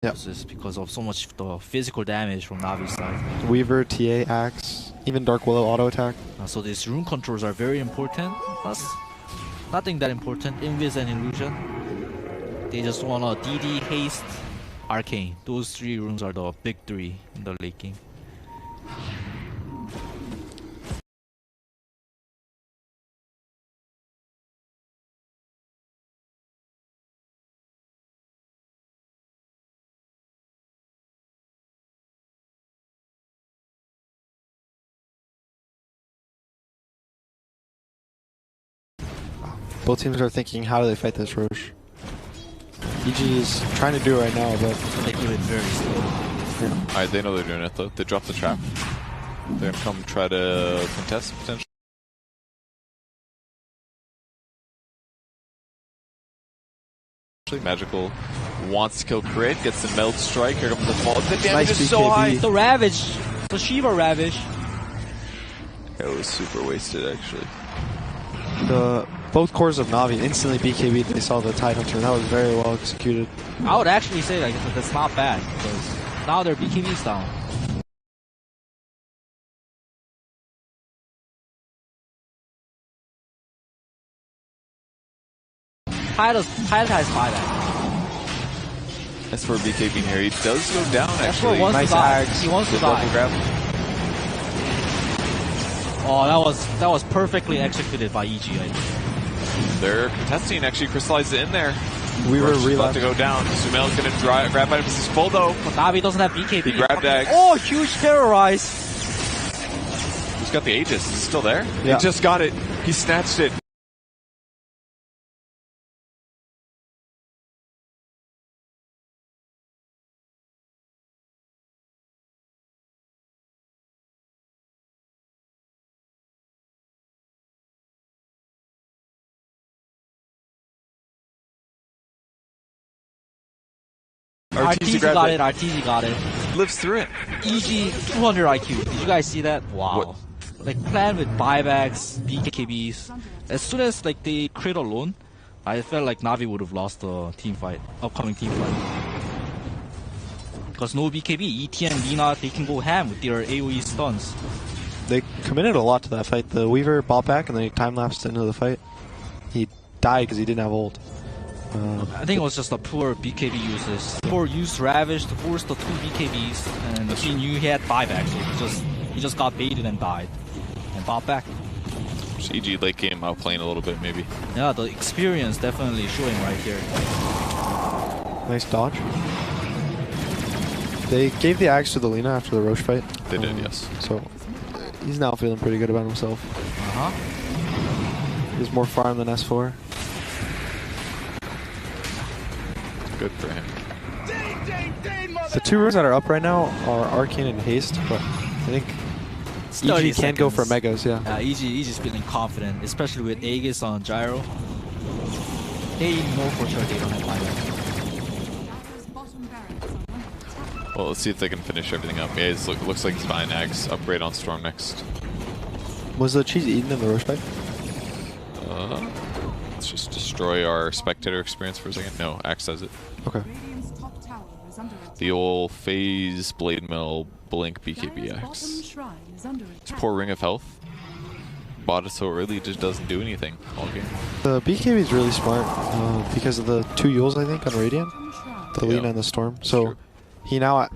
Yep. Just because of so much the physical damage from Navi's side. Weaver, TA, Axe, even Dark Willow auto attack. So these rune controls are very important. Plus, nothing that important. Invis and Illusion. They just want a DD, Haste, Arcane. Those three runes are the big three in the late game. Both teams are thinking, how do they fight this Roche? EG is trying to do it right now, but they do it very slow. Yeah. Alright, they know they're doing it though. They dropped the trap. They're gonna come try to contest potentially. Magical wants to kill crit, gets the meld strike. Here comes the fall. The damage Nice is so high. The Ravage, the Shiva Ravage. It was super wasted actually. Both cores of Navi instantly BKB'd. They saw the Tide Hunter, and that was very well executed. I would actually say like that's not bad because now their BKB's down. Tide has buyback. As for BKB here, he does go down Esper actually. wants Nice to die. axe. He wants to Good double die. grab. Oh, that was perfectly executed by EG. I think. They're contesting, actually crystallized it in there. We were Roche is about relapsed. to go down. Sumail's gonna grab items. This is full though. But Navi doesn't have BKB. He grabbed Axe. Oh, huge terrorize. He's got the Aegis. Is it still there? Yeah. He just got it. He snatched it. RTZ got it. RTZ got it. Lives through it. EG 200 IQ. Did you guys see that? Wow. What? Like plan with buybacks, BKBs. As soon as like they crit alone, I felt like Navi would have lost the team fight, upcoming team fight. Because no BKB, ET and Lina, they can go ham with their AoE stuns. They committed a lot to that fight. The Weaver bought back, and then he time-lapsed into the fight. He died because he didn't have ult. I think it was just a poor BKB uses. Poor used Ravage to force the two BKBs, and he knew he had buyback, so he just got baited and died, and bought back. EG late game outplaying a little bit maybe. Yeah, the experience definitely showing right here. Nice dodge. They gave the Axe to the Lina after the Roche fight. They did, yes. So he's now feeling pretty good about himself. He's more farm than S4. Good for him. The two runes that are up right now are Arcane and Haste, but I think EG can go for Megas, yeah. EG's feeling confident, especially with Aegis on Gyro. They know for sure they don't have buyback. Well, let's see if they can finish everything up. Yeah, it looks like he's buying Axe. Upgrade on Storm next. Was the cheese eaten in the Roche fight? Let's just destroy our spectator experience for a second. No, Axe does it. Okay. The old phase blade mill blink BKB Axe. It's poor ring of health. Bought it so early, it just doesn't do anything all game. The BKB is really smart because of the two Yules, I think, on Radiant. The Lina and the Storm. So he now,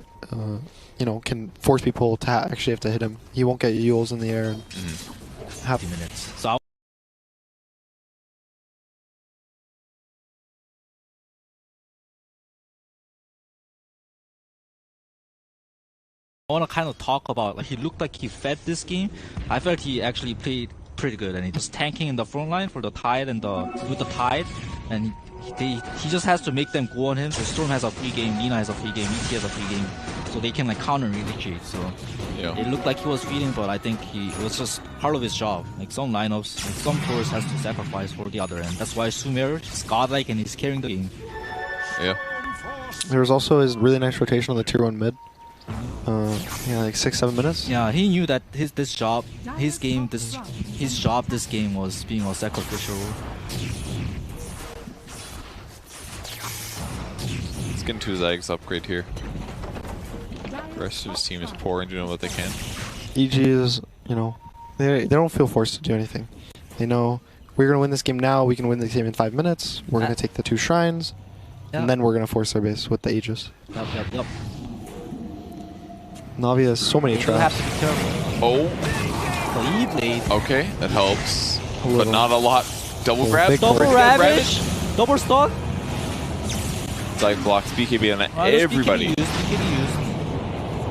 you know, can force people to actually have to hit him. He won't get Yules in the air. And have 50 minutes. So I want to kind of talk about, like, he looked like he fed this game. I felt he actually played pretty good, and he was tanking in the front line for the Tide and with the Tide, and he just has to make them go on him. So Storm has a free game, Lina has a free game, ET has a free game, so they can like counter initiate. So it looked like he was feeding, but I think it was just part of his job. Like some lineups, like some cores has to sacrifice for the other end. That's why Sumer is godlike and he's carrying the game. Yeah. There was also his really nice rotation on the tier 1 mid. Yeah, like 6-7 minutes. Yeah, he knew that his job this game was being a sacrificial role. getting to his Aegis upgrade here. The rest of his team is pouring doing what they can. EG is, you know, they don't feel forced to do anything. They know we're going to win this game now, we can win this game in 5 minutes, we're going to take the 2 shrines, and then we're going to force their base with the Aegis. Yep. Navi has so many You traps. have to be careful. Oh, The E-Blade. okay, that helps. But little. not a lot. Double grab. big Double Double ravage. Double stun. Like blocks BKB on There's everybody. BKB used.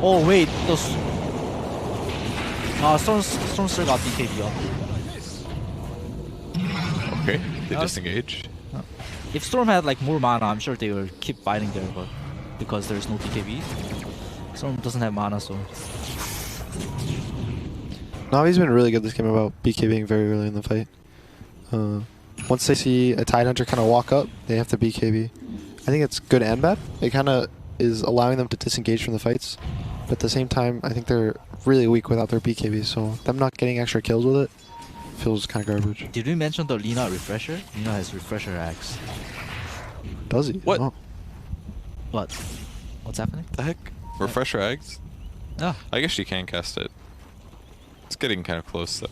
Oh wait, those. Storm still got BKB up. Okay, they That's- disengage. If Storm had like more mana, I'm sure they would keep fighting there, but because there's no BKB, Storm doesn't have mana, so. Navi's been really good this game about BKBing very early in the fight. Once they see a Tidehunter kind of walk up, they have to BKB. I think it's good and bad. It kind of is allowing them to disengage from the fights, but at the same time, I think they're really weak without their BKB, so them not getting extra kills with it feels kind of garbage. Did we mention the Lina refresher? Lina has refresher axe. Does he? What? Oh. What? What's happening? The heck? Refresher eggs? Ah, I guess she can cast it. It's getting kind of close though.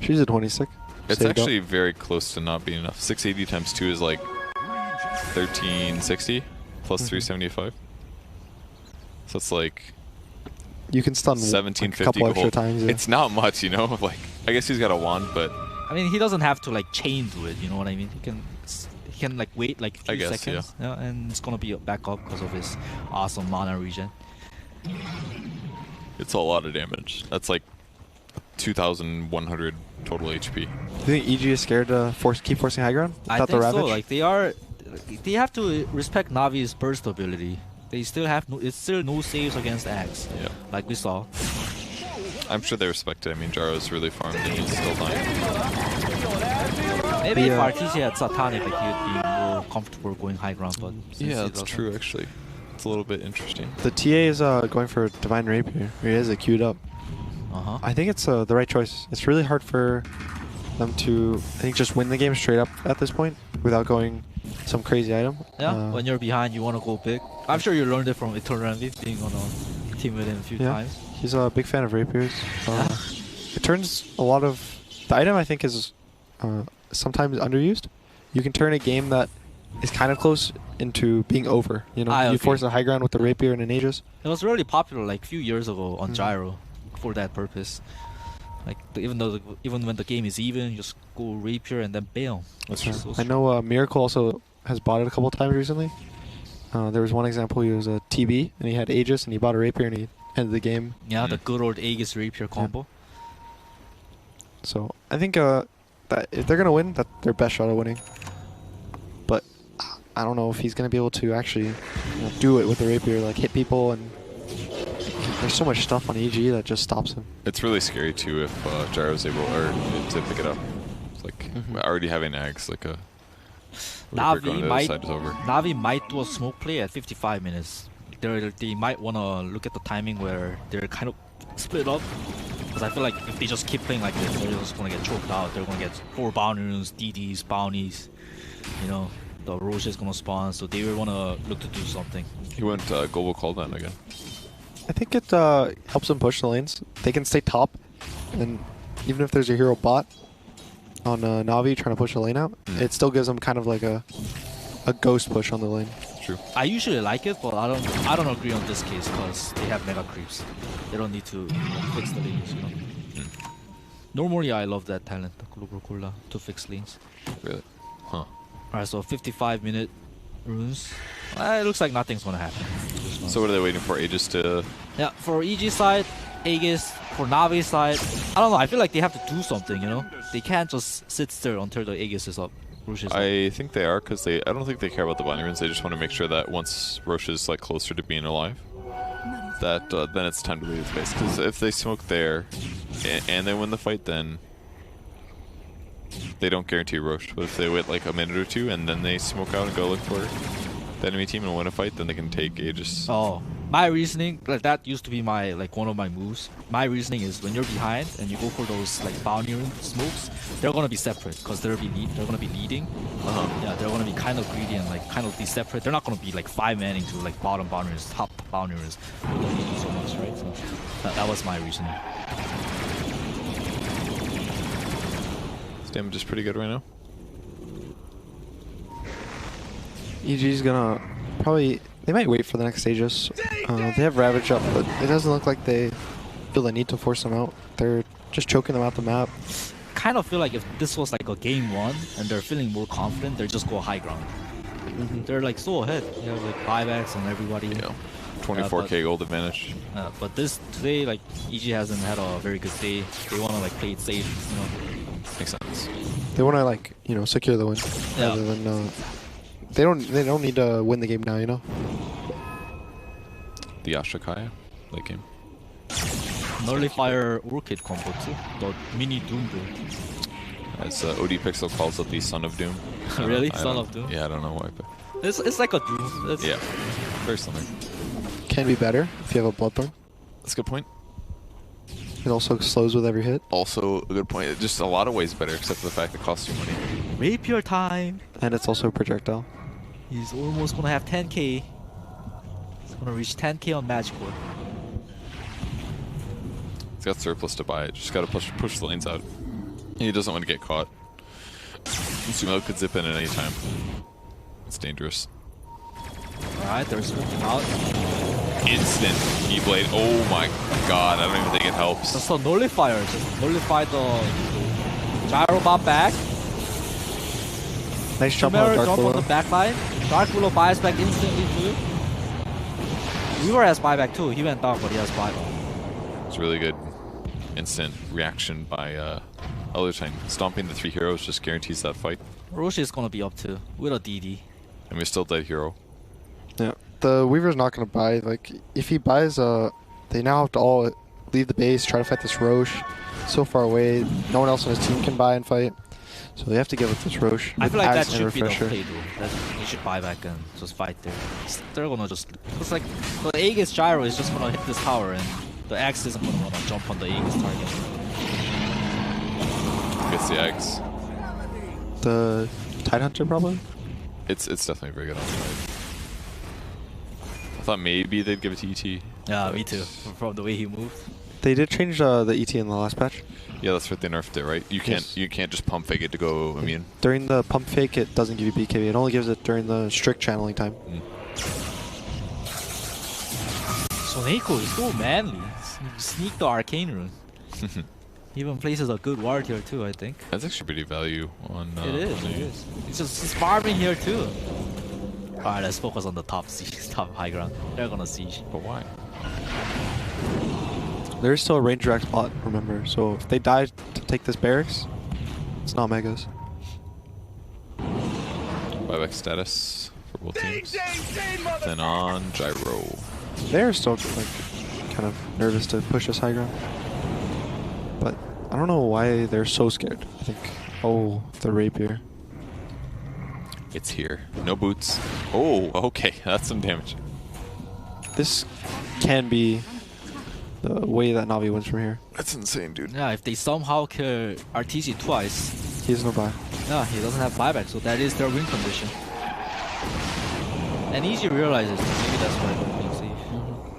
She's a 26. It's Saved up. actually very close to not being enough. 680 times 2 is like 1360 plus 375. So it's like You can stun 1750 a couple extra gold. times. Yeah. It's not much, you know? Like, I guess he's got a wand, but I mean, he doesn't have to like chain to it. You know what I mean? He can like wait like a I few guess, seconds, yeah, and it's gonna be back up because of his awesome mana regen. it's a lot of damage. That's like 2,100 total HP. Do you think EG is scared to keep forcing high ground I without think the Ravage? so. Like they have to respect Navi's burst ability. They still have it's still no saves against Axe, Yeah. like we saw. I'm sure they respect it. I mean, Jaro's really farmed and he's still dying. Maybe The, if Artesia had Satanic, like he would be more comfortable going high ground. But since Yeah, he that's doesn't- true, actually. It's a little bit interesting. The TA is going for Divine Rapier. He has it queued up. I think it's the right choice. It's really hard for them to, I think, just win the game straight up at this point without going some crazy item. Yeah, when you're behind, you want to go big. I'm sure you learned it from Eternal Envy, being on a team with him a few Yeah. times. He's a big fan of rapiers. It turns a lot of the item I think is sometimes underused. You can turn a game that is kind of close into being over. You know, you okay. force a high ground with the rapier and an Aegis. It was really popular like a few years ago on Mhm. Gyro for that purpose. Like even when the game is even, you just go rapier and then bam. That's just so I know Miracle also has bought it a couple times recently. There was one example. He was a TB and he had Aegis and he bought a rapier and he ended the game. Yeah, the good old Aegis rapier combo. So I think that if they're gonna win, that's their best shot at winning. But I don't know if he's gonna be able to actually do it with the rapier, like hit people, and there's so much stuff on EG that just stops him. It's really scary, too, if Jaro's able to pick it up. It's like, already having Ags, like a... Navi going to the might other side is over. Navi might do a smoke play at 55 minutes. They might want to look at the timing where they're kind of split up. Because I feel like if they just keep playing like this, they're just going to get choked out. They're going to get 4 bounty runes, DDs, bounties. You know, the Roche is going to spawn, so they will want to look to do something. He went global cooldown again. I think it helps them push the lanes. They can stay top, and even if there's a hero bot on Navi trying to push the lane out, it still gives them kind of like a ghost push on the lane. True. I usually like it, but I don't agree on this case because they have mega creeps. They don't need to fix the lanes, you know. Normally, I love that talent, the global cooldown, to fix lanes. Really? Huh. Alright, so 55-minute runes. It looks like nothing's gonna happen. So what are they waiting for? Aegis to... Yeah, for EG side, Aegis, for Navi side, I don't know, I feel like they have to do something, you know? They can't just sit still until the Aegis is up. Roche is up. I think they are, because I don't think they care about the bounty runes. They just want to make sure that once Roche is like closer to being alive, that then it's time to leave the space. Because if they smoke there and they win the fight, then they don't guarantee Roche. But if they wait like a minute or two and then they smoke out and go look for the enemy team and win a fight, then they can take Aegis. Oh, My reasoning, like that used to be my one of my moves. My reasoning is when you're behind and you go for those like bounty rune smokes, they're gonna be separate because they're gonna be leading. Yeah, they're gonna be kind of greedy and like kind of be separate. They're not gonna be like 5-manning to like bottom bounty runes, top bounty runes. They're gonna need you so much, right? So that was my reasoning. His damage is pretty good right now. EG's gonna probably... They might wait for the next stages. They have Ravage up, but it doesn't look like they feel the need to force them out. They're just choking them out the map. Kind of feel like if this was like a game 1 and they're feeling more confident, they just go high ground. They're like so ahead. You have like buybacks and everybody. Yeah. 24k gold advantage. But today, like EG hasn't had a very good day. They want to like play it safe, you know. Makes sense. They want to like secure the win rather than. They don't need to win the game now, you know. The Ashakaya late game. Nullifier Orchid combo too. The mini Doom build. As OD Pixel calls it, the Son of Doom. Really? Son of Doom? Yeah, I don't know why, but it's like a Doom. yeah, very similar. Can be better if you have a Bloodthorn. That's a good point. It also slows with every hit. Also a good point. Just a lot of ways better, except for the fact it costs you money. Rapier time. And it's also a projectile. He's almost gonna have 10k. He's gonna reach 10k on Magic Board. He's got surplus to buy it. Just gotta push the lanes out. He doesn't want to get caught. Sumo could zip in at any time. It's dangerous. Alright, they're smoking out. Instant Keyblade. Oh my god, I don't even think it helps. That's a nullifier. Just nullify the gyro bomb back. Nice jump on Dark jump on Willow. the back line. Dark Willow buys back instantly too. Weaver has buyback too. He went down, but he has buyback. It's really good. Instant reaction by Elder Titan. Stomping the 3 heroes just guarantees that fight. Roshi is gonna be up too with a DD. And we're still dead hero. Yeah, the Weaver's not gonna buy. Like, if he buys, they now have to all leave the base, try to fight this Roche. So far away, no one else on his team can buy and fight. So they have to give it this Roche. I feel like that should refresher. be the play though. That they should buy back and just fight there. They're gonna just... It's like the Aegis Gyro is just gonna hit this tower and the Axe isn't gonna wanna jump on the Aegis target. Gets the eggs. The Tidehunter probably? It's definitely very good on the fight. I thought maybe they'd give it to ET. Yeah, me too. From the way he moved. They did change the ET in the last patch. Yeah, that's what they nerfed it, right? You can't just pump fake it to go immune. During the pump fake, it doesn't give you BKB. It only gives it during the strict channeling time. Soneko is so manly. Sneak the Arcane Rune. Even places a good ward here too, I think. That's actually pretty value on. It is. He's farming here too. Alright, let's focus on the top high ground. They're gonna siege. But why? There's still a Ranger Axe bot, remember. So if they die to take this barracks, it's not megas. Buyback status for both teams. Then on Gyro. They're still like kind of nervous to push this high ground. But I don't know why they're so scared. I think, oh, the Rapier. It's here. No boots. Oh, okay. That's some damage. This can be the way that Navi wins from here. That's insane, dude. Yeah, if they somehow kill RTG twice, He has no buy. yeah, he doesn't have buyback, so that is their win condition. And Easy realizes maybe that's why they're being safe.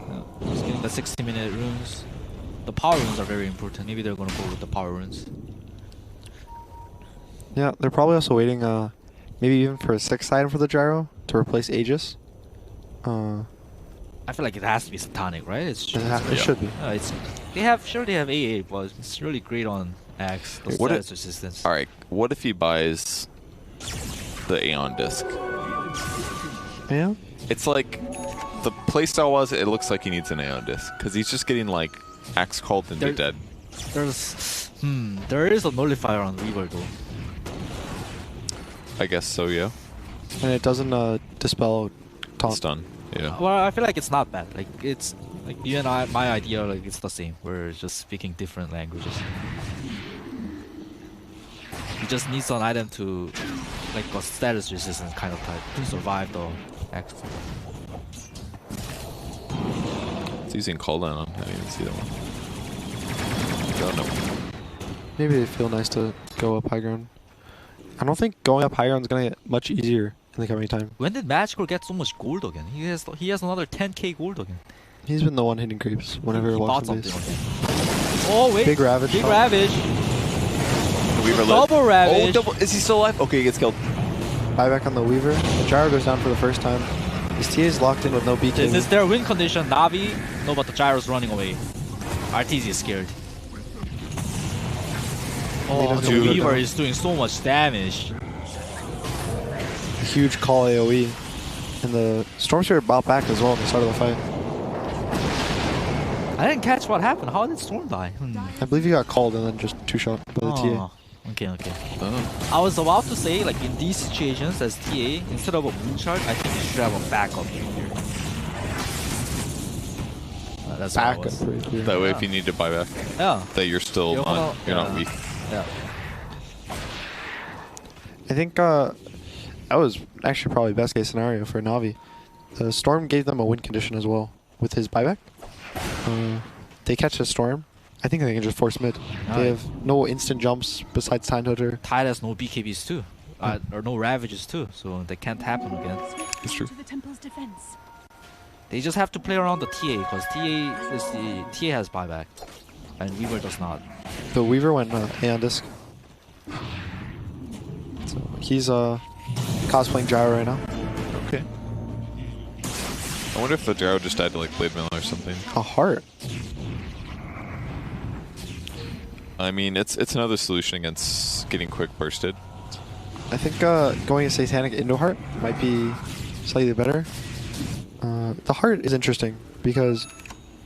Yeah, just getting the 60-minute runes. The power runes are very important. Maybe they're gonna go with the power runes. Yeah, they're probably also waiting, maybe even for a 6th item for the Gyro to replace Aegis. I feel like it has to be Satanic, right? It Should be. They have AA, but it's really great on Axe. The status resistance. Alright, what if he buys the Aeon disc? Yeah? It's like, the playstyle was, it looks like he needs an Aeon disc. Because he's just getting like, Axe called and they're dead. There is a nullifier on Weaver though. I guess so, yeah. And it doesn't dispel taunt. Stun, yeah. Well, I feel like it's not bad. Like it's like you and I, my idea, like it's the same. We're just speaking different languages. He just needs an item to, like a status resistance kind of type to survive the Axe. It's using cooldown on. I didn't even see that one. Don't know. Maybe they feel nice to go up high ground. I don't think going up high ground is gonna get much easier in the coming time. When did Magical get so much gold again? He has another 10k gold again. He's been the one hitting creeps whenever he he bought walks in something base. again. Oh wait, Big Ravage. Big shot. Ravage. Weaver Double lit. Ravage. Oh, double. Is he still alive? Okay, he gets killed. Buyback on the Weaver. The Gyro goes down for the first time. His TA is locked in with no BK. Is this their win condition? Navi? No, but the Gyro's running away. RTZ is scared. Oh, the Dude. Weaver is doing so much damage. A huge call AoE. And the Storm Spirit bought back as well at the start of the fight. I didn't catch what happened. How did Storm die? I believe he got called and then just two-shot by the TA. Okay, okay. Oh. I was about to say, like in these situations as TA, instead of a moon charge, I think you should have a backup here. That's what it Backup was. right here. That way, if you need to buy back, Yeah. that you're still you're not weak. Yeah. I think that was actually probably best case scenario for Navi. The Storm gave them a win condition as well with his buyback. They catch the Storm. I think they can just force mid. They have no instant jumps besides Time Hunter. Tide has no BKBs too, or no Ravages too, so they can't happen again. It's true. They just have to play around the TA because TA has buyback, and Weaver does not. The Weaver went A on disc. So he's cosplaying Gyro right now. Okay. I wonder if the Gyro just died to like Blade Mail or something. A heart. I mean, it's another solution against getting quick bursted. I think going a Satanic into Heart might be slightly better. The Heart is interesting because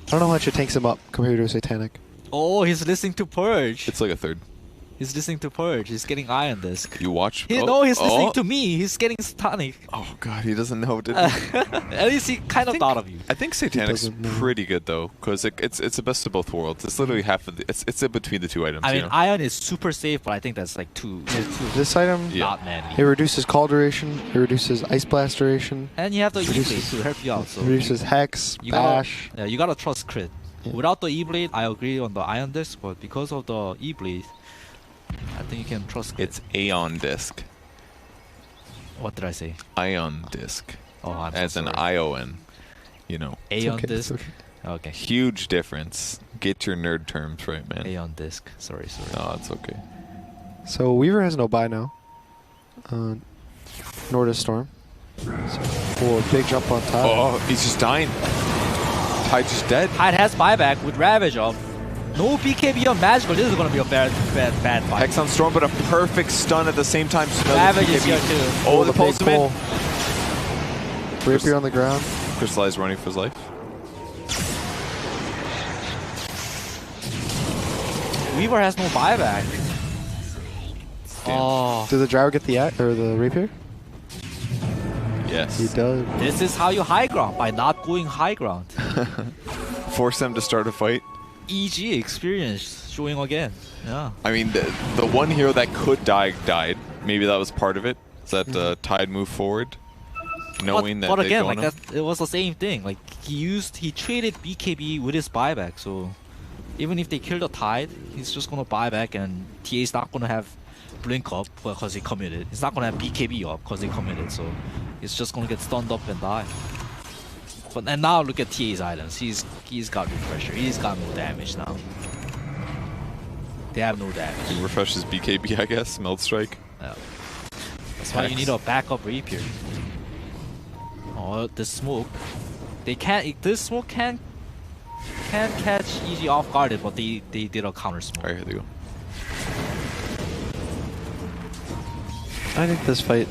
I don't know how much it takes him up compared to a Satanic. Oh, he's listening to Purge. It's like a third. He's listening to Purge. He's getting Iron Disc. You watch. No, he's listening to me. He's getting Satanic. Oh god, he doesn't know. Did he? At least he kind of thought of you. I think Satanic's doesn't know. pretty good though, because it's the best of both worlds. It's literally half of the. It's in between the two items. I you mean, know? Iron is super safe, but I think that's like too This item, Yeah. not manly. it reduces call duration, it reduces Ice Blast duration, And you have the Reduces- E-Blade to help you out. So it reduces Hex, you Bash. gotta, yeah, you gotta trust crit. Yeah. Without the E-Blade, I agree on the Iron Disc, but because of the E-Blade, I think you can trust crit. It's Aeon Disc. What did I say? Ion Disc. Oh, I'm so As an sorry. ION. You know. Aeon okay, it's Disc. okay. Okay. Huge difference. Get your nerd terms right, man. Aeon Disc. Sorry. No, it's okay. So Weaver has no buy now. Nor does Storm. So, a big jump on top. Oh, he's just dying. Tide just dead. Tide has buyback with Ravage up. No BKB on Magical. This is gonna be a bad fight. Hex on Storm, but a perfect stun at the same time. Ravage is here too. Oh, the big pulse him in. pull. Rapier on the ground. Crystallized running for his life. Weaver has no buyback. Oh, Does the Gyro get the or the Rapier? Yes. He does. this is how you high ground, by not going high ground. Force them to start a fight. EG experience showing again. Yeah. I mean, the one hero that could die died. Maybe that was part of it. Is that Tide moved forward, knowing but that they again, don't like know? that, it was the same thing. Like he traded BKB with his buyback. So even if they kill the Tide, he's just gonna buy back, and TA's not gonna have blink up because he committed. He's not gonna have BKB up because he committed. So he's just gonna get stunned up and die. But and now look at TA's items. He's got refresher. He's got no damage now. They have no damage. He refreshes BKB, I guess. Meld Strike. Yeah. That's why you need a backup Rapier. Oh, this smoke. They can't. This smoke can't catch EG off guarded, but they did a counter smoke. Alright, here they go. I think this fight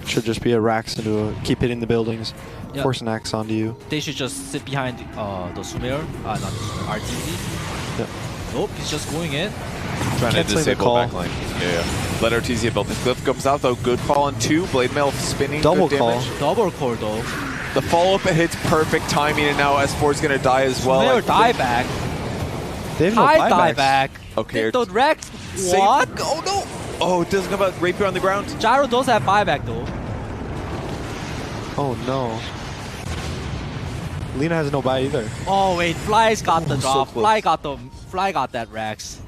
should just be a Rax into a keep hitting the buildings, Yeah. force an axe onto you. They should just sit behind the Sumer, not the Sumer, RTZ. Yep. Nope, he's just going in. Trying to Canceling the disable call. backline. Yeah. Let Artesia build the cliff. Comes out though. Good call on 2. Blade Mail spinning. Double good call. damage. Double core though. The follow up hits perfect timing, and now S4 is gonna die as well. Sumer I die think. back. They have no Tide die buybacks. back. Okay. The Rex. Save- What? Oh no! Oh, it doesn't come out. Rapier on the ground. Gyro does have buyback though. Oh no. Lina has no buy either. Oh wait, Fly's got the so drop. close. Fly got that Rax.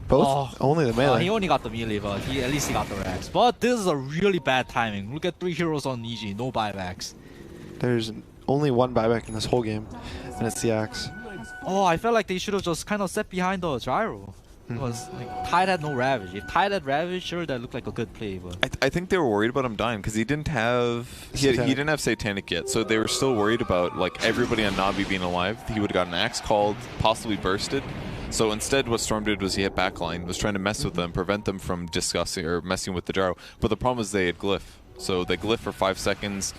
Both? Oh. Only the melee. He only got the melee, but at least he got the Rax. But this is a really bad timing. Look at 3 heroes on EG, no buybacks. There's only one buyback in this whole game, and it's the Axe. Oh, I felt like they should have just kind of set behind the gyro. Because like, Tide had no Ravage. If Tide had Ravage, sure, that looked like a good play. But I think they were worried about him dying because he didn't have he didn't have Satanic yet, so they were still worried about like everybody on Navi being alive. He would have got an Axe called, possibly bursted. So instead, what Storm did was he hit backline, was trying to mess with them, prevent them from discussing or messing with the gyro. But the problem was they had Glyph, so they Glyph for 5 seconds.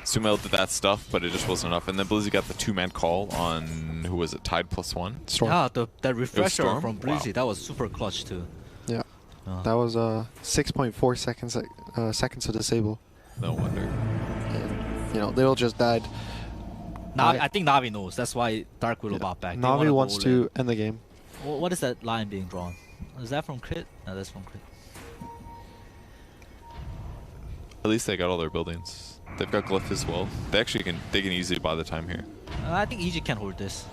Sumail did that stuff, but it just wasn't enough. And then Blizzy got the 2-man call on, who was it, Tide +1? Storm. yeah, that refresher Storm? from Blizzy, Wow. that was super clutch too. Yeah. That was 6.4 seconds seconds to disable. No wonder. And, you know, they all just died. I think Navi knows. That's why Dark Widow bought back. They wanna Navi go wants all to end the game. in. What is that line being drawn? Is that from Crit? No, that's from Crit. At least they got all their buildings. They've got Glyph as well. They can easily buy the time here. I think EG can hold this.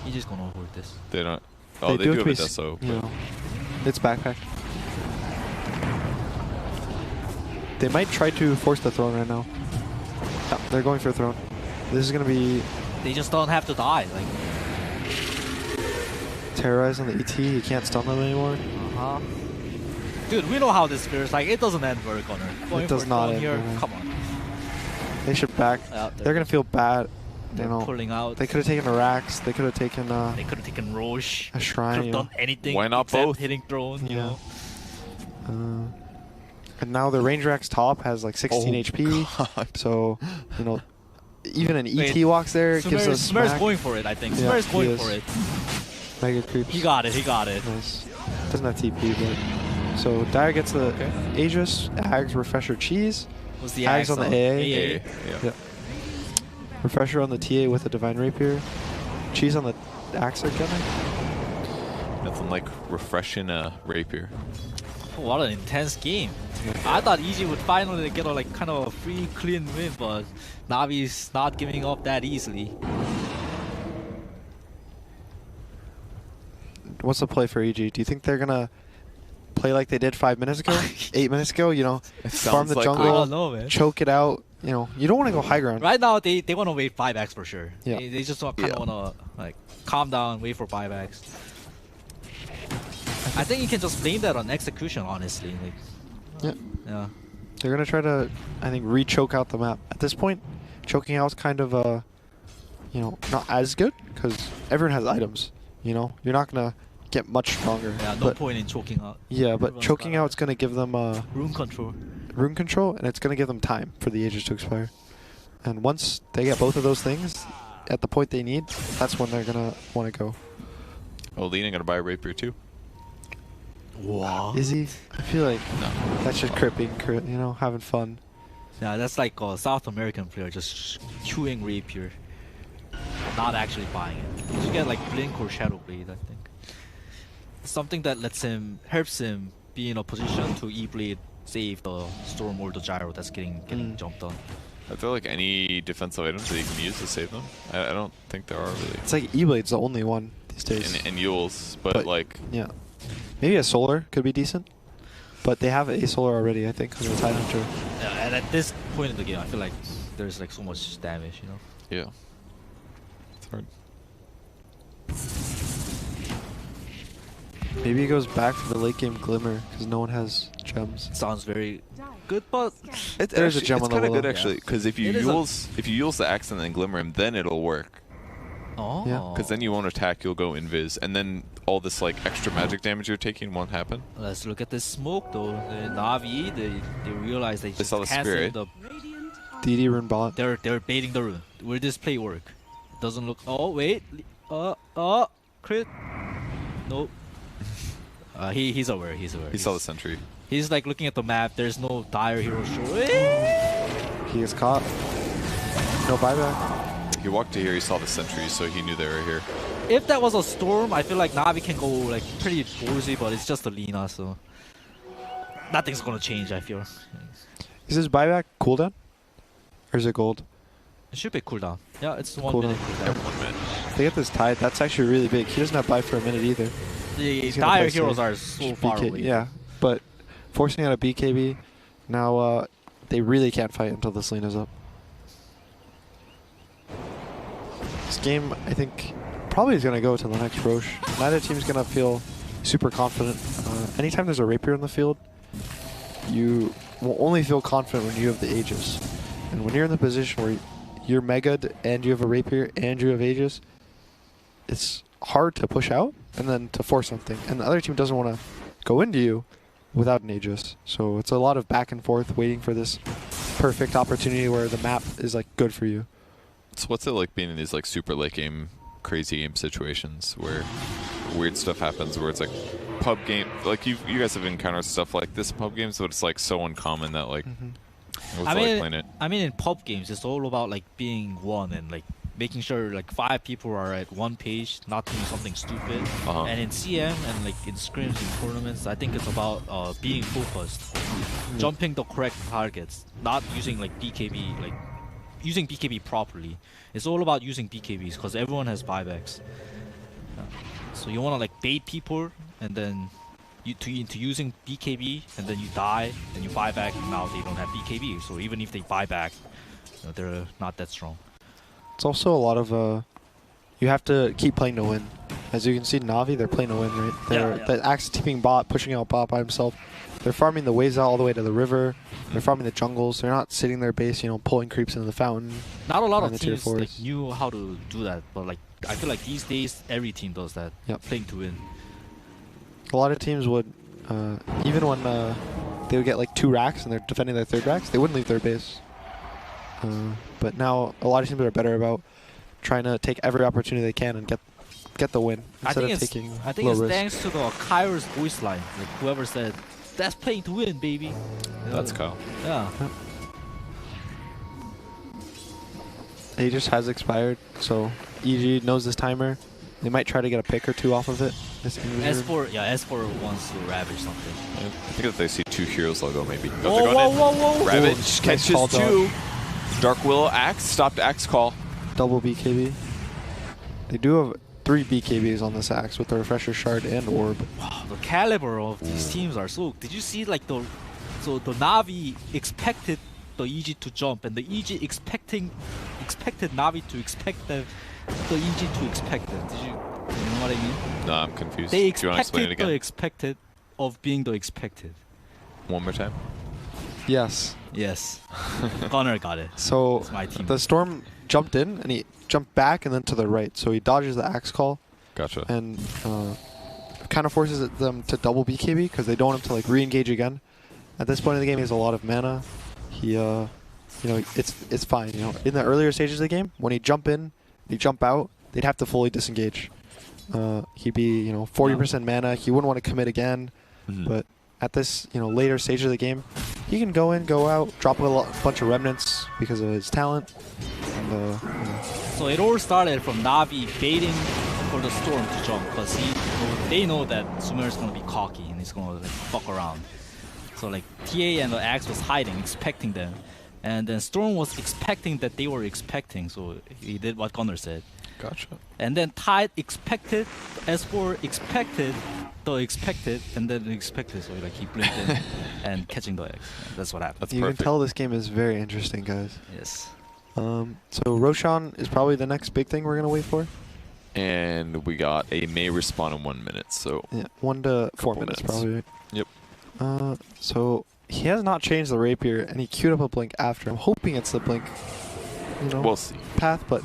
EG's gonna hold this. They don't. Oh, they do have a Deso. You know, it's backpack. They might try to force the throne right now. Yeah, they're going for a throne. This is gonna be They just don't have to die. Like, terrorize on the ET. You can't stun them anymore. dude, we know how this feels. Like, it doesn't end very corner. Going does for a not throne end here. very. Come on. They should back. They're gonna feel bad. You They're know, pulling out. they could have taken a Rax. They could have taken They could have taken Roche. a shrine. Could You have know. done anything. Why not except both? hitting throne. You Yeah. know. And now the range Rax top has like 16 HP. God. So, you know, even an ET Wait, walks there, gives us Sumer's smack. going for it, I think. Yeah, Sumer's he going is. for it. Mega creeps. He got it. He got it. Nice. Doesn't have TP, but so Dire gets the Aegis, Ags, Refresher, Cheese. Was the Ags on the AA. Yeah. Yeah. Refresher on the TA with a Divine Rapier. Cheese on the Axe again. Nothing like refreshing a rapier. What an intense game. I thought EG would finally get a like kind of a free clean win, but Navi's not giving up that easily. What's the play for EG? Do you think they're gonna play like they did 5 minutes ago, 8 minutes ago? You know, It farm sounds the like I jungle, don't know, man. choke it out. You know, you don't want to go high ground. Right now, they want to wait 5x for sure. Yeah. They just kind of want to like calm down, wait for 5x. I think you can just blame that on execution, honestly. Like, Yeah. yeah. They're gonna try to, I think, re-choke out the map. At this point, choking out's kind of you know, not as good because everyone has items. You know, you're not gonna get much stronger. Yeah, no but, point in choking out. Yeah, but Everyone's choking got out's gonna give them room control. rune control, and it's gonna give them time for the Aegis to expire. And once they get both of those things at the point they need, that's when they're gonna want to go. Oh, Lina gonna buy a rapier too. Wow. Is he? I feel like No. that's just cripping, you know, having fun. Yeah, that's like a South American player just queuing rapier, not actually buying it. You should get like Blink or Shadow Blade, I think. Something that helps him be in a position to E-Blade save the Storm or the Gyro that's getting jumped on. I feel like any defensive items that you can use to save them. I don't think there are really. It's like E-Blade's the only one these days. And Yules, but like yeah, maybe a solar could be decent, but they have a solar already, I think, because of the Tide Hunter. Yeah, and at this point in the game, I feel like there's like so much damage, you know. yeah, it's hard. Maybe he goes back to the late game Glimmer because no one has gems. Sounds very good, but There's a gem it's on the kind of willow. good actually, because if you It is a- use the axe and then glimmer him, then it'll work. oh, Yeah. Because then you won't attack, you'll go invis, and then all this like extra magic damage you're taking won't happen. Let's look at this smoke though. The Navi, they realize they just saw the canceled spirit. the. DD rune bot. They're baiting the rune. Will this play work? Doesn't look. Oh wait. Crit. Nope. He's aware. He's aware. He saw the sentry. He's like looking at the map. There's no dire hero show. He gets caught. No buyback. He walked to here, he saw the sentry, so he knew they were here. If that was a storm, I feel like Navi can go like pretty ballsy, but it's just a Lina, so nothing's gonna change. I feel. Is his buyback cooldown? Or is it gold? It should be cooldown. Yeah, it's 1 Cooldown. minute Yeah, cooldown. 1 minute. If they get this tied, that's actually really big. He doesn't have buy for a minute either. The He's gonna dire play heroes safe. are so far BK away. Yeah, but forcing out a BKB, now they really can't fight until this lane is up. This game, I think, probably is going to go to the next Roche. Neither team's going to feel super confident. Anytime there's a Rapier in the field, you will only feel confident when you have the Aegis. And when you're in the position where you're Mega'd and you have a Rapier and you have Aegis, it's hard to push out and then to force something. And the other team doesn't want to go into you without an Aegis. So it's a lot of back and forth waiting for this perfect opportunity where the map is like good for you. So what's it like being in these like super late game, crazy game situations where weird stuff happens, where it's like pub game, like you guys have encountered stuff like this in pub games, but it's like so uncommon that like what's it like playing it? I mean, in pub games, it's all about like being one and like making sure like 5 people are at one page, not doing something stupid. And in CM and like in scrims and tournaments, I think it's about being focused, jumping the correct targets, not using like BKB, like using BKB properly. It's all about using BKBs because everyone has buybacks. So you want to like bait people and then into using BKB, and then you die and you buy back, and now they don't have BKB. So even if they buy back, they're not that strong. It's also a lot of you have to keep playing to win. As you can see, Na'Vi, they're playing to win, right? They're the Axe teaming bot, pushing out bot by himself. They're farming the waves out all the way to the river. They're farming the jungles. They're not sitting their base, you know, pulling creeps into the fountain. Not a lot of teams like knew how to do that, but like I feel like these days every team does that. Yep. Playing to win. A lot of teams would, even when they would get like 2 racks and they're defending their 3rd racks, they wouldn't leave their base. But now a lot of teams are better about trying to take every opportunity they can and get the win instead of taking I think low it's risk. thanks to the Kairos voice line. Like whoever said, "That's playing to win, baby." That's Kyle. Yeah. Aegis has expired, so EG knows this timer. They might try to get a pick or 2 off of it. S4 wants to ravage something. I think if they see 2 heroes, they'll go maybe. Whoa. Ravage Nice catches call, 2. Dark Willow Axe, stopped Axe call. Double BKB. They do have 3 BKBs on this Axe with the Refresher Shard and Orb. Wow, the caliber of these teams are so. Did you see like the Na'Vi expected the EG to jump, and the EG expected Na'Vi to expect the EG to expect it. Did you know what I mean? No, I'm confused. They Do you want to explain it expected again? the expected of being the expected. One more time. Yes. Yes. Gunner got it. So It's my team. the Storm jumped in and he jumped back and then to the right. So he dodges the Axe call Gotcha. and kind of forces them to double BKB because they don't want him to like re-engage again. At this point in the game, he has a lot of mana. He, you know, it's fine. You know, in the earlier stages of the game, when he jump in, he jump out, they'd have to fully disengage. He'd be, you know, 40% mana. He wouldn't want to commit again. But at this, you know, later stage of the game, he can go in, go out, drop a bunch of remnants because of his talent. And, you know. So it all started from Na'Vi baiting for the Storm to jump because they know that Sumer is gonna be cocky and he's gonna like fuck around. So like TA and the Axe was hiding, expecting them, and then Storm was expecting that they were expecting. So he did what Gunner said. Gotcha. And then Tide expected, S4 expected, the expected, and then expected. So like he blinked in and catching the Axe. That's what happened. That's You perfect. can tell this game is very interesting, guys. Yes. So Roshan is probably the next big thing we're gonna wait for. And we got a May respawn in 1 minute, so Yeah, 1 to 4 Couple minutes minutes. probably. Right? Yep. So he has not changed the rapier, and he queued up a blink after. I'm hoping it's the blink, you know, we'll see. path, but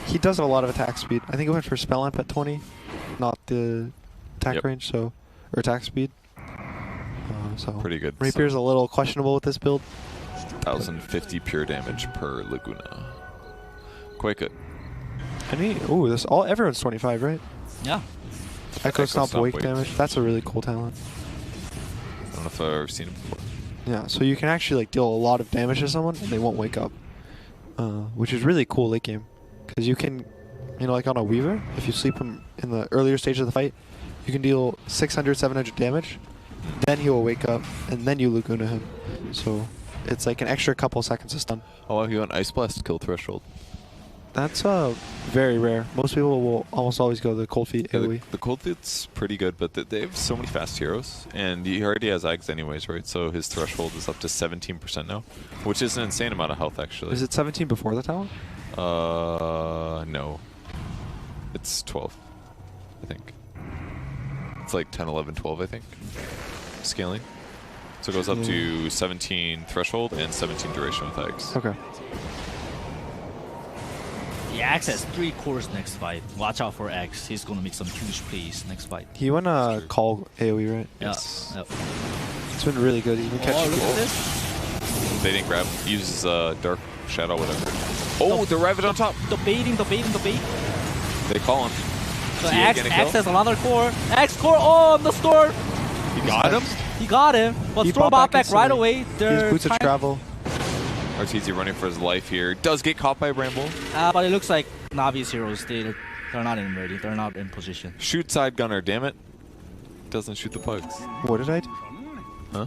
he does have a lot of attack speed. I think he went for spell amp at 20, not the attack Yep. range, so or attack speed. So Pretty good. rapier's a little questionable with this build. 1,050 pure damage per Laguna. Quite good. This everyone's 25, right? Yeah. Echo Stomp Stomp wake wake. damage. That's a really cool talent. I don't know if I've ever seen it before. Yeah, so you can actually like deal a lot of damage to someone and they won't wake up, which is really cool late game, because you can, you know, like on a Weaver, if you sleep him in the earlier stage of the fight, you can deal 600, 700 damage, then he will wake up, and then you Laguna him. So it's like an extra couple seconds to stun. Oh, wow, he went Ice Blast kill threshold. That's very rare. Most people will almost always go the cold feet Yeah, AoE. the cold feet's pretty good, but they have so many fast heroes, and he already has Ags anyways, right? So his threshold is up to 17% now, which is an insane amount of health, actually. Is it 17 before the talent? No. It's 12, I think. It's like 10, 11, 12, I think, scaling. So it goes up to 17 threshold and 17 duration with Ags. Okay. The Axe has 3 cores next fight. Watch out for Axe. He's gonna make some huge plays next fight. He went call AoE, right? Yes. Yep. It's been really good. He's been catching Oh, look people. at this. They didn't grab. He uses Dark Shadow, whatever. Oh, the Rabbit on top. The baiting. They call him. So Is he Axe gonna kill? has another core. Axe core on the Storm. He got him. He got him. But He Storm bought bought back right away. His They're boots of trying- travel. RTZ running for his life here. Does get caught by Bramble. But it looks like Navi's heroes, they're not in ready. They're not in position. Shoot side gunner, damn it. Doesn't shoot the pugs. What did I do? Huh?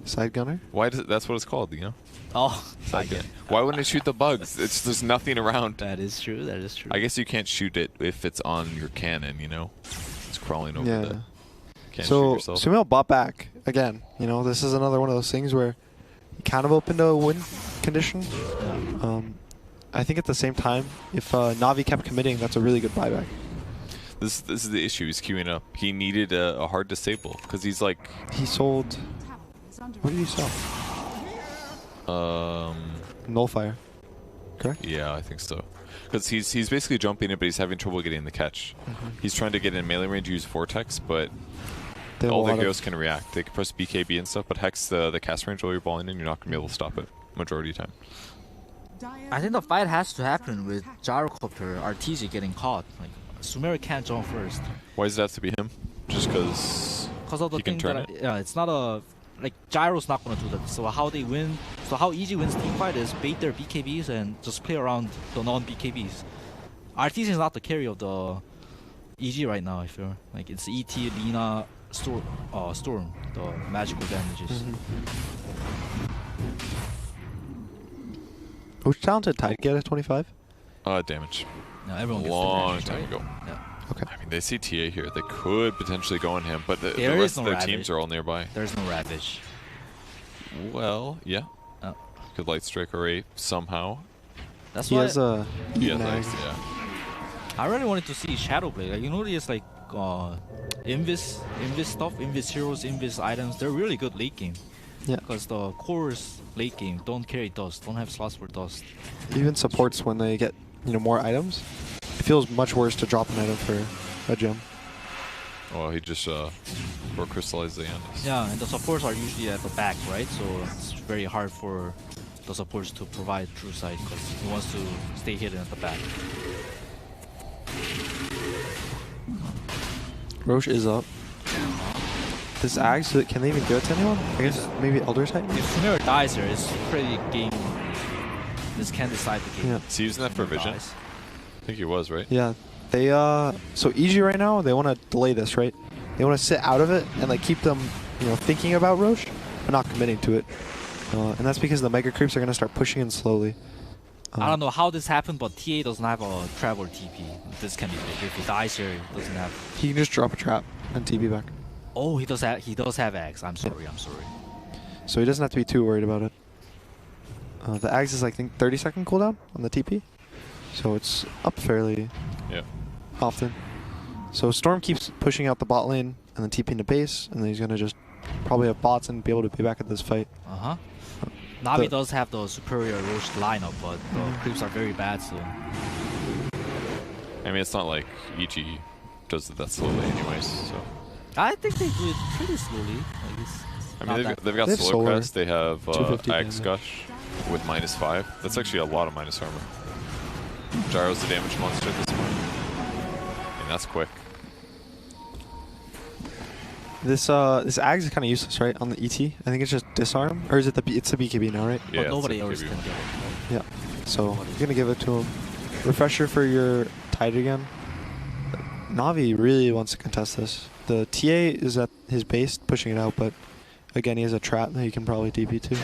Side gunner? Why does it, that's what it's called, you know? Oh, Side gun. Why wouldn't it shoot the bugs? It's there's nothing around. that is true. That is true. I guess you can't shoot it if it's on your cannon, you know? It's crawling over Yeah. the can't shoot So yourself. Sumail bought back again. You know, this is another one of those things where he kind of opened a win condition. I think at the same time, if Navi kept committing, that's a really good buyback. This is the issue. He's queuing up. He needed a hard disable because he's like He sold. What did he sell? Nullfire. Correct? Yeah, I think so. Because he's basically jumping it, but he's having trouble getting the catch. He's trying to get in melee range, use Vortex, but They have all a the lot of- heroes can react. They can press BKB and stuff, but Hex the cast range while you're balling in, you're not gonna be able to stop it majority of the time. I think the fight has to happen with Gyrocopter RTZ getting caught. Like Sumeru can't jump first. Why does it have to be him? Just because Because of the he can thing turn that yeah, it's not a like Gyro's not gonna do that. So how they win? So how EG wins team fight is bait their BKBs and just play around the non-BKBs. RTZ is not the carry of the EG right now. I feel like it's ET, Lina, Storm, the magical damages. Which talent did Tide get at 25? damage. Yeah, everyone gets Long the damage, time right? ago. Yeah. Okay. I mean, they see TA here. They could potentially go on him, but the There rest is no of their Ravage. teams are all nearby. There's no Ravage. Well, yeah. Oh. Could Light Strike array somehow. That's He why has a. Yeah, Nag. yeah. I really wanted to see Shadowblade. Like, you know, there's like Invis stuff, Invis heroes, Invis items. They're really good late game. Yeah. Because the cores late game don't carry dust, don't have slots for dust. Even supports when they get more items. It feels much worse to drop an item for a gem. Well, he just or crystallized the end. Yeah, and the supports are usually at the back, right? So it's very hard for the supports to provide true sight because he wants to stay hidden at the back. Roche is up. This Axe, can they even give it to anyone? I guess maybe Elder Titan? If Sumeru dies here, it's pretty game. This can decide the game. Yeah. Is he using that for Sumeru vision? dies. I think he was, right? Yeah. They, so EG right now, they want to delay this, right? They want to sit out of it and like keep them, thinking about Roche, but not committing to it. And that's because the Mega Creeps are going to start pushing in slowly. I don't know how this happened, but TA doesn't have a travel TP. This can be big. If he dies here, he doesn't have. He can just drop a trap and TP back. Oh, he does have. He does have Axe. I'm sorry. So he doesn't have to be too worried about it. The Axe is, I think, 30-second cooldown on the TP. So it's up fairly often. So Storm keeps pushing out the bot lane and then TPing to base, and then he's going to just probably have bots and be able to be back at this fight. Navi does have the superior Roche lineup, but the creeps are very bad, so. I mean, it's not like EG does it that slowly anyways, so. I think they do it pretty slowly. Like it's I not mean, that- they've got They have Solar Solar. Crest, they have 250 Axe damage. Gush with -5. That's actually a lot of minus armor. Gyro's the damage monster at this point. And that's quick. This Axe is kind of useless, right? On the ET, I think it's just disarm, or is it it's the BKB now, right? Yeah, but nobody it's a else BKB. can get it. Yeah. So you're gonna give it to him. Refresher for your Tide again. Navi really wants to contest this. The TA is at his base pushing it out, but again he has a trap that he can probably DP to.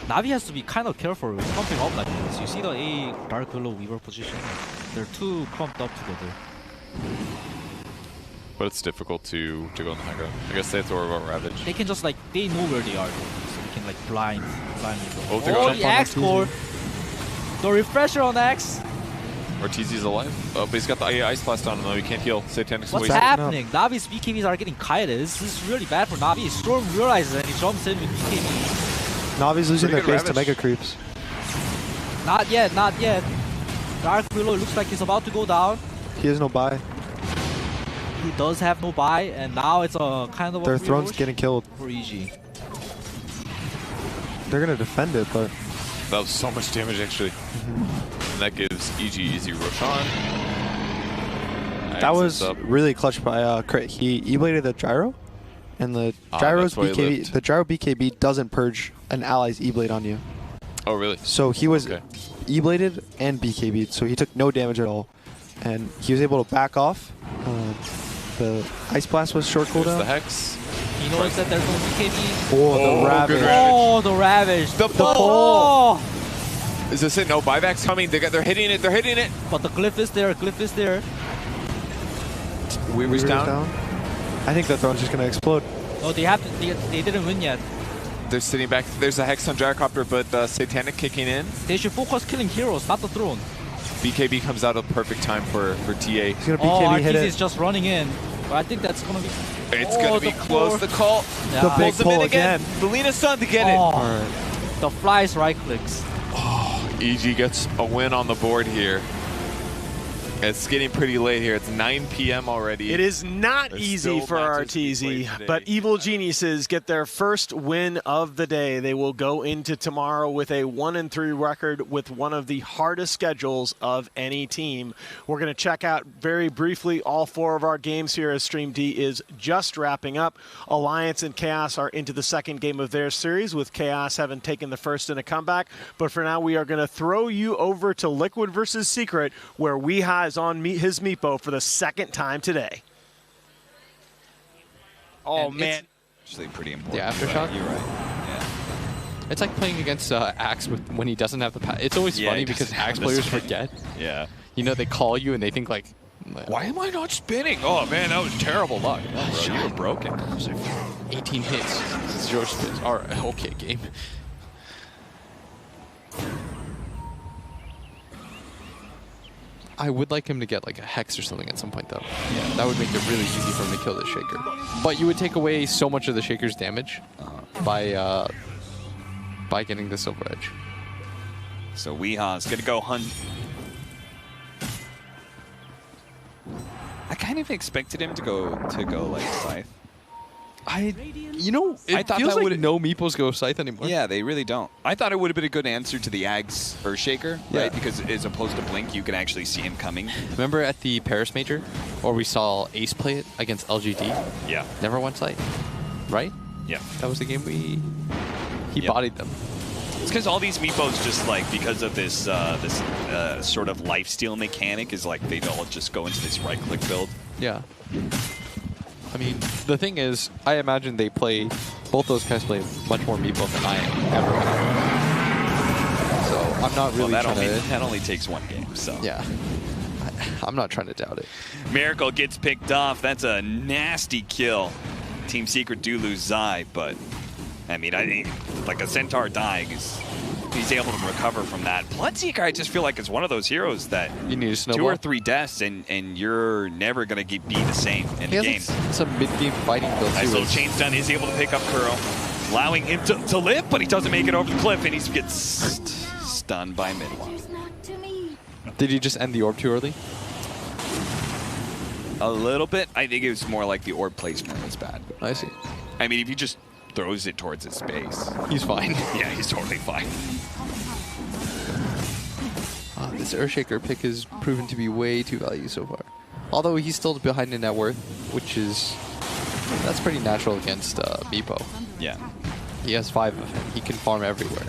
Navi has to be kind of careful with clumping up like this. You see the A Dark Willow Weaver position? They're too clumped up together. But it's difficult to go on the high ground. I guess they have to worry about Ravage. They can just like, they know where they are, so they can like blindly go. Oh, they're going the Axe core. The refresher on Axe. Ortiz alive. Oh, but he's got the Ice Blast on him though. He can't heal. Satanic's What's wasted. happening? Navi's BKBs are getting kited. This is really bad for Navi. Storm realizes and he jumps in with BKB. Navi's losing their Pretty base good to Mega Creeps. Not yet, not yet. Dark Willow looks like he's about to go down. He has no buy. He does have no buy, and now it's a kind of Their a throne's getting killed. for EG. They're gonna defend it, but That was so much damage actually. And that gives EG easy Roshan. that was really clutch by Crit. He E-bladed the gyro, and the gyro's that's why he BKB, lived. the gyro BKB doesn't purge an ally's E-blade on you. Oh really? So he was Okay. E-bladed and BKB'd, so he took no damage at all, and he was able to back off. The Ice Blast was short There's cooldown. the Hex. He knows that there's no BKB. Oh, the Oh, Ravage. good Ravage. Oh, the Ravage. The pull. Is this it? No buybacks coming. They're hitting it. They're hitting it. But the glyph is there. Glyph is there. Weaver's down. I think the throne's just gonna explode. No, they have to. They didn't win yet. They're sitting back. There's a Hex on Gyrocopter, but Satanic kicking in. They should focus killing heroes, not the throne. BKB comes out at the perfect time for TA. He's gonna Oh, BKB hit RTZ it. is just running in. But I think that's gonna be. It's gonna be the close. core. The call. Yeah. The big Pulls him in pull again. again. The Lina Sun to get Oh. it. Alright. The flies right clicks. EG gets a win on the board here. It's getting pretty late here. It's 9 p.m. already. It is not There's easy still for matches to be RTZ, played today. but Evil Geniuses get their first win of the day. They will go into tomorrow with a 1-3 record with one of the hardest schedules of any team. We're going to check out very briefly all four of our games here as Stream D is just wrapping up. Alliance and Chaos are into the second game of their series, with Chaos having taken the first in a comeback. But for now, we are going to throw you over to Liquid versus Secret, where Weeha is on his Meepo for the second time today. Oh, man. Actually pretty important. Yeah, Aftershock? You're right. Yeah. It's like playing against Axe when he doesn't have the pass. It's always Yeah, funny he because doesn't Axe have the players spin. forget. Yeah. You know, they call you and they think like, Why am I not spinning? Oh, man, that was terrible luck. Oh, bro, you were broken. 18 hits, 0 spins. All right, okay, game. I would like him to get like a Hex or something at some point, though. Yeah, that would make it really easy for him to kill the Shaker. But you would take away so much of the Shaker's damage by getting the Silver Edge. So Weeha's going to go hunt. I kind of expected him to go like Scythe. You know, I it thought feels that like would've- no Meeples go Scythe anymore. Yeah, they really don't. I thought it would have been a good answer to the Ags Earthshaker, Yeah. right? Because as opposed to Blink, you can actually see him coming. Remember at the Paris Major, where we saw Ace play it against LGD? Yeah. Never went Scythe, right? Yeah. That was the game he Yep. bodied them. It's because all these Meepos just like, because of this sort of lifesteal mechanic, is like they all just go into this right-click build. Yeah. I mean, the thing is, I imagine they play, both those guys play much more Meeple than I ever have. So I'm not really Well, trying to... that only takes one game, so. Yeah. I'm not trying to doubt it. Miracle gets picked off. That's a nasty kill. Team Secret do lose Zai, but I mean, I think like a Centaur dying he's able to recover from that. Bloodseeker, I just feel like it's one of those heroes that You need to 2 snowball. or 3 deaths and you're never gonna be the same in He the has game. like some mid-game fighting build Nice too. little chain stun is able to pick up Kuro, allowing him to live, but he doesn't make it over the cliff and he gets stunned by Midwalk. Did he just end the orb too early? A little bit. I think it was more like the orb placement was bad. I see. I mean, if he just throws it towards his space, He's fine. yeah, he's totally fine. This Earthshaker pick has proven to be way too valuable so far. Although he's still behind in net worth, which is... That's pretty natural against Meepo. Yeah. He has 5 of him. He can farm everywhere.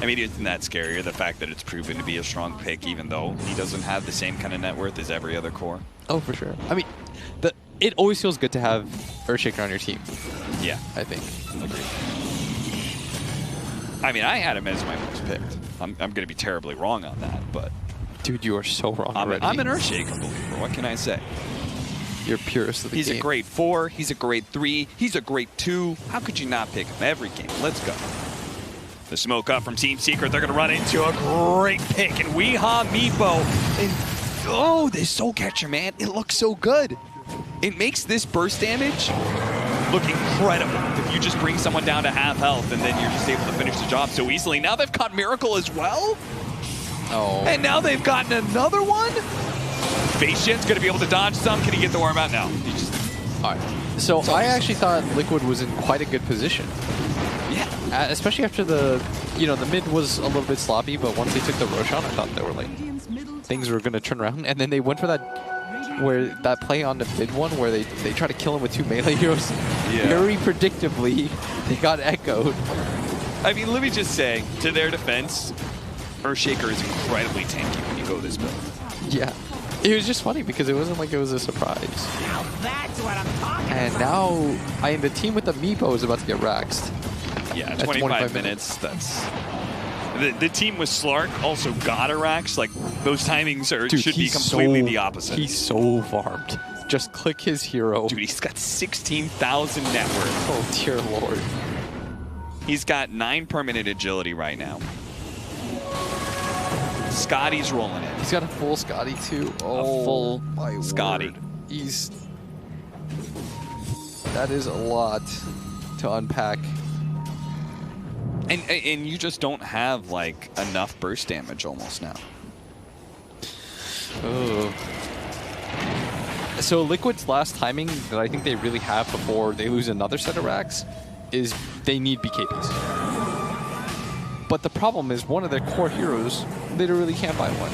I mean, isn't that scarier, the fact that it's proven to be a strong pick, even though he doesn't have the same kind of net worth as every other core? Oh, for sure. I mean, it always feels good to have Earthshaker on your team, Yeah. I think. Agreed. I mean, I had him as my most picked. I'm going to be terribly wrong on that, but... Dude, you are so wrong already. I'm an Earthshaker believer. What can I say? You're purist of the game. He's a grade 4. He's a grade 3. He's a grade 2. How could you not pick him every game? Let's go. The smoke up from Team Secret. They're going to run into a great pick. And Weehaw Meepo. And, oh, this Soul Catcher, man. It looks so good. It makes this burst damage look incredible if you just bring someone down to half health and then you're just able to finish the job so easily. Now they've caught Miracle as well. Oh. And now they've gotten another one. Face Gen's going to be able to dodge some. Can he get the worm out? No. He just... All right. So I actually thought Liquid was in quite a good position. Yeah. Especially after the, the mid was a little bit sloppy, but once they took the Roshan, I thought they were like, things were going to turn around. And then they went for that play on the mid one where they try to kill him with 2 melee heroes. Yeah. Very predictably, they got echoed. I mean, let me just say, to their defense, Earthshaker is incredibly tanky when you go this build. Yeah. It was just funny because it wasn't like it was a surprise. Now that's what I'm talking about. And now, the team with the Meepo is about to get raxed. Yeah, 25 minutes. That's the team with Slark also got a rax. Like those timings should be completely the opposite. He's so farmed. Just click his hero. Dude, he's got 16,000 net worth. Oh dear lord. He's got 9 permanent agility right now. Scotty's rolling it. He's got a full Scotty too. Oh, a full my Scotty. Word. That is a lot to unpack. And you just don't have like enough burst damage almost now. Oh. So Liquid's last timing that I think they really have before they lose another set of racks is they need BKBs. But the problem is one of their core heroes literally can't buy one.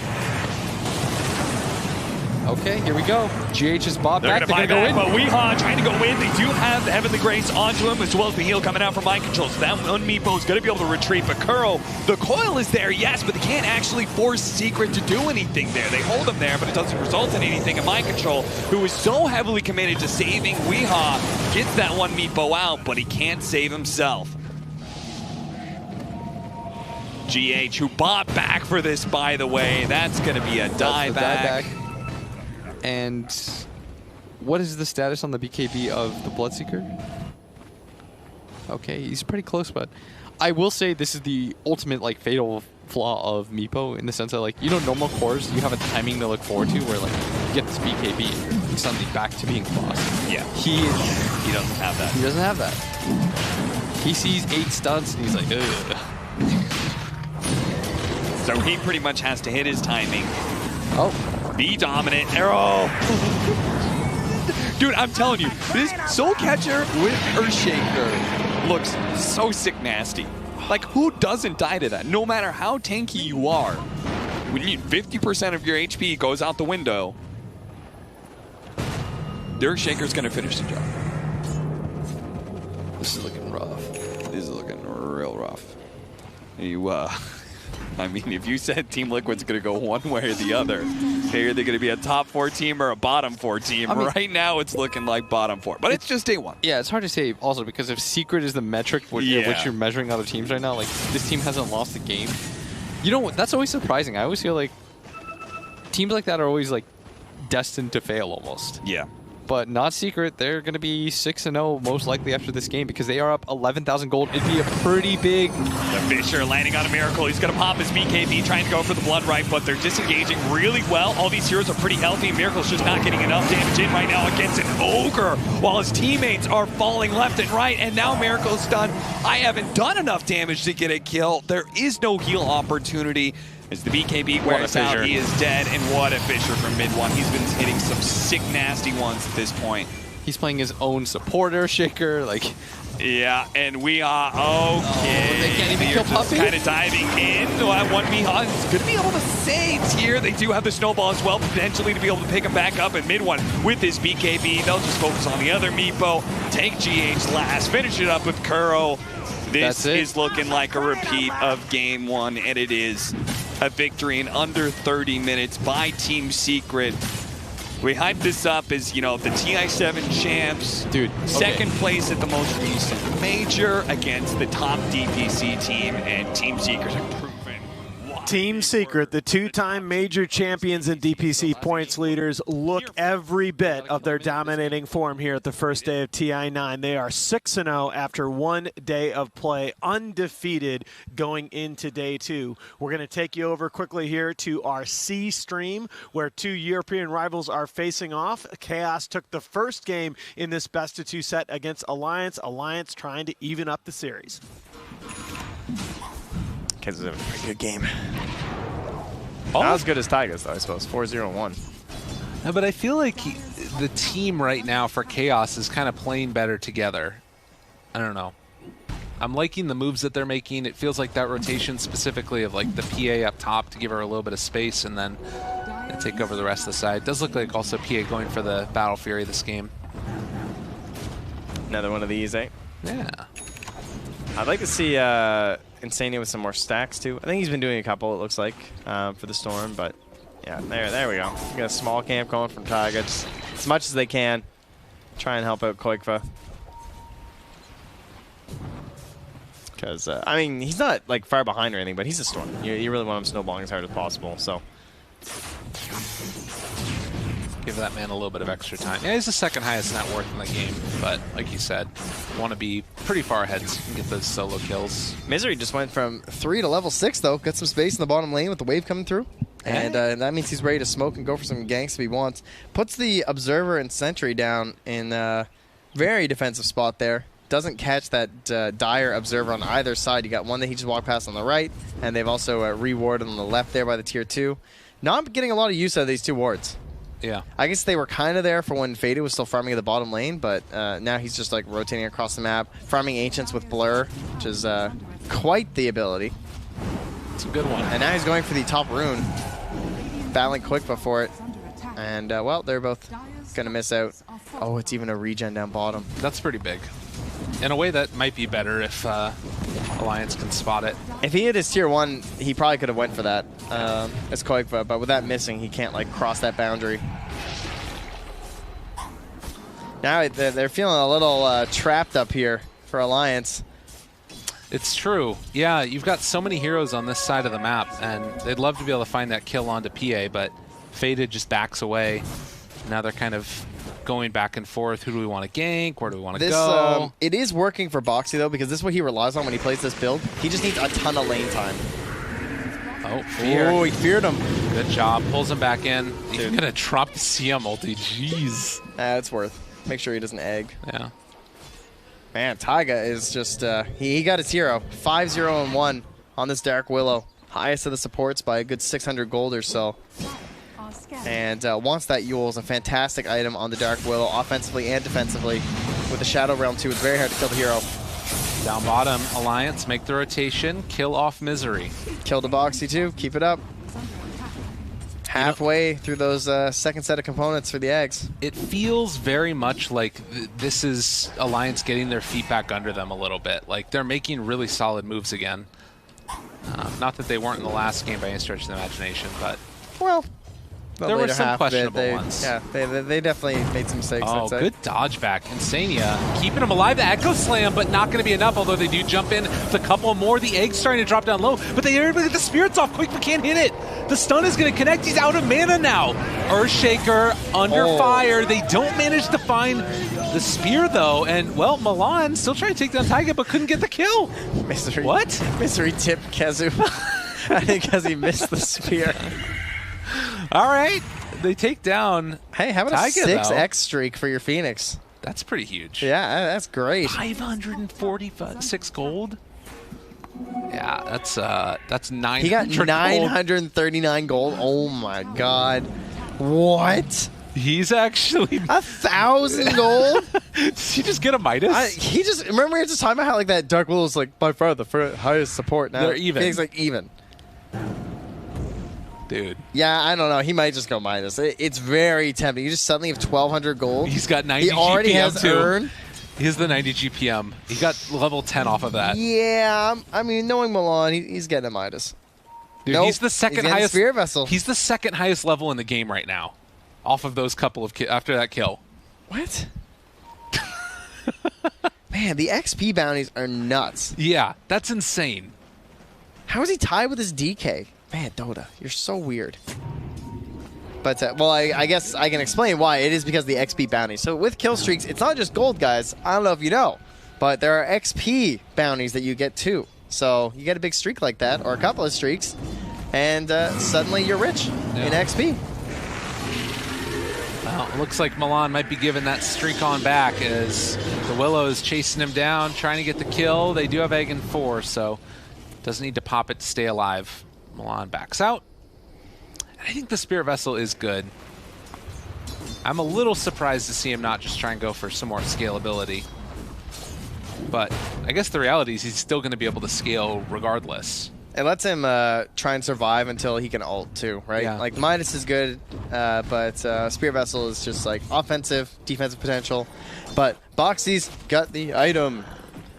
Okay, here we go. GH is bought back. They're going to go in. But Weehaw trying to go in. They do have the Heavenly Grace onto him, as well as the heal coming out from mind control. So that one Meepo is going to be able to retreat. But Kuro, the coil is there, yes, but they can't actually force Secret to do anything there. They hold him there, but it doesn't result in anything. And mind control, who is so heavily committed to saving Weehaw, gets that one Meepo out, but he can't save himself. GH, who bought back for this, by the way. That's going to be a dieback. And what is the status on the BKB of the Bloodseeker? Okay, he's pretty close, but I will say this is the ultimate like fatal flaw of Meepo in the sense that like normal cores you have a timing to look forward to where like you get this BKB and you're suddenly back to being boss. Yeah, he doesn't have that. He doesn't have that. He sees 8 stunts and he's like, ugh. So he pretty much has to hit his timing. Oh. Be dominant. Arrow. Dude, I'm telling you, this Soul Catcher with Earthshaker looks so sick nasty. Like, who doesn't die to that? No matter how tanky you are, when 50% of your HP goes out the window, the Earthshaker's going to finish the job. This is looking rough. This is looking real rough. I mean, if you said Team Liquid's going to go one way or the other, they're either going to be a top 4 team or a bottom 4 team. I mean, right now, it's looking like bottom 4, but it's just day 1. Yeah, it's hard to say also because if Secret is the metric which you're measuring other teams right now, like this team hasn't lost a game. You know what? That's always surprising. I always feel like teams like that are always like destined to fail almost. Yeah. But not Secret. They're going to be 6-0 most likely after this game because they are up 11,000 gold. It'd be a pretty big... The Fisher landing on a Miracle. He's going to pop his BKB, trying to go for the Blood Right, but they're disengaging really well. All these heroes are pretty healthy. Miracle's just not getting enough damage in right now against an Ogre, while his teammates are falling left and right, and now Miracle's done. I haven't done enough damage to get a kill. There is no heal opportunity. As the BKB wears out, he is dead, and what a Fisher from mid 1. He's been hitting some sick, nasty ones at this point. He's playing his own supporter shaker, like... Yeah, and we are okay. Oh, they can't even kill Puppy? Kind of diving in. 1v is going to be able to save here. They do have the snowball as well, potentially to be able to pick him back up in mid 1 with his BKB. They'll just focus on the other Meepo, take GH last, finish it up with Kuro. This is looking like a repeat of game 1, and it is a victory in under 30 minutes by Team Secret. We hyped this up as, you know, the TI7 champs. Dude, Second place at the most recent major against the top DPC team, and Team Secret have proven why Team they Secret, were the two-time major champions and DPC points leaders, look every bit of their dominating form here at the first day of TI9. They are 6-0 after 1 day of play, undefeated going into day 2. We're going to take you over quickly here to our C stream, where 2 European rivals are facing off. Chaos took the first game in this best-of-2 set against Alliance. Alliance trying to even up the series. Kids is a pretty good game. Not as good as Tigers, though, I suppose. 4-0-1. No, but I feel like the team right now for Chaos is kind of playing better together. I don't know. I'm liking the moves that they're making. It feels like that rotation specifically of like the PA up top to give her a little bit of space and then take over the rest of the side. It does look like also PA going for the Battle Fury this game. Another one of these, eh? Yeah. I'd like to see Insania with some more stacks, too. I think he's been doing a couple, it looks like, for the Storm. But, yeah, there we go. We got a small camp going from Tiger. Just as much as they can. Try and help out Koikva. Because, I mean, he's not, like, far behind or anything, but he's a Storm. You really want him snowballing as hard as possible, so... Give that man a little bit of extra time. Yeah, he's the second highest net worth in the game, but like you said, want to be pretty far ahead so you can get those solo kills. Misery just went from 3 to level 6, though. Got some space in the bottom lane with the wave coming through. And that means he's ready to smoke and go for some ganks if he wants. Puts the Observer and Sentry down in a very defensive spot there. Doesn't catch that dire Observer on either side. You got one that he just walked past on the right, and they've also rewarded on the left there by the tier 2. Not getting a lot of use out of these 2 wards. Yeah. I guess they were kind of there for when Faded was still farming at the bottom lane, but now he's just like rotating across the map, farming Ancients with Blur, which is quite the ability. It's a good one. And now he's going for the top rune, battling Koikva for it. And, well, they're both going to miss out. Oh, it's even a regen down bottom. That's pretty big. In a way, that might be better if Alliance can spot it. If he hit his tier 1, he probably could have went for that as Koikva, but with that missing, he can't like cross that boundary. Now they're feeling a little trapped up here for Alliance. It's true. Yeah, you've got so many heroes on this side of the map, and they'd love to be able to find that kill onto PA, but Faded just backs away. Now they're kind of going back and forth. Who do we want to gank? Where do we want to go? It is working for Boxy, though, because this is what he relies on when he plays this build. He just needs a ton of lane time. Oh, fear. Oh, he feared him. Good job. Pulls him back in. He's going to drop the CM ulti. Jeez. It's worth. Make sure he doesn't egg. Yeah. Man, Taiga is just... he got his hero. 5-0-1 on this Dark Willow. Highest of the supports by a good 600 gold or so. And wants that Yule is a fantastic item on the Dark Willow, offensively and defensively. With the Shadow Realm, too, it's very hard to kill the hero. Down bottom, Alliance, make the rotation, kill off Misery. Kill the Boxy, too. Keep it up. Halfway through those second set of components for the eggs. It feels very much like this is Alliance getting their feet back under them a little bit. Like, they're making really solid moves again. Not that they weren't in the last game by any stretch of the imagination, but... Well... there were some questionable ones. Yeah, they definitely made some mistakes. Oh, good dodge back. Insania keeping him alive. The Echo Slam, but not going to be enough, although they do jump in with a couple more. The Egg's starting to drop down low, but they get the Spirits off quick, but can't hit it. The stun is going to connect. He's out of mana now. Earthshaker under fire. They don't manage to find the Spear, though. And, well, Milan still trying to take down Taiga, but couldn't get the kill. Misery. What? Misery tipped Kezu. I think because he missed the Spear. All right, they take down. Hey, how about Taiga, a 6x streak for your Phoenix? That's pretty huge. Yeah, that's great. 546 gold. Yeah, that's 900. He got 939 gold. Oh my god, what? He's actually 1,000 gold. Did he just get a Midas? He just remember just talking about how like that Dark Willow is like by far the highest support now. They're even. He's like even. Dude. Yeah, I don't know. He might just go Midas. It's very tempting. You just suddenly have 1,200 gold. He's got 90 GPM. He already has too. earn. He has the 90 GPM. He got level 10 off of that. Yeah, I mean, knowing Milan, he's getting a Midas. Dude, he's the second highest Spear Vessel. He's the second highest level in the game right now. off of those couple of after that kill. What? Man, the XP bounties are nuts. Yeah, that's insane. How is he tied with his DK? Man, Dota, you're so weird. But, well, I guess I can explain why. It is because of the XP bounties. So with kill streaks, it's not just gold, guys. I don't know if you know. But there are XP bounties that you get too. So you get a big streak like that, or a couple of streaks, and suddenly you're rich in XP. Well, it looks like Milan might be giving that streak on back as the Willow is chasing him down, trying to get the kill. They do have Egg in 4, so doesn't need to pop it to stay alive. Milan backs out. And I think the Spirit Vessel is good. I'm a little surprised to see him not just try and go for some more scalability. But I guess the reality is he's still going to be able to scale regardless. It lets him try and survive until he can ult too, right? Yeah. Like Midas is good, but Spirit Vessel is just like offensive, defensive potential. But Boxy's got the item.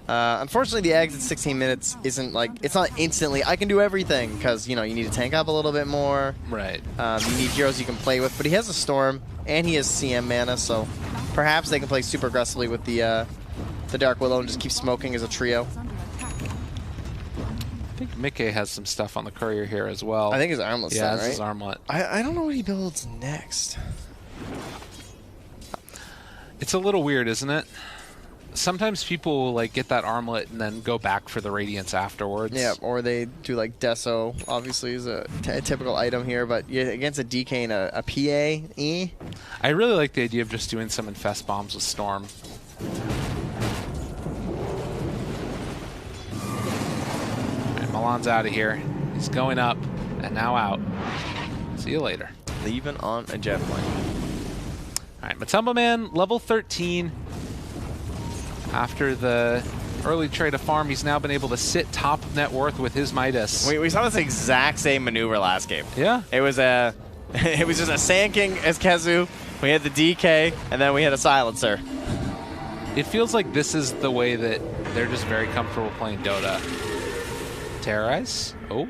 Unfortunately, the eggs at 16 minutes isn't like, it's not instantly, I can do everything, because, you know, you need to tank up a little bit more. Right. You need heroes you can play with, but he has a Storm, and he has CM mana, so perhaps they can play super aggressively with the Dark Willow and just keep smoking as a trio. I think Mickey has some stuff on the courier here as well. I think his armlet's yeah, done, this right? is armlet. I don't know what he builds next. It's a little weird, isn't it? Sometimes people will, like, get that armlet and then go back for the Radiance afterwards. Yeah, or they do like Deso, obviously is a typical item here, but yeah, against a DK and a PA, I really like the idea of just doing some Infest Bombs with Storm. Alright, Milan's out of here. He's going up and now out. See you later. Leaving on a jet plane. Alright, Matumba Man, level 13. After the early trade of farm, he's now been able to sit top of net worth with his Midas. We saw this exact same maneuver last game. Yeah. It was it was just a Sand King as Kezu. We had the DK, and then we had a Silencer. It feels like this is the way that they're just very comfortable playing Dota. Terrorize. Oh,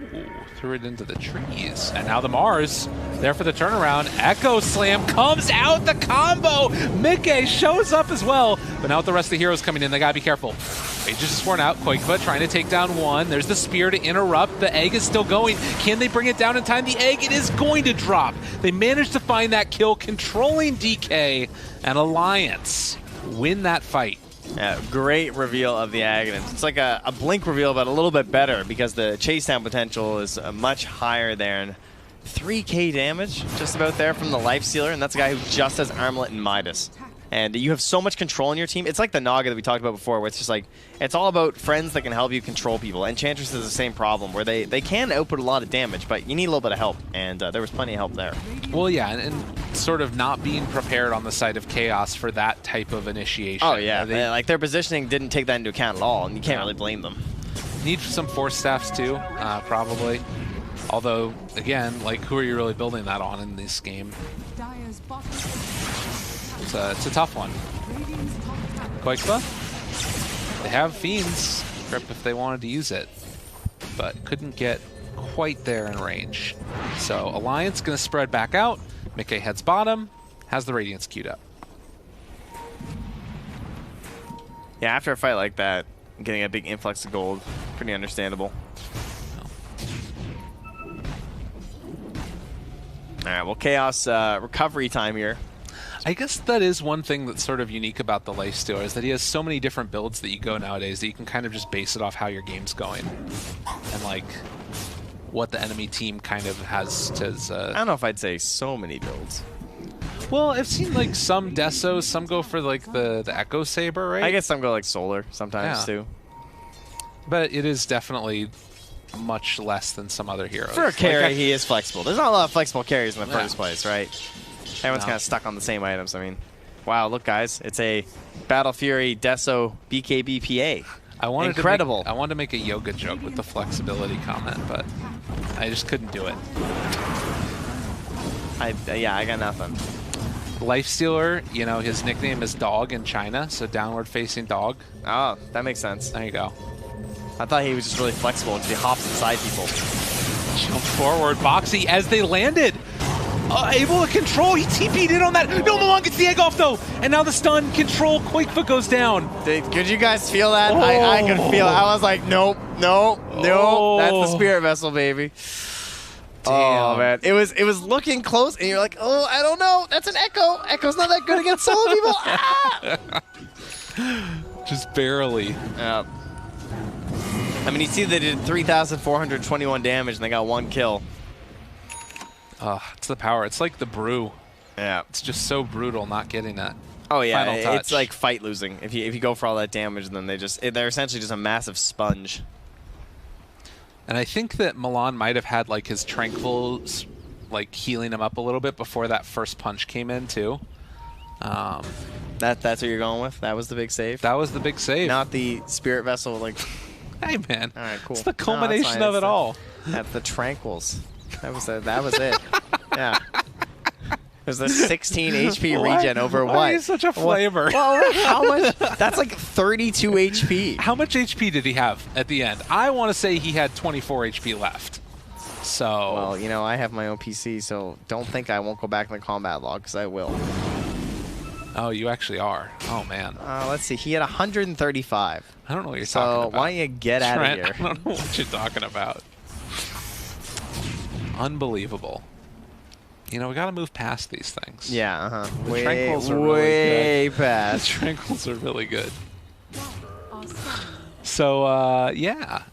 threw it into the trees. And now the Mars, there for the turnaround. Echo Slam comes out the combo. Mickey shows up as well. But now with the rest of the heroes coming in, they gotta be careful. Aegis is worn out. Koikva trying to take down one. There's the spear to interrupt. The egg is still going. Can they bring it down in time? The egg, it is going to drop. They managed to find that kill, controlling DK, and Alliance win that fight. Yeah, great reveal of the Aghanim. It's like a blink reveal, but a little bit better because the chase down potential is much higher there. And 3k damage just about there from the Life Stealer, and that's a guy who just has Armlet and Midas. And you have so much control in your team. It's like the Naga that we talked about before, where it's just like, it's all about friends that can help you control people. Enchantress is the same problem, where they can output a lot of damage, but you need a little bit of help, and there was plenty of help there. Well, yeah, and sort of not being prepared on the side of Chaos for that type of initiation. Oh, yeah. Like, their positioning didn't take that into account at all, and you can't really blame them. Need some Force Staffs, too, probably. Although, again, like, who are you really building that on in this game? It's a tough one. Koikva, they have Fiend's grip if they wanted to use it, but couldn't get quite there in range. So Alliance gonna spread back out. Mickey heads bottom, has the Radiance queued up. Yeah, after a fight like that, getting a big influx of gold, pretty understandable. All right, well, Chaos recovery time here. I guess that is one thing that's sort of unique about the Lifestealer, is that he has so many different builds that you go nowadays that you can kind of just base it off how your game's going. And, like, what the enemy team kind of has to... I don't know if I'd say so many builds. Well, I've seen, like, some Desos, some go for, like, the Echo Saber, right? I guess some go, like, Solar sometimes, too. But it is definitely much less than some other heroes. For a carry, he is flexible. There's not a lot of flexible carries in the first place, right? Everyone's kind of stuck on the same items. I mean, wow, look, guys. It's a Battle Fury Deso BKBPA. Incredible. I wanted to make a yoga joke with the flexibility comment, but I just couldn't do it. Yeah, I got nothing. Lifestealer, you know, his nickname is Dog in China, so downward-facing dog. Oh, that makes sense. There you go. I thought he was just really flexible because he hops inside people. Jump forward, Boxy, as they landed. able to control. He TP'd in on that. No, Milan gets the egg off, though. And now the stun control. Quakefoot goes down. Could you guys feel that? I could feel it. I was like, nope, nope, nope. That's the Spirit Vessel, baby. Damn. Oh, man. It was looking close, and you're like, oh, I don't know. That's an Echo. Echo's not that good against solo people. Ah! Just barely. Yeah. I mean, you see they did 3,421 damage, and they got 1 kill. It's the power. It's like the brew. Yeah. It's just so brutal not getting that. Oh yeah, final touch. it's like fight losing. If you go for all that damage, then they're essentially just a massive sponge. And I think that Milan might have had like his tranquils, like healing him up a little bit before that first punch came in too. That's what you're going with. That was the big save. That was the big save. Not the Spirit Vessel. Like, hey man, all right, cool. It's the culmination of it all. That's the tranquils. That was it. Yeah. It was a 16 HP regen over what? Why is such a flavor? Well, how much? That's like 32 HP. How much HP did he have at the end? I want to say he had 24 HP left. So. Well, you know, I have my own PC, so don't think I won't go back in the combat log, because I will. Oh, you actually are. Oh, man. Let's see. He had 135. I don't know what you're talking about. So why don't you get out of here? I don't know what you're talking about. Unbelievable. You know, we got to move past these things. Yeah, The tranquils are really way good. past. The tranquils are really good. So, yeah.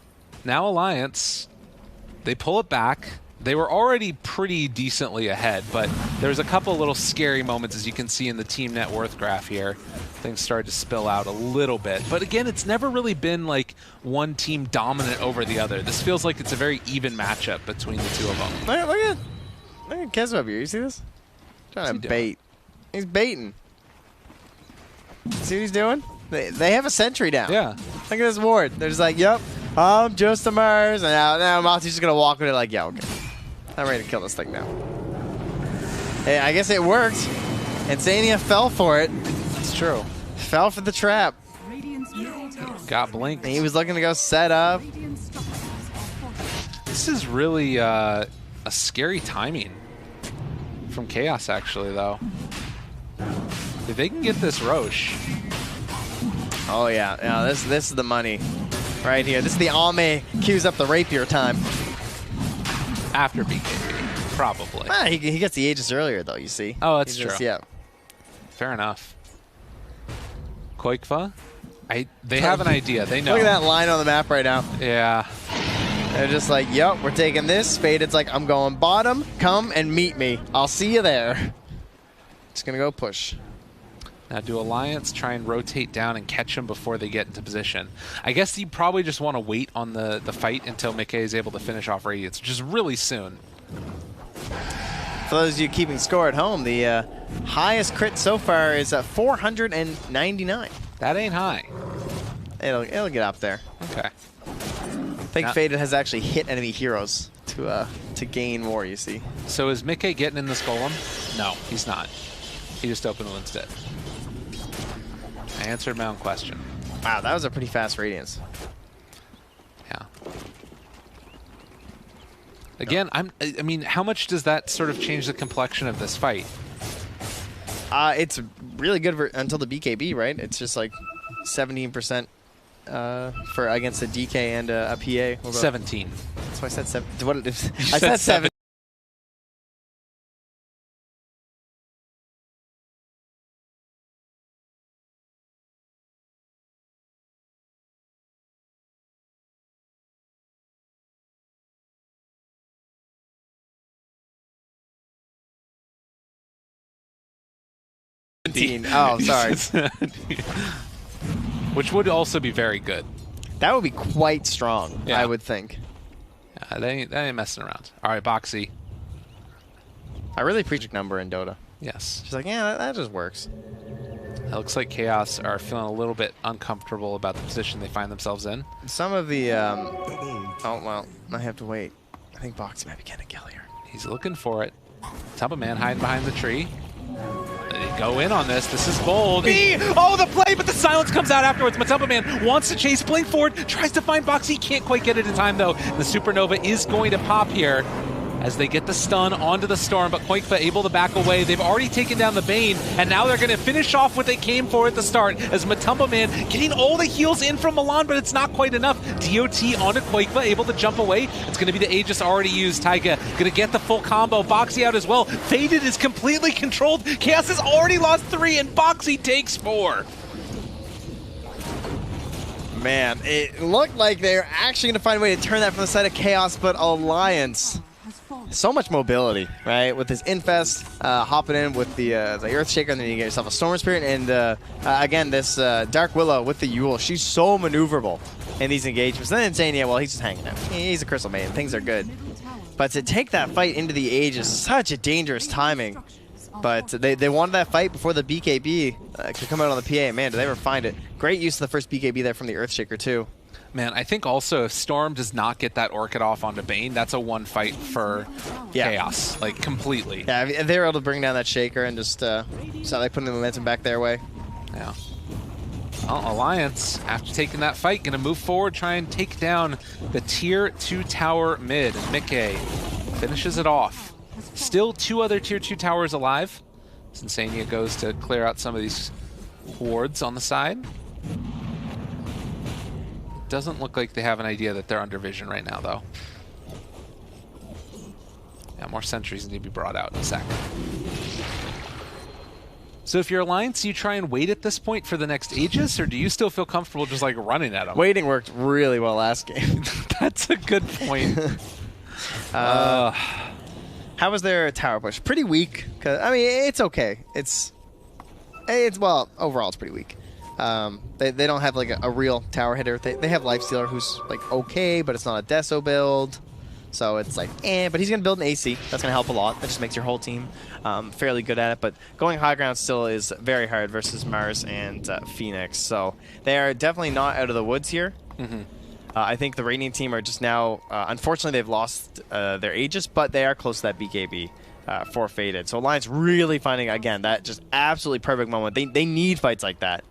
Now Alliance, they pull it back. They were already pretty decently ahead, but there's a couple little scary moments, as you can see in the team net worth graph here. Things started to spill out a little bit. But again, it's never really been like one team dominant over the other. This feels like it's a very even matchup between the two of them. Look at Kezo up here. You see this? Trying to bait. He's baiting. See what he's doing? They have a sentry down. Yeah. Look at this ward. They're just like, yep, I'm just a Mars. And now Monty's just going to walk with it like, yeah, okay. I'm ready to kill this thing now. Hey, I guess it worked. Insania fell for it. It's true. Fell for the trap. Got blinked. And he was looking to go set up. This is really a scary timing from Chaos, actually, though. If they can get this Roche. Oh, yeah. Yeah, this is the money right here. This is the Ame queues up the rapier time. After BKB, probably. He gets the Aegis earlier, though, you see. Oh, that's true. Yeah. Fair enough. Quakefa? They have an idea. They know. Look at that line on the map right now. Yeah. They're just like, yep, we're taking this. Faded's like, I'm going bottom. Come and meet me. I'll see you there. Just going to go push. Now, do Alliance try and rotate down and catch them before they get into position? I guess you probably just want to wait on the fight until Mickey is able to finish off Radiance, which is really soon. For those of you keeping score at home, the highest crit so far is 499. That ain't high. It'll get up there. Okay. I think Faded has actually hit enemy heroes to gain more, you see. So is Mickey getting in this golem? No, he's not. He just opened the instead. I answered my own question. Wow, that was a pretty fast Radiance. Yeah. Again, I mean, how much does that sort of change the complexion of this fight? It's really good until the BKB, right? It's just like 17% for against a DK and a PA. 17. That's why I said 7. I said 7. Oh, sorry. Which would also be very good. That would be quite strong, yeah. I would think. Yeah, they ain't messing around. All right, Boxy. I really preach a number in Dota. Yes. She's like, yeah, that just works. It looks like Chaos are feeling a little bit uncomfortable about the position they find themselves in. Some of the... oh, well, I have to wait. I think Boxy might be getting a kill here. He's looking for it. Tubba Man hiding behind the tree. They go in on this. This is bold. Oh, the play, but the silence comes out afterwards. Matubba Man wants to chase, blink forward, tries to find Boxy. Can't quite get it in time, though. The Supernova is going to pop here as they get the stun onto the Storm, but Koikfa able to back away. They've already taken down the Bane, and now they're going to finish off what they came for at the start, as Matumba Man getting all the heals in from Milan, but it's not quite enough. DOT onto Koikfa, able to jump away. It's going to be the Aegis already used. Taiga going to get the full combo. Boxy out as well. Faded is completely controlled. Chaos has already lost 3, and Boxy takes 4. Man, it looked like they're actually going to find a way to turn that from the side of Chaos, but Alliance, so much mobility, right? With his Infest, hopping in with the Earthshaker, and then you get yourself a Storm Spirit, and again, this Dark Willow with the Yule, she's so maneuverable in these engagements. And then Insania, well, he's just hanging out. He's a Crystal Maiden, things are good. But to take that fight into the Age is such a dangerous timing. But they wanted that fight before the BKB could come out on the PA. Man, did they ever find it. Great use of the first BKB there from the Earthshaker, too. Man, I think also if Storm does not get that Orchid off onto Bane, that's a one fight for Chaos, like completely. Yeah, if they were able to bring down that Shaker and just so they put the momentum back their way. Yeah. Well, Alliance, after taking that fight, going to move forward, try and take down the Tier 2 tower mid. Mickey finishes it off. Still 2 other Tier 2 towers alive. Insania goes to clear out some of these wards on the side. Doesn't look like they have an idea that they're under vision right now, though. Yeah, more sentries need to be brought out in a second. So if you're Alliance, you try and wait at this point for the next Aegis, or do you still feel comfortable just like running at them? Waiting worked really well last game. That's a good point. How was their tower push? Pretty weak. I mean, it's okay. It's well, overall it's pretty weak. They don't have like a real tower hitter. They have Lifestealer who's like okay, but it's not a Deso build. So it's like, but he's going to build an AC. That's going to help a lot. That just makes your whole team fairly good at it. But going high ground still is very hard versus Mars and Phoenix. So they are definitely not out of the woods here. Mm-hmm. I think the Radiant team are just now, unfortunately, they've lost their Aegis, but they are close to that BKB for Faded. So Alliance really finding, again, that just absolutely perfect moment. They need fights like that.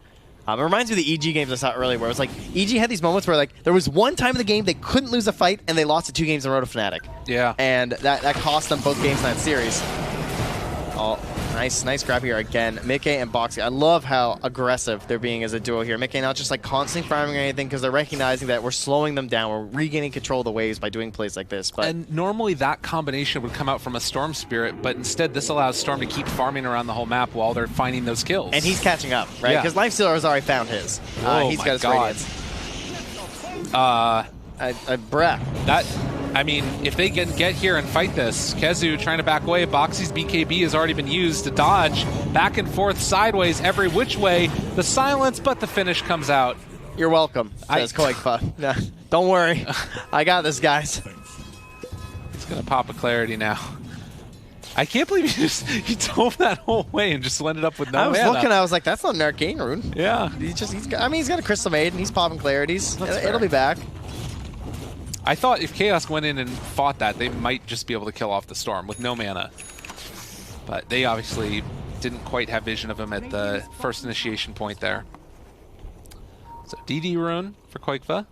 It reminds me of the EG games I saw earlier, where it was like, EG had these moments where like there was one time in the game they couldn't lose a fight, and they lost it 2 games in a row to Fnatic. Yeah. And that cost them both games in that series. Oh, nice grab here again. Mickey and Boxy. I love how aggressive they're being as a duo here. Mickey not just like constantly farming or anything, because they're recognizing that we're slowing them down. We're regaining control of the waves by doing plays like this. But and normally that combination would come out from a Storm Spirit, but instead this allows Storm to keep farming around the whole map while they're finding those kills. And he's catching up, right? Because Lifestealer has already found his. He's got his Radiance. Bruh. I mean, if they can get here and fight this, Kezu trying to back away, Boxy's BKB has already been used to dodge back and forth, sideways, every which way. The silence, but the finish comes out. You're welcome, says Koikfa. Nah, don't worry. I got this, guys. It's going to pop a Clarity now. I can't believe you dove that whole way and just ended up with no mana. I was looking, I was like, that's not an Arcane Rune. Yeah. He's got a Crystal Maiden, he's popping Clarities. It'll be back. I thought if Chaos went in and fought that, they might just be able to kill off the Storm with no mana. But they obviously didn't quite have vision of him at the first initiation point there. So DD Rune for Koikfa.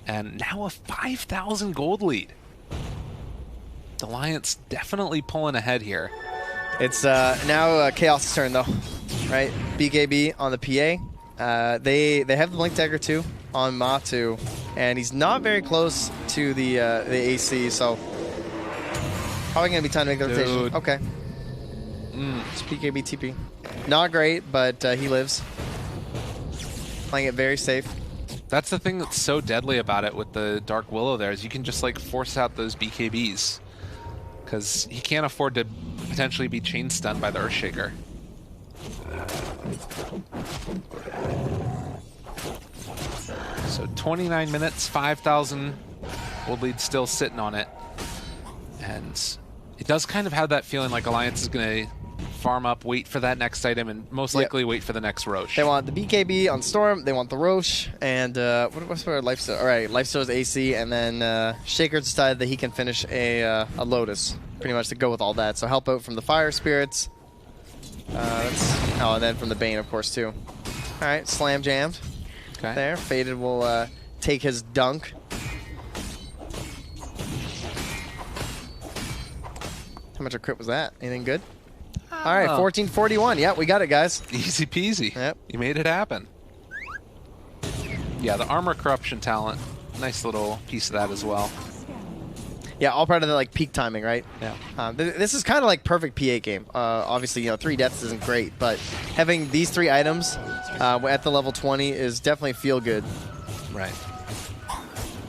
And now a 5,000 gold lead. The Alliance definitely pulling ahead here. It's now Chaos' turn, though. Right? BKB on the PA. They have the Blink Dagger, too, on Matu. And he's not very close to the AC, so probably going to be time to make the rotation. Okay. It's BKB TP. Not great, but he lives. Playing it very safe. That's the thing that's so deadly about it with the Dark Willow there, is you can just like force out those BKBs. Because he can't afford to potentially be chain stunned by the Earthshaker. So 29 minutes, 5,000 gold lead still sitting on it. And it does kind of have that feeling like Alliance is going to farm up, wait for that next item, and most likely wait for the next Roche. They want the BKB on Storm, they want the Roche, and what's for Lifesteal? All right, Lifesteal's AC, and then Shaker decided that he can finish a Lotus, pretty much to go with all that. So help out from the Fire Spirits. And then from the Bane, of course, too. All right, slam jammed. Okay. There, Faded will take his dunk. How much a crit was that? Anything good? All right, 1441. Yeah, we got it, guys. Easy peasy. Yep. You made it happen. Yeah, the armor corruption talent. Nice little piece of that as well. Yeah, all part of the like peak timing, right? Yeah. This is kind of like perfect PA game. Obviously, 3 deaths isn't great, but having these 3 items at the level 20 is definitely feel good. Right.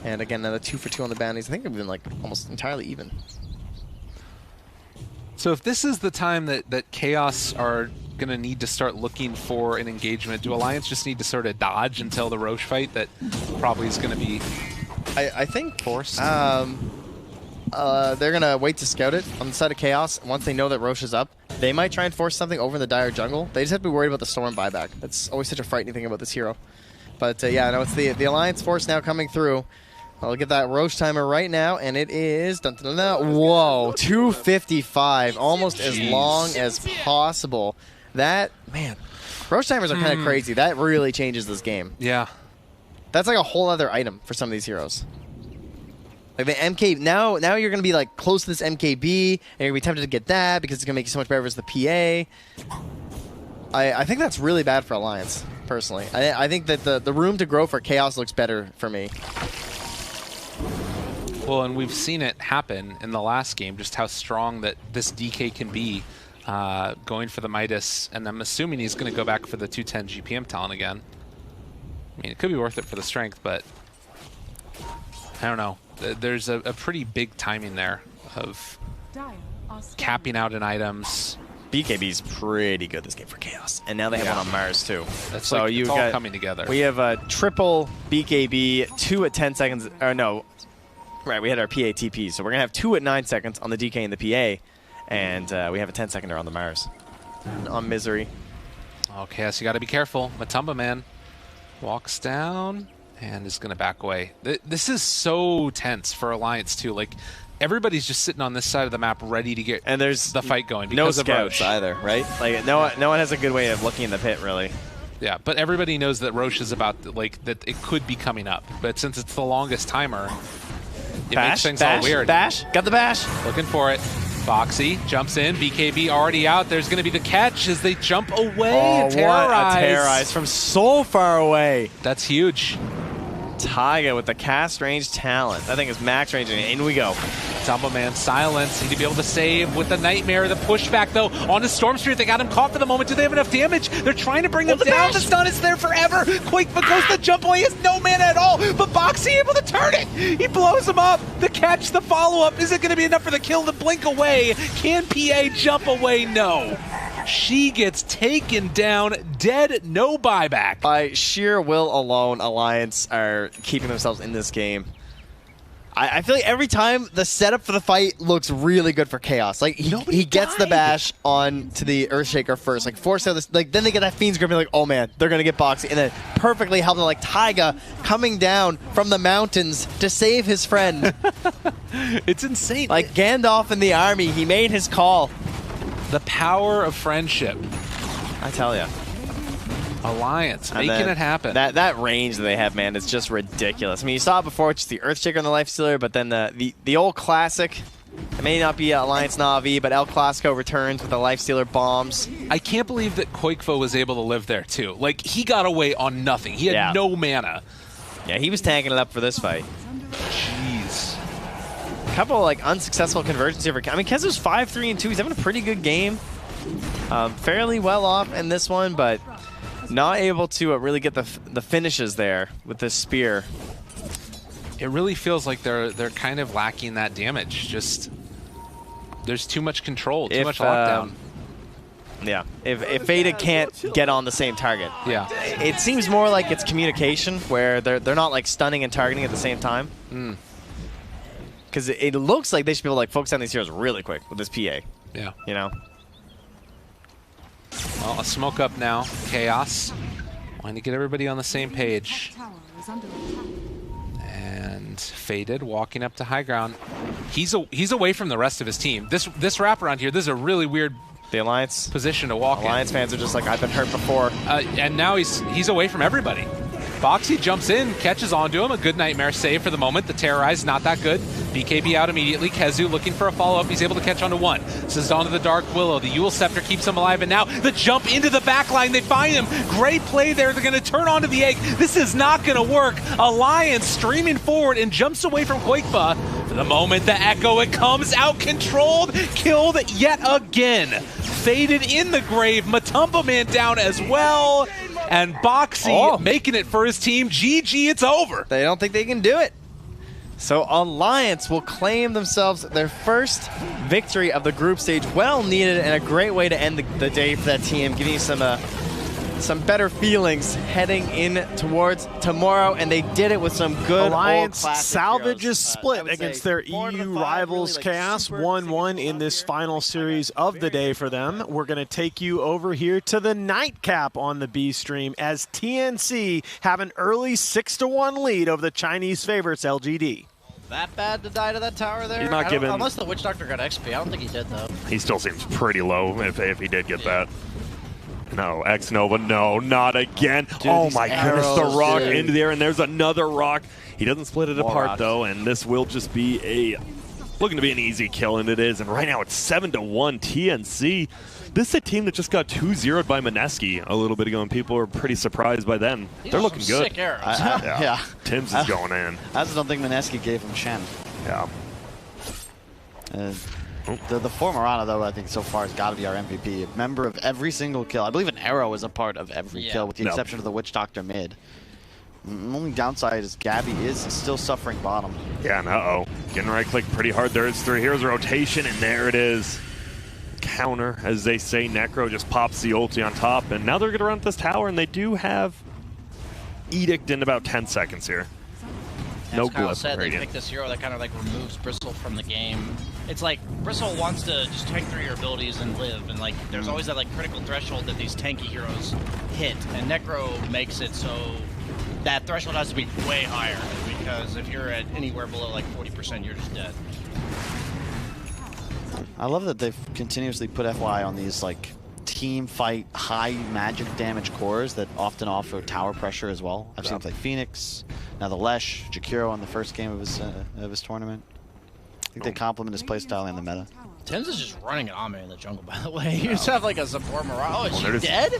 And again, another 2 for 2 on the bounties. I think we've been like almost entirely even. So if this is the time that Chaos are going to need to start looking for an engagement, do Alliance just need to sort of dodge until the Roche fight that probably is going to be I think forced? they're going to wait to scout it on the side of Chaos. Once they know that Roche is up, they might try and force something over in the Dire jungle. They just have to be worried about the Storm buyback. That's always such a frightening thing about this hero. But yeah, no, it's the Alliance force now coming through. I'll get that Roche timer right now, and it is... Dun, dun, dun, dun. Whoa, 255, almost as long as possible. That, man, Roche timers are kind of crazy. That really changes this game. Yeah. That's like a whole other item for some of these heroes. Like the MK, now you're going to be like close to this MKB, and you're going to be tempted to get that because it's going to make you so much better versus the PA. I think that's really bad for Alliance, personally. I think that the room to grow for Chaos looks better for me. Well, and we've seen it happen in the last game, just how strong that this DK can be going for the Midas, and I'm assuming he's going to go back for the 210 GPM talent again. I mean, it could be worth it for the strength, but I don't know. There's a pretty big timing there of capping out in items. BKB's pretty good this game for Chaos, and now they have one on Mars too. That's so like, you it's all got, coming together. We have a triple BKB, 2 at 10 seconds, or no, right, we had our PATP, so we're going to have 2 at 9 seconds on the DK and the PA, and we have a 10-seconder on the Mars. On Misery. Okay, so you got to be careful. Matumba Man walks down and is going to back away. This is so tense for Alliance too. Like, everybody's just sitting on this side of the map ready to get the fight going. No because of scouts Roche. either, right? Like no one has a good way of looking in the pit, really. Yeah, but everybody knows that Roche is about, like, that it could be coming up. But since it's the longest timer, it makes things all weird. Bash, got the bash. Looking for it. Foxy jumps in. BKB already out. There's going to be the catch as they jump away. Oh, and terrorize. what a terrorize from so far away. That's huge. Taiga with the cast range talent. That thing is max range, and in we go. Tumble Man silence. Need to be able to save with the Nightmare. The pushback, though, on the Storm Spirit. They got him caught for the moment. Do they have enough damage? They're trying to bring him down. The stun is there forever. Quake goes the jump away. He has no mana at all. But Boxy able to turn it. He blows him up. The catch, the follow-up. Is it going to be enough for the kill to blink away? Can PA jump away? No. She gets taken down, dead, no buyback. By sheer will alone, Alliance are keeping themselves in this game. I feel like every time the setup for the fight looks really good for Chaos. Like he gets the bash on to the Earthshaker first, like force out this. Like then they get that Fiend's Grip and like, oh man, they're gonna get Boxy, and then perfectly helped like Taiga coming down from the mountains to save his friend. It's insane. Like Gandalf in the army, he made his call. The power of friendship. I tell ya. Alliance, making it happen. That range that they have, man, is just ridiculous. I mean, you saw it before, just the Earthshaker and the Lifestealer, but then the old classic, it may not be Alliance Na'Vi, but El Clasico returns with the Lifestealer bombs. I can't believe that Koikfo was able to live there, too. Like, he got away on nothing. He had no mana. Yeah, he was tanking it up for this fight. Jeez. A couple of, like, unsuccessful conversions here for... I mean, Kezu's 5-3-2. He's having a pretty good game. Fairly well off in this one, but... not able to really get the finishes there with this spear. It really feels like they're kind of lacking that damage. Just there's too much control, too much lockdown. Yeah, if Veda can't get on the same target. Yeah, it seems more like it's communication where they're not like stunning and targeting at the same time. Because it looks like they should be able to like focus on these heroes really quick with this PA. Yeah, you know. Well, a smoke up now. Chaos. Wanting to get everybody on the same page. And Faded walking up to high ground. He's away from the rest of his team. This wraparound here, this is a really weird Alliance position to walk in. Alliance fans are just like, I've been hurt before. And now he's away from everybody. Boxy jumps in, catches onto him. A good Nightmare save for the moment. The Terrorize, not that good. BKB out immediately. Kezu looking for a follow-up. He's able to catch onto one. This is onto the Dark Willow. The Yule Scepter keeps him alive, and now the jump into the backline. They find him. Great play there. They're going to turn onto the egg. This is not going to work. Alliance streaming forward and jumps away from Quakefa. For the moment, the Echo, it comes out controlled, killed yet again. Faded in the grave. Matumba Man down as well. And Boxy making it for his team. GG, it's over. They don't think they can do it. So Alliance will claim themselves their first victory of the group stage. Well needed and a great way to end the day for that team, giving you some better feelings heading in towards tomorrow, and they did it with some good Alliance salvages heroes. split against their EU rivals Chaos, 1-1 in this final series of the day for them. We're going to take you over here to the nightcap on the B stream as TNC have an early 6-1 lead over the Chinese favorites LGD. That bad to die to that tower there? He's not giving... Unless the Witch Doctor got XP. I don't think he did, though. He still seems pretty low if he did get that. No, X-Nova, no, not again. Dude, oh my goodness, the rock into the air, and there's another rock. He doesn't split it apart, though, and this will just be looking to be an easy kill, and it is. And right now it's 7-1 TNC. This is a team that just got 2-0'd by Mineski a little bit ago, and people were pretty surprised by them. They're looking good. Sick arrows. Yeah. Tim's is going in. I just don't think Mineski gave him Shen. Yeah. The four Mirana, though, I think so far has got to be our MVP. A member of every single kill. I believe an arrow is a part of every kill, with the exception of the Witch Doctor mid. The only downside is Gabby is still suffering bottom. Yeah, and getting right click pretty hard. There's 3 heroes rotation, and there it is. Counter, as they say. Necro just pops the ulti on top, and now they're going to run at this tower, and they do have Edict in about 10 seconds here. No Kyle blip. Said, they picked this hero that kind of like removes Bristle from the game. It's like Bristle wants to just tank through your abilities and live, and like there's always that like critical threshold that these tanky heroes hit, and Necro makes it so that threshold has to be way higher, because if you're at anywhere below like 40%, you're just dead. I love that they've continuously put FY on these like team fight high magic damage cores that often offer tower pressure as well. I've seen like Phoenix, now the Lesh, Jakiro in the first game of his tournament. I think they complement his playstyle and the meta. Tim's is just running at Ame in the jungle, by the way. You just have like a support Mirage. Oh, is she dead?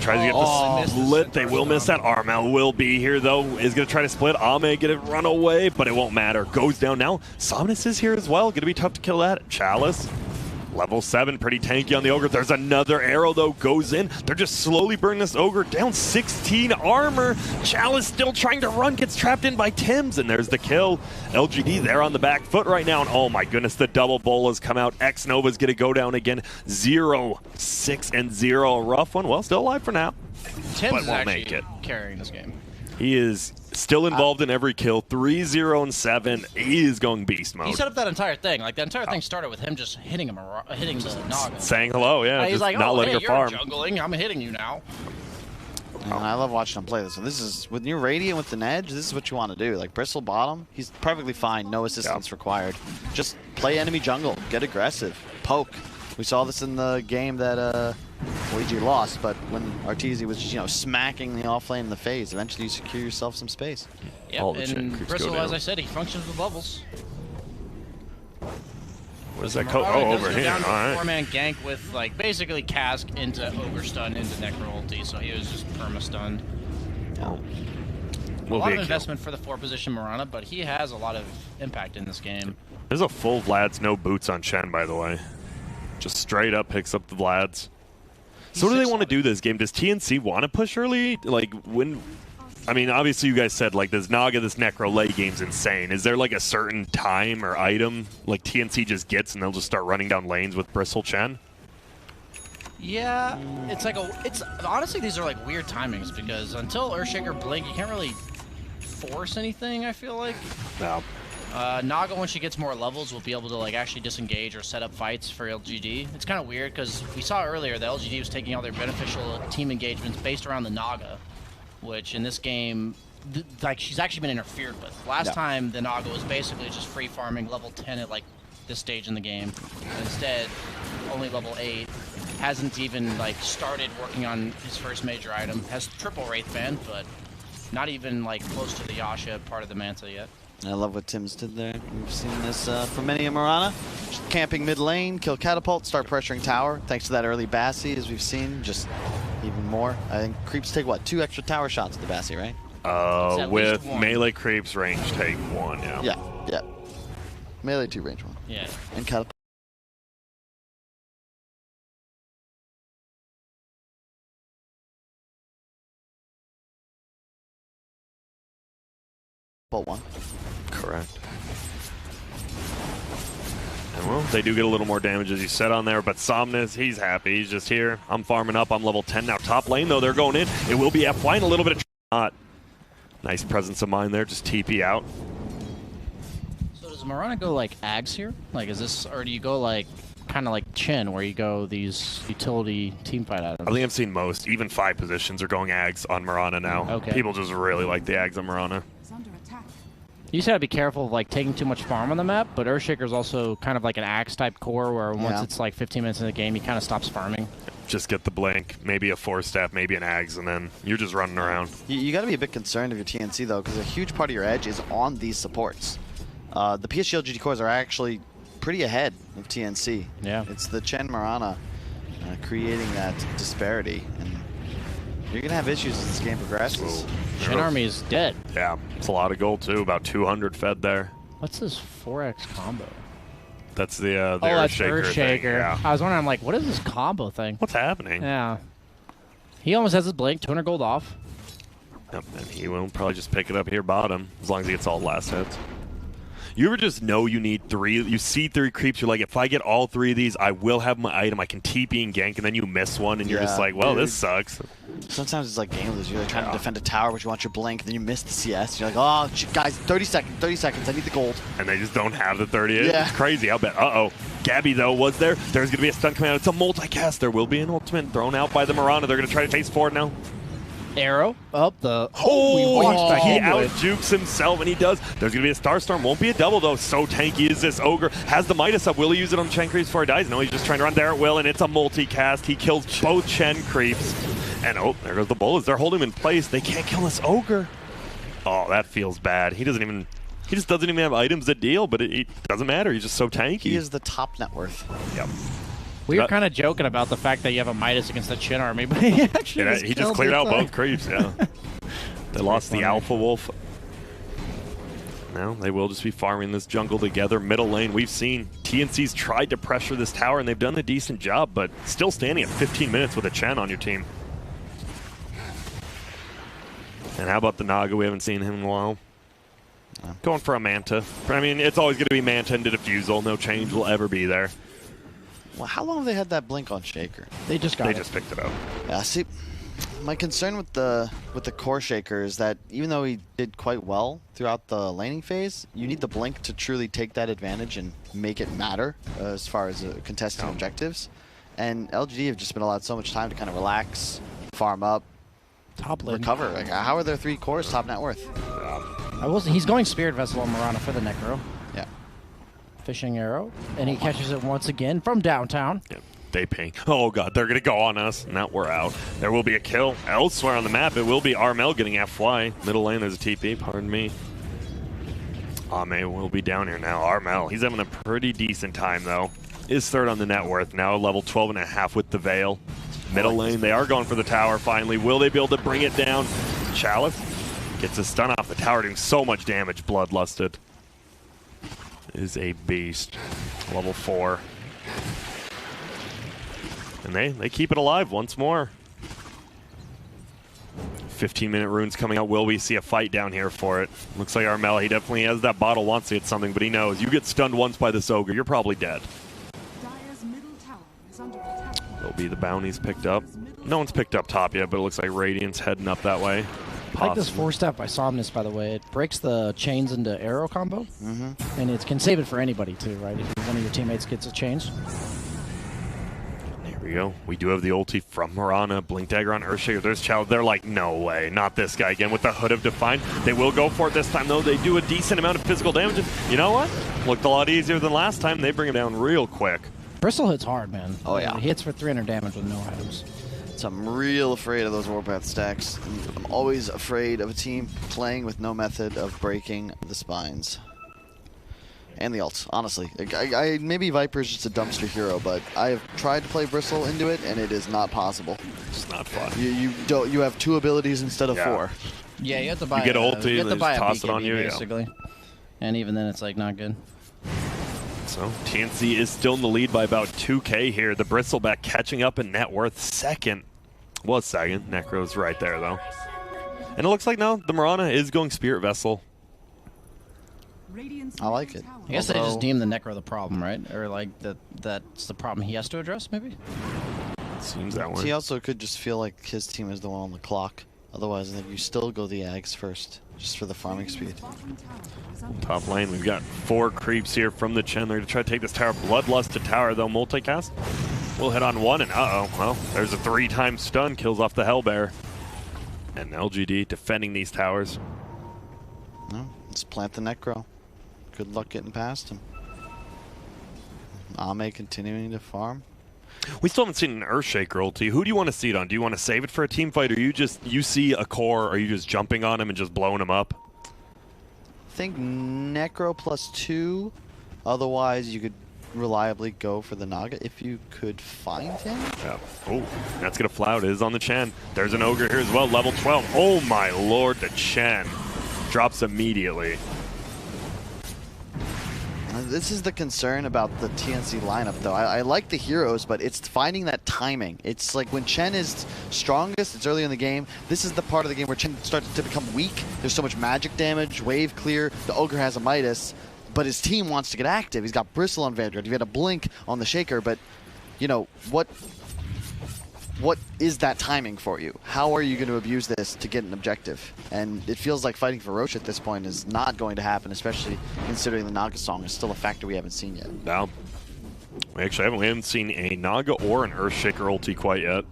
Tries to get the split. They will miss that. Armel will be here, though. Is going to try to split. Ame get it run away, but it won't matter. Goes down now. Somnus is here as well. Going to be tough to kill that. Chalice. Level 7, pretty tanky on the Ogre. There's another arrow, though, goes in. They're just slowly burning this Ogre down. 16 armor. Chalice still trying to run, gets trapped in by Tim's, and there's the kill. LGD there on the back foot right now, and oh my goodness, the double bowl has come out. X-Nova's going to go down again. 0, 6, and 0. A rough one. Well, still alive for now. Tim's is actually carrying this game. He is still involved in every kill. 3, 0, and 7. He is going beast mode. He set up that entire thing. Like, the entire thing started with him just hitting the Naga. Saying hello, yeah. He's just like, not letting her farm. Jungling. I'm hitting you now. And I love watching him play this. So this is, when you're Radiant with an edge, this is what you want to do. Like, Bristle bottom, he's perfectly fine. No assistance required. Just play enemy jungle. Get aggressive. Poke. We saw this in the game that Luigi lost, but when Arteezy was just, smacking the offlane in the face, eventually you secure yourself some space. Yep, and Bristle, as I said, he functions with levels. What is that code? Oh, over here. All right. 4-man gank with, like, basically Cask into Ogre stun into Necro ulti, so he was just perma-stunned. Yeah. A lot of investment for the 4-position Mirana, but he has a lot of impact in this game. There's a full Vlad's no boots on Shen, by the way. Just straight up picks up the Vlads. So what do they want to do this game? Does TNC want to push early? Like, when... I mean, obviously you guys said, like, this Naga, this Necro late game's insane. Is there, like, a certain time or item, like, TNC just gets and they'll just start running down lanes with Bristle Chen? Yeah, it's like honestly, these are, like, weird timings, because until Earthshaker Blink, you can't really force anything, I feel like. No. Naga, when she gets more levels, will be able to like actually disengage or set up fights for LGD. It's kind of weird because we saw earlier that LGD was taking all their beneficial team engagements based around the Naga, which in this game, like she's actually been interfered with. Last time the Naga was basically just free farming level 10 at like this stage in the game. Instead, only level 8. Hasn't even like started working on his first major item. Has triple Wraith Band, but Not even like close to the Yasha part of the Manta yet. I love what Tim's did there. We've seen this from many a Mirana. Just camping mid lane, kill catapult, start pressuring tower. Thanks to that early Bassi, as we've seen, just even more. I think creeps take, what, 2 extra tower shots at the Bassi, right? With melee creeps, range take 1, yeah. Yeah. Melee 2, range 1. Yeah. And catapult. One. Correct. And well, they do get a little more damage as you said on there, but Somnus, he's happy. He's just here. I'm farming up. I'm level 10 now. Top lane, though, they're going in. It will be FY and a little bit of not. Nice presence of mind there. Just TP out. So does Mirana go like Ags here? Like, is this, or do you go like kind of like Chin, where you go these utility team fight items? I think I've seen most. Even 5 positions are going Ags on Mirana now. Okay. People just really like the Ags on Mirana. You just gotta be careful of like taking too much farm on the map, but Earthshaker's also kind of like an axe type core where once it's like 15 minutes in the game, he kind of stops farming. Just get the blink, maybe a 4-step, maybe an Ags, and then you're just running around. You got to be a bit concerned of your TNC though, because a huge part of your edge is on these supports. The PSG LGD cores are actually pretty ahead of TNC. Yeah. It's the Chen Mirana creating that disparity, and you're gonna have issues as this game progresses. Chen army is dead. Yeah, it's a lot of gold too. About 200 fed there. What's this 4x combo? That's the that's Earthshaker thing. Yeah. I was wondering, I'm like, what is this combo thing? What's happening? Yeah. He almost has his blink, 200 gold off. Yep, and he will probably just pick it up here bottom, as long as he gets all the last hits. You ever just know you need 3? You see 3 creeps, you're like, if I get all 3 of these, I will have my item. I can TP and gank, and then you miss one, and you're just like, well, this sucks. Sometimes it's like game lose. You're like trying to defend a tower, but you want your blink, and then you miss the CS. You're like, oh, guys, 30 seconds, I need the gold. And they just don't have the 30. Yeah. It's crazy, I'll bet. Uh-oh. Gabby, though, was there. There's going to be a stun coming out. It's a multicast. There will be an ultimate thrown out by the Mirana. They're going to try to chase forward now. Arrow up the. He out-jukes himself, and he does. There's going to be a Starstorm. Won't be a double, though. So tanky is this Ogre. Has the Midas up. Will he use it on Chen creeps before he dies? No, he's just trying to run there at will, and it's a multicast. He kills both Chen creeps. And oh, there goes the bullets. They're holding him in place. They can't kill this Ogre. Oh, that feels bad. He just doesn't even have items that deal, but it doesn't matter. He's just so tanky. He is the top net worth. Yep. We were kind of joking about the fact that you have a Midas against the Chin army, but he actually he just cleared out both creeps, yeah. They lost the Alpha Wolf. Now they will just be farming this jungle together. Middle lane, we've seen TNC's tried to pressure this tower, and they've done a decent job, but still standing at 15 minutes with a Chen on your team. And how about the Naga? We haven't seen him in a while. Going for a Manta. I mean, it's always going to be Manta into Diffusal. No change will ever be there. Well, how long have they had that blink on Shaker? They just picked it up. Yeah, see, my concern with the core Shaker is that even though he did quite well throughout the laning phase, you need the blink to truly take that advantage and make it matter as far as contesting objectives. And LGD have just been allowed so much time to kind of relax, farm up, top lane, recover. Like, how are their 3 cores top net worth? He's going Spirit Vessel on Mirana for the Necro. Yeah. Fishing arrow, and he catches it once again from downtown. Yep. They ping. Oh god, they're gonna go on us. Now we're out. There will be a kill elsewhere on the map. It will be Armel getting FY. Middle lane, there's a TP, pardon me. Ame will be down here now. Armel, he's having a pretty decent time though. Is third on the net worth, now level 12.5 with the Veil. Middle lane, they are going for the tower finally. Will they be able to bring it down? Chalice gets a stun off the tower, doing so much damage. Bloodlusted is a beast. Level 4. And they keep it alive once more. 15-minute runes coming out. Will we see a fight down here for it? Looks like Armel, he definitely has that bottle, wants to get something, but he knows. You get stunned once by this Ogre, you're probably dead. There'll be the bounties picked up. No one's picked up top yet, but it looks like Radiant's heading up that way. I like this 4-step by Somnus, by the way. It breaks the chains into arrow combo, and it can save it for anybody too, right? If one of your teammates gets a change. Here we go. We do have the ulti from Mirana. Blink Dagger on Earthshaker. There's Child. They're like, no way, not this guy again with the Hood of Define. They will go for it this time, though. They do a decent amount of physical damage. You know what? Looked a lot easier than last time. They bring him down real quick. Bristle hits hard, man. Oh, yeah. He hits for 300 damage with no items. So I'm real afraid of those Warpath stacks. I'm always afraid of a team playing with no method of breaking the spines. And the ults, honestly. Maybe Viper's just a dumpster hero, but I have tried to play Bristle into it, and it is not possible. It's not fun. You have 2 abilities instead of 4. Yeah, you have to buy. You get ulti, you have to buy a toss it BKB, on you, basically. And even then, it's like not good. So TNC is still in the lead by about 2K here. The Bristleback catching up in net worth second. Well, second. Necro's right there, though. And it looks like now the Mirana is going Spirit Vessel. I like it. I guess they just deem the Necro the problem, right? Or like that's the problem he has to address, maybe? Seems that way. He also could just feel like his team is the one on the clock. Otherwise, I think you still go the Ags first, just for the farming speed. Top lane, we've got 4 creeps here from the Chen. They're to try to take this tower. Bloodlusted tower, though. Multicast will hit on 1, and uh-oh. Well, there's a 3-time stun. Kills off the Hellbear. And LGD defending these towers. No, let's plant the Necro. Good luck getting past him. Ame continuing to farm. We still haven't seen an Earthshaker ulti. Who do you want to see it on? Do you want to save it for a team fight, or you see a core, are you just jumping on him and just blowing him up? I think Necro +2. Otherwise, you could reliably go for the Naga if you could find him. Yeah. Oh, that's going to fly out. It is on the Chen. There's an Ogre here as well, level 12. Oh my lord, the Chen drops immediately. This is the concern about the TNC lineup, though. I like the heroes, but it's finding that timing. It's like when Chen is strongest, it's early in the game. This is the part of the game where Chen starts to become weak. There's so much magic damage, wave clear. The Ogre has a Midas, but his team wants to get active. He's got Bristle on Vanguard. He had a Blink on the Shaker, but, you know, what is that timing for you? How are you going to abuse this to get an objective? And it feels like fighting for Roche at this point is not going to happen, especially considering the Naga song is still a factor we haven't seen yet. No. We haven't seen a Naga or an Earthshaker ulti quite yet.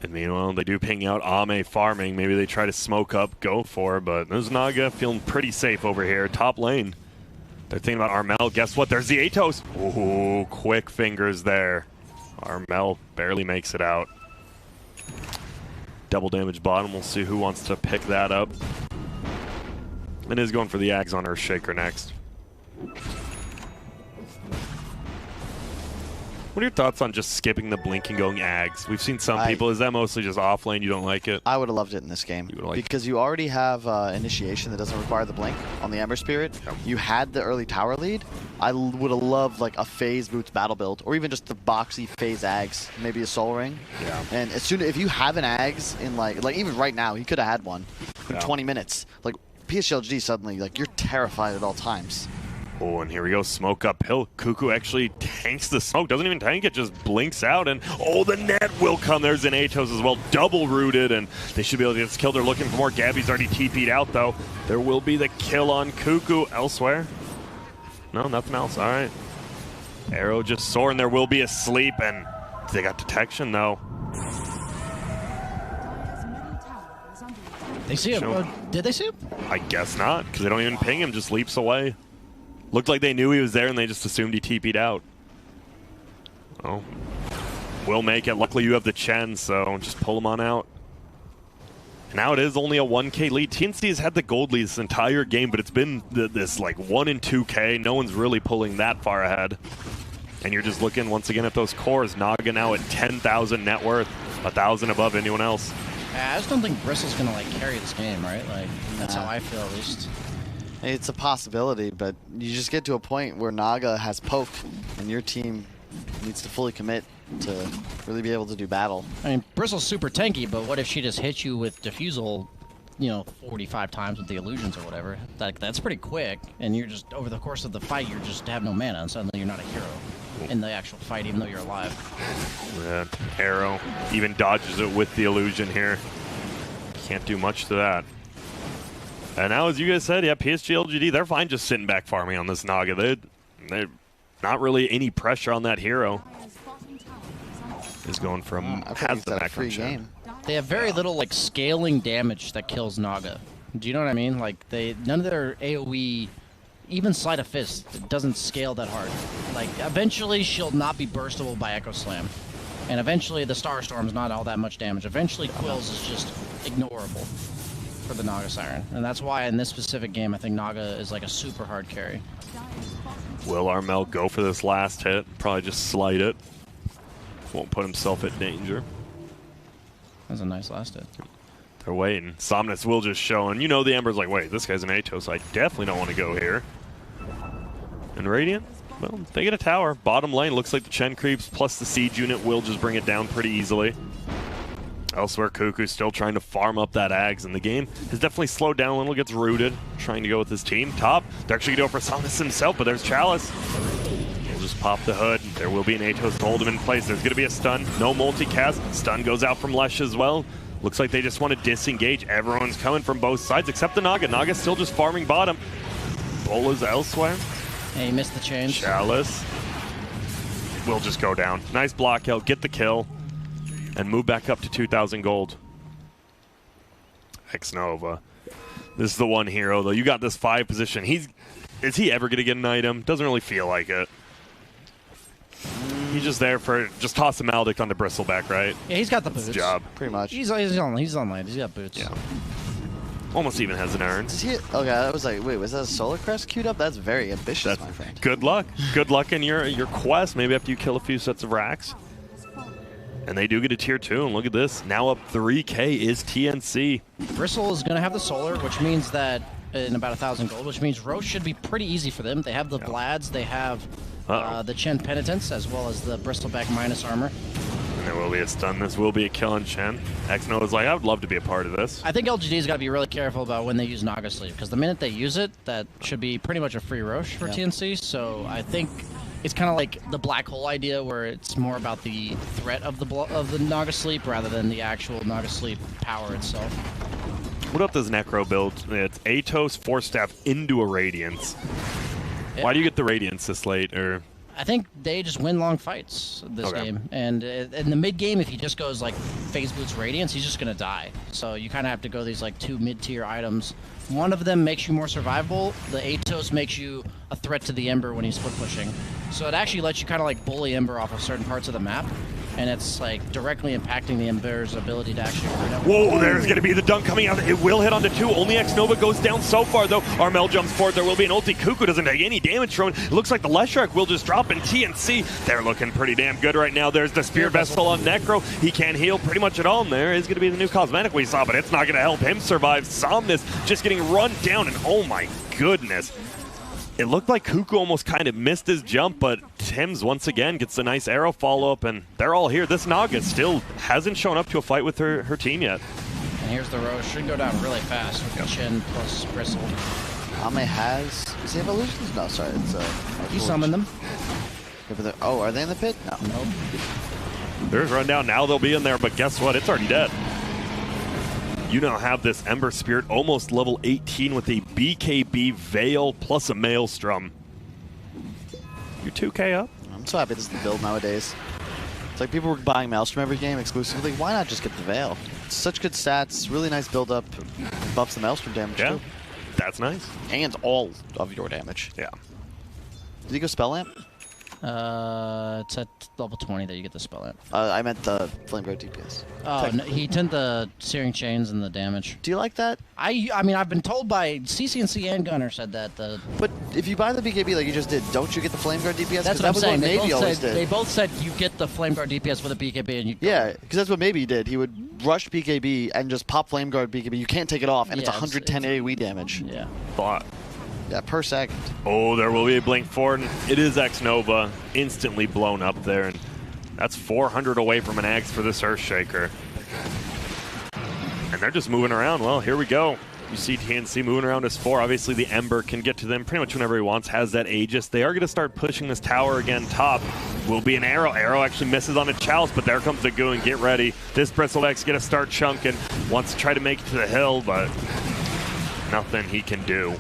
And meanwhile, they do ping out Ame farming. Maybe they try to smoke up, go for it, but there's Naga feeling pretty safe over here. Top lane. They're thinking about Armel. Guess what? There's the Atos. Ooh, quick fingers there. Armel barely makes it out. Double damage bottom. We'll see who wants to pick that up. And is going for the Ags on Earthshaker next. What are your thoughts on just skipping the blink and going Ags? We've seen some people. Is that mostly just off lane? You don't like it? I would have loved it in this game. Because you already have initiation that doesn't require the blink on the Ember Spirit. Yep. You had the early tower lead. I would have loved like a phase boots battle build, or even just the boxy phase Ags, maybe a Soul Ring. Yeah. And as soon if you have an Ags in like even right now, he could have had one in 20 minutes. Like PSLG suddenly, like you're terrified at all times. Oh, and here we go, smoke uphill. Cuckoo actually tanks the smoke. Doesn't even tank it, just blinks out. And, oh, the net will come. There's an Atos as well, double rooted. And they should be able to get this kill. They're looking for more. Gabby's already TP'd out, though. There will be the kill on Cuckoo. Elsewhere? No, nothing else. All right. Arrow just soaring. There will be a sleep. And they got detection, though. They see him. Did they see him? I guess not, because they don't even ping him. Just leaps away. Looked like they knew he was there, and they just assumed he TP'd out. Oh. Will make it. Luckily, you have the Chen, so just pull him on out. Now it is only a 1K lead. TNC has had the gold lead this entire game, but it's been this like 1 and 2K. No one's really pulling that far ahead. And you're just looking, once again, at those cores. Naga now at 10,000 net worth, 1,000 above anyone else. I just don't think Bristle's going to like carry this game, right? Like, that's how I feel, at least. It's a possibility, but you just get to a point where Naga has poke, and your team needs to fully commit to really be able to do battle. I mean, Bristle's super tanky, but what if she just hits you with Diffusal, you know, 45 times with the illusions or whatever? That's pretty quick, and you're just, over the course of the fight, you just have no mana, and suddenly you're not a hero in the actual fight, even though you're alive. Yeah, Arrow even dodges it with the illusion here. Can't do much to that. And now, as you guys said, yeah, PSG LGD, they're fine just sitting back farming on this Naga. They're not really any pressure on that hero. Is going from has the back on game. They have very little like scaling damage that kills Naga. Do you know what I mean? Like none of their AoE, even Sleight of Fist, doesn't scale that hard. Like eventually she'll not be burstable by Echo Slam. And eventually the Starstorm's not all that much damage. Eventually Quills is just ignorable for the Naga Siren. And that's why in this specific game I think Naga is like a super hard carry. Will Armel go for this last hit? Probably just slide it. Won't put himself at danger. That's a nice last hit. They're waiting. Somnus will just show, and you know the Ember's like, wait, this guy's an Atos, so I definitely don't want to go here. And Radiant, well, they get a tower. Bottom lane looks like the Chen creeps plus the siege unit will just bring it down pretty easily. Elsewhere, Cuckoo's still trying to farm up that Ags, and the game has definitely slowed down a little, gets rooted, trying to go with his team. Top, they're actually going to go for Somnus himself, but there's Chalice. We'll just pop the hood. There will be an Atos to hold him in place. There's going to be a stun. No multicast. Stun goes out from Lesh as well. Looks like they just want to disengage. Everyone's coming from both sides except the Naga. Naga's still just farming bottom. Bola's elsewhere. Yeah, he missed the change. Chalice will just go down. Nice block out. Get the kill. And move back up to 2,000 gold. Xnova. This is the one hero, though. You got this 5 position. Is he ever going to get an item? Doesn't really feel like it. He's just there for just toss a Maledict onto Bristleback, right? Yeah, he's got the boots. His job. Pretty much. He's on lane. He's got boots. Yeah. Almost even has an urn. Does he? Okay, I was like, wait, was that a Solar Crest queued up? That's very ambitious, my friend. Good luck. Good luck in your quest. Maybe after you kill a few sets of racks. And they do get a tier 2, and look at this. Now up 3K is TNC. Bristle is going to have the solar, which means that in about 1,000 gold, which means Roche should be pretty easy for them. They have the Vlads, they have the Chen Penitence, as well as the Bristleback minus armor. And there will be a stun. This will be a kill on Chen. Xno is like, I would love to be a part of this. I think LGD's got to be really careful about when they use Naga Sleep, because the minute they use it, that should be pretty much a free Roche for TNC. So I think it's kind of like the black hole idea, where it's more about the threat of the Naga Sleep rather than the actual Naga Sleep power itself. What up this Necro build? It's Atos, Force Staff into a Radiance. Yeah. Why do you get the Radiance this late? Or I think they just win long fights this game. And in the mid game, if he just goes like Phase Boots Radiance, he's just going to die. So you kind of have to go these like 2 mid-tier items. One of them makes you more survivable. The Atos makes you a threat to the Ember when he's split pushing. So it actually lets you kind of like bully Ember off of certain parts of the map. And it's like directly impacting the Ember's ability to actually run out. Whoa, there's going to be the dunk coming out. It will hit onto 2. Only Xnova goes down so far, though. Armel jumps forward. There will be an ulti. Cuckoo doesn't take any damage from it. It looks like the Leshrac will just drop in TNC. They're looking pretty damn good right now. There's the Spear Vessel on Necro. He can't heal pretty much at all. And there is going to be the new cosmetic we saw, but it's not going to help him survive. Somnus just getting run down, and oh my goodness. It looked like Cuckoo almost kind of missed his jump, but Tim's once again gets a nice arrow follow-up, and they're all here. This Naga still hasn't shown up to a fight with her team yet. And here's the Roche. Should go down really fast with the Chen plus Bristle. Ame has... Is he evolutions? No, sorry. It's he summoned them. Oh, are they in the pit? No. Nope. There's rundown. Now they'll be in there, but guess what? It's already dead. You now have this Ember Spirit almost level 18 with a BKB Veil plus a Maelstrom. You're 2K up. I'm so happy this is the build nowadays. It's like people were buying Maelstrom every game exclusively. Why not just get the Veil? It's such good stats, really nice build up, buffs the Maelstrom damage too. That's nice. And all of your damage. Yeah. Did he go Spell Lamp? It's at level 20 that you get the Spell Lamp. I meant the Flame Guard DPS. Oh, no, he turned the Searing Chains and the damage. Do you like that? I mean, I've been told by CCNC and Gunner said that. But if you buy the BKB like you just did, don't you get the Flame Guard DPS? That's what I'm saying. They both said you get the Flame Guard DPS with a BKB, and you. Yeah, because that's what Maybe did. He would rush BKB and just pop Flame Guard BKB. You can't take it off, and it's 110 AoE damage. Yeah. But. Yeah, per second. Oh, there will be a blink forward. It is Xnova instantly blown up there, and that's 400 away from an Axe for this Earthshaker. And they're just moving around. Well, here we go. You see TNC moving around as 4. Obviously, the Ember can get to them pretty much whenever he wants, has that Aegis. They are going to start pushing this tower again top. Will be an arrow. Arrow actually misses on a Chalice, but there comes the Goo, and get ready. This Bristleback's going to start chunking. Wants to try to make it to the hill, but nothing he can do.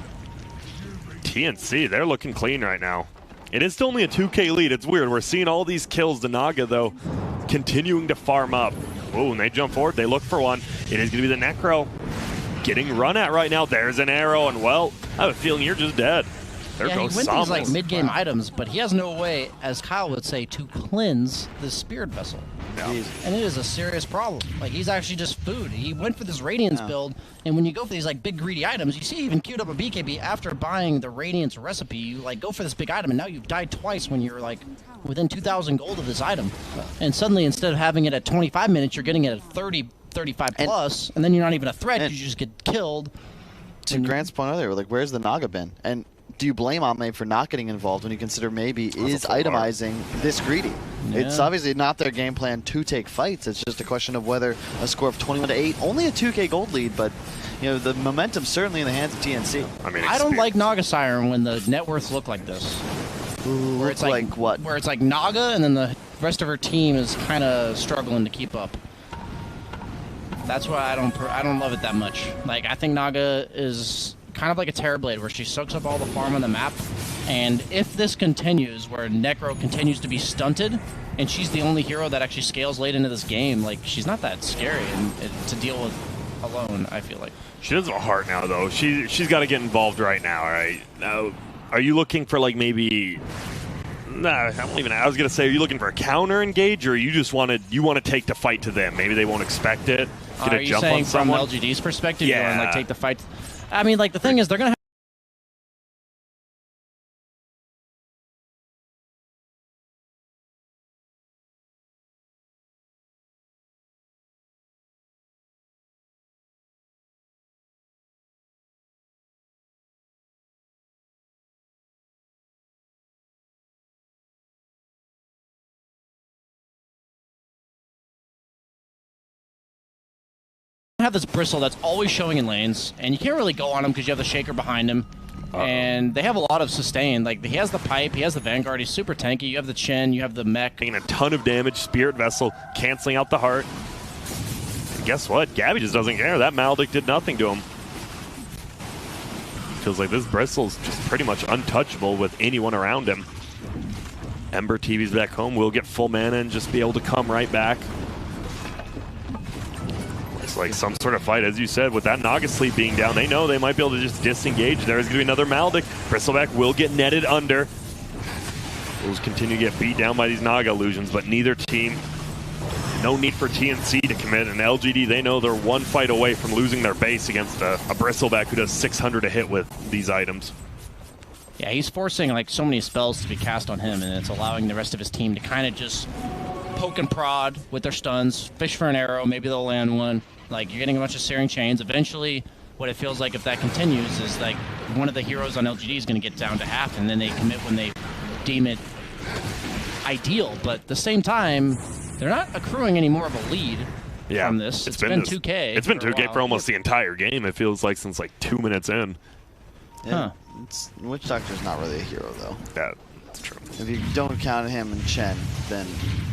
TNC, they're looking clean right now. It is still only a 2K lead. It's weird. We're seeing all these kills. The Naga, though, continuing to farm up. Oh, and they jump forward. They look for one. It is going to be the Necro getting run at right now. There's an arrow, and, well, I have a feeling you're just dead. There yeah, goes he went these like Samus. mid-game items, but he has no way, as Kyle would say, to cleanse the Spirit Vessel. Yeah. And it is a serious problem. Like, he's actually just food. He went for this Radiance build, and when you go for these like big greedy items, you see he even queued up a BKB after buying the Radiance recipe. You like go for this big item, and now you've died twice when you're like within 2,000 gold of this item. And suddenly, instead of having it at 25 minutes, you're getting it at 30, 35 plus, and then you're not even a threat. You just get killed. To Grant's point earlier, like, where's the Naga been? And do you blame Ame for not getting involved when you consider maybe is itemizing this greedy? Yeah. It's obviously not their game plan to take fights. It's just a question of whether a score of 21-8, only a 2K gold lead, but you know the momentum's certainly in the hands of TNC. I mean, I don't like Naga Siren when the net worths look like this. Where it's like what? Where it's like Naga and then the rest of her team is kind of struggling to keep up. That's why I don't love it that much. Like, I think Naga is kind of like a Terrorblade where she soaks up all the farm on the map. And if this continues, where Necro continues to be stunted, and she's the only hero that actually scales late into this game, like, she's not that scary to deal with alone, I feel like. She does have a heart now, though. She's got to get involved right now, right? Now, are you looking for, like, maybe... Nah, I don't even... I was going to say, are you looking for a counter engage, or you just want to take the fight to them? Maybe they won't expect it. Get a jump on someone? From LGD's perspective, yeah. you want to like take the fight? I mean, like the thing is, they're gonna have this Bristle that's always showing in lanes, and you can't really go on him because you have the Shaker behind him. And they have a lot of sustain. Like, he has the pipe, he has the Vanguard, he's super tanky. You have the Chen, you have the mech. Taking a ton of damage, Spirit Vessel canceling out the heart. And guess what? Gabby just doesn't care. That Maldic did nothing to him. Feels like this Bristle's just pretty much untouchable with anyone around him. Ember TV's back home, will get full mana and just be able to come right back. It's like some sort of fight, as you said, with that Naga Sleep being down. They know they might be able to just disengage. There's going to be another Maldic. Bristleback will get netted under. Wolves continue to get beat down by these Naga illusions, but neither team, no need for TNC to commit. And LGD, they know they're one fight away from losing their base against a Bristleback who does 600 a hit with these items. Yeah, he's forcing like so many spells to be cast on him, and it's allowing the rest of his team to kind of just poke and prod with their stuns, fish for an arrow, maybe they'll land one. Like, you're getting a bunch of Searing Chains. Eventually, what it feels like if that continues is like one of the heroes on LGD is going to get down to half, and then they commit when they deem it ideal. But at the same time, they're not accruing any more of a lead from this. It's been 2K. It's been 2K for almost the entire game, it feels like, since like 2 minutes in. Yeah, Witch Doctor's not really a hero, though. That's true. If you don't count him and Chen, then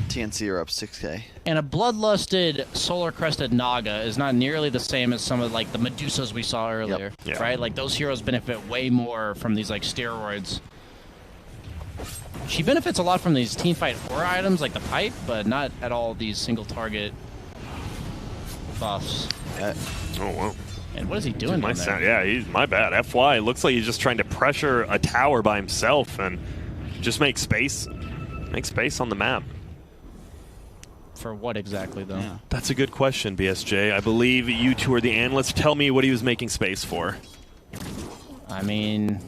TNC are up 6K. And a bloodlusted, solar-crested Naga is not nearly the same as some of like the Medusas we saw earlier, right? Like, those heroes benefit way more from these like steroids. She benefits a lot from these teamfight horror items like the pipe, but not at all these single-target buffs. Oh, wow. And what is he doing down there? Yeah, he's my bad. FY looks like he's just trying to pressure a tower by himself and just make space on the map. For what exactly, though? Yeah. That's a good question, BSJ. I believe you two are the analysts. Tell me what he was making space for. I mean,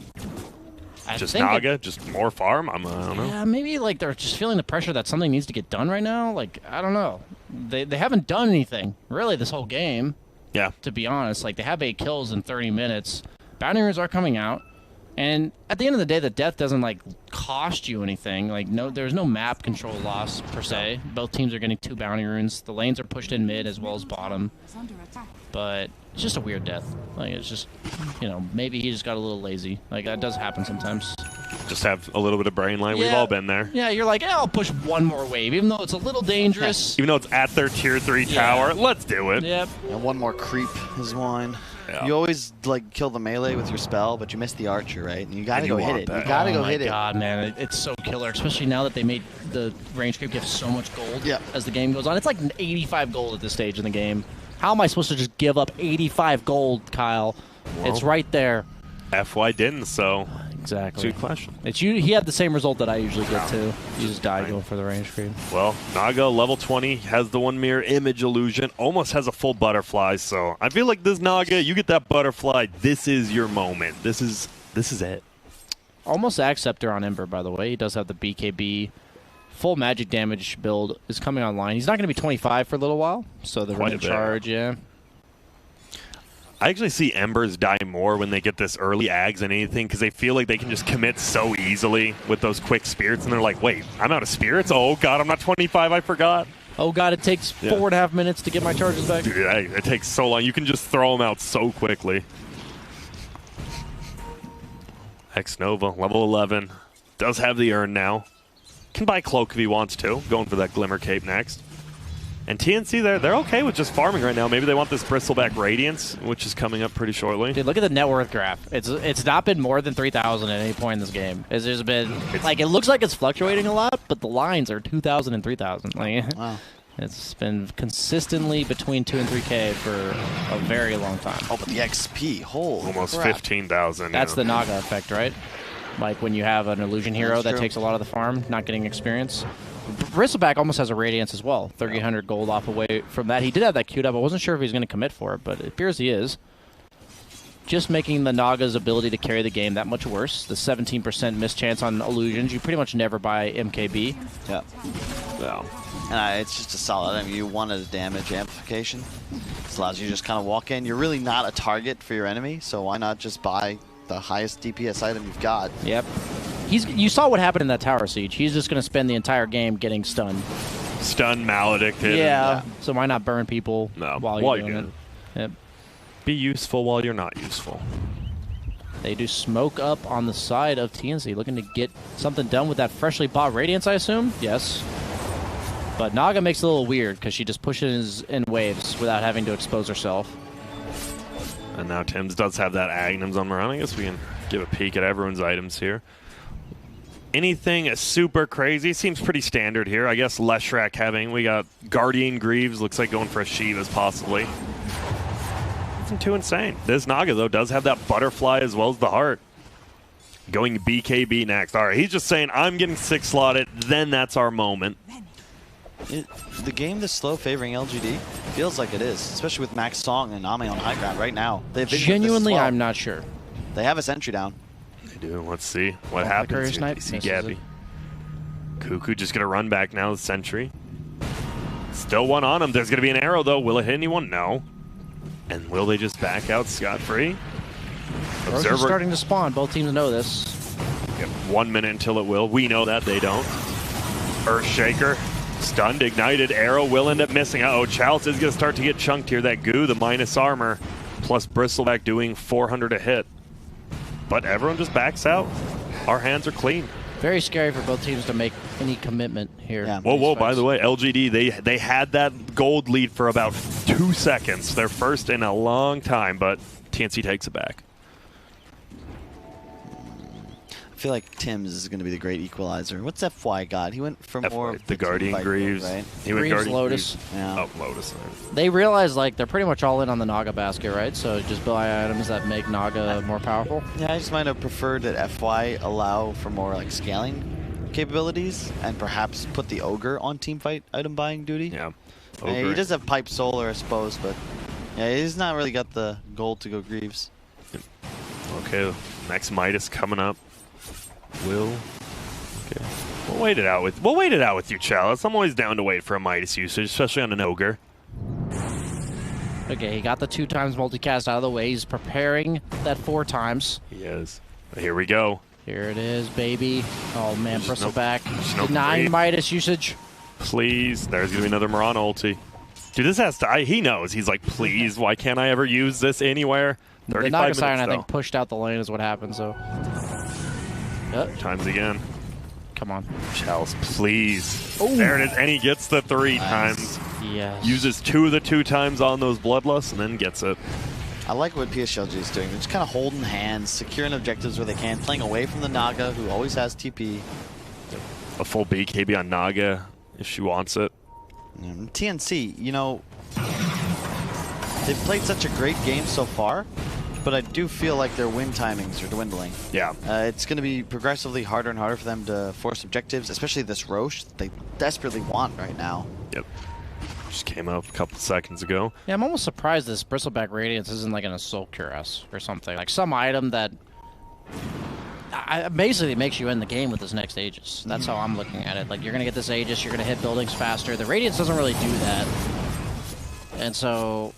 just Naga, just more farm. I don't know. Yeah, maybe like they're just feeling the pressure that something needs to get done right now. Like, I don't know. They haven't done anything really this whole game. Yeah. To be honest, like, they have 8 kills in 30 minutes. Bounty runes are coming out, and at the end of the day, the death doesn't like cost you anything. Like, there's no map control loss per se. Both teams are getting 2 bounty runes. The lanes are pushed in mid as well as bottom. But it's just a weird death. Like, it's just, you know, maybe he just got a little lazy. Like, that does happen sometimes. Just have a little bit of brain line. We've all been there. Yeah, you're like, I'll push one more wave, even though it's a little dangerous. Even though it's at their tier 3 tower, let's do it. Yep. And one more creep is one. Yeah. You always like kill the melee with your spell, but you miss the archer, right? And you gotta go hit it. You gotta go hit it. Oh my god, man, it's so killer. Especially now that they made the range creep give so much gold as the game goes on. It's like 85 gold at this stage in the game. How am I supposed to just give up 85 gold, Kyle? Well, it's right there. FY didn't, so Exactly. Good question. He had the same result that I usually get too. You just die going for the range creep. Well, Naga, level 20, has the one mirror image illusion, almost has a full butterfly, so I feel like this Naga, you get that butterfly, this is your moment. This is it. Almost Acceptor on Ember, by the way. He does have the BKB. Full magic damage build is coming online. He's not going to be 25 for a little while, so they're going to charge, yeah. I actually see Embers die more when they get this early ags and anything because they feel like they can just commit so easily with those quick spirits, and they're like, wait, I'm out of spirits? Oh, God, I'm not 25, I forgot. Oh, God, it takes 4.5 minutes to get my charges back. Dude, it takes so long. You can just throw them out so quickly. X-Nova, level 11. Does have the urn now. Can buy Cloak if he wants to. Going for that Glimmer Cape next. And TNC, they're okay with just farming right now. Maybe they want this Bristleback Radiance, which is coming up pretty shortly. Dude, look at the net worth graph. It's not been more than 3,000 at any point in this game. It's just been, like, it looks like it's fluctuating a lot, but the lines are 2,000 and 3,000. Like, wow. It's been consistently between 2 and 3K for a very long time. Oh, but the XP, holy almost crap. 15,000. That's the Naga effect, right? Like when you have an illusion hero that takes a lot of the farm, not getting experience. Bristleback almost has a Radiance as well. 3,000 gold off away from that. He did have that queued up. I wasn't sure if he was going to commit for it, but it appears he is. Just making the Naga's ability to carry the game that much worse. The 17% miss chance on illusions. You pretty much never buy MKB. Yeah. Well, and it's just a solid. I mean, you wanted a damage amplification. This allows you to just kind of walk in. You're really not a target for your enemy, so why not just buy the highest DPS item you've got? Yep. You saw what happened in that tower siege. He's just going to spend the entire game getting stunned. Stunned, maledicted. Yeah. So why not burn people while you're doing it? Yep. Be useful while you're not useful. They do smoke up on the side of TNC, looking to get something done with that freshly bought Radiance, I assume? Yes. But Naga makes it a little weird because she just pushes in waves without having to expose herself. And now Tim's does have that Agnums on Moran. I guess we can give a peek at everyone's items here. Anything super crazy seems pretty standard here. I guess Leshrac having, we got Guardian Greaves, looks like going for a Shivas possibly. Nothing too insane. This Naga though does have that butterfly as well as the heart. Going BKB next. All right, he's just saying I'm getting 6 slotted, then that's our moment. The game this slow favoring LGD feels like it is, especially with Max Song and Ame on high ground right now. Genuinely, I'm not sure. They have a sentry down. They do. Let's see what happens here. See Gabby. Cuckoo just going to run back now with sentry. Still one on him. There's going to be an arrow, though. Will it hit anyone? No. And will they just back out scot-free? Observer starting to spawn. Both teams know this. Yep, 1 minute until it will. We know that. They don't. Earthshaker. Stunned, ignited, arrow will end up missing. Uh-oh, Chalice is going to start to get chunked here. That goo, the minus armor, plus Bristleback doing 400 a hit. But everyone just backs out. Our hands are clean. Very scary for both teams to make any commitment here. Yeah. Whoa, by the way, LGD, they had that gold lead for about 2 seconds. Their first in a long time, but TNC takes it back. I feel like Tim's is going to be the great equalizer. What's FY got? He went for more of the Guardian Greaves. Right? He went Guardian Lotus. Yeah. Oh, Lotus. They realize like they're pretty much all in on the Naga basket, right? So just buy items that make Naga more powerful. Yeah, I just might have preferred that FY allow for more like scaling capabilities and perhaps put the Ogre on teamfight item buying duty. Yeah. He does have Pipe Solar, I suppose, but yeah, he's not really got the gold to go Greaves. Okay, next Midas coming up. Will. Okay. We'll wait it out with you, Chalice. I'm always down to wait for a Midas usage, especially on an Ogre. Okay, he got the 2 times multicast out of the way. He's preparing that 4 times. He is. Here we go. Here it is, baby. Oh man, Bristleback. No Denying Midas usage. Please. There's gonna be another Moran ulti. Dude, this has to. He knows. He's like, please. Why can't I ever use this anywhere? The Naga Siren, I think, pushed out the lane is what happened. So. Times again. Come on. Chalice, please. Ooh. There it is. And he gets the 3 times. Yes. Uses 2 of the 2 times on those Bloodlusts and then gets it. I like what PSLG is doing. They're just kind of holding hands, securing objectives where they can, playing away from the Naga, who always has TP. A full BKB on Naga if she wants it. TNC, you know, they've played such a great game so far, but I do feel like their win timings are dwindling. Yeah. It's going to be progressively harder and harder for them to force objectives, especially this Roche they desperately want right now. Yep. Just came up a couple seconds ago. Yeah, I'm almost surprised this Bristleback Radiance isn't like an Assault Cuirass or something. Like some item that basically makes you end the game with this next Aegis. That's how I'm looking at it. Like, you're going to get this Aegis, you're going to hit buildings faster. The Radiance doesn't really do that. And so,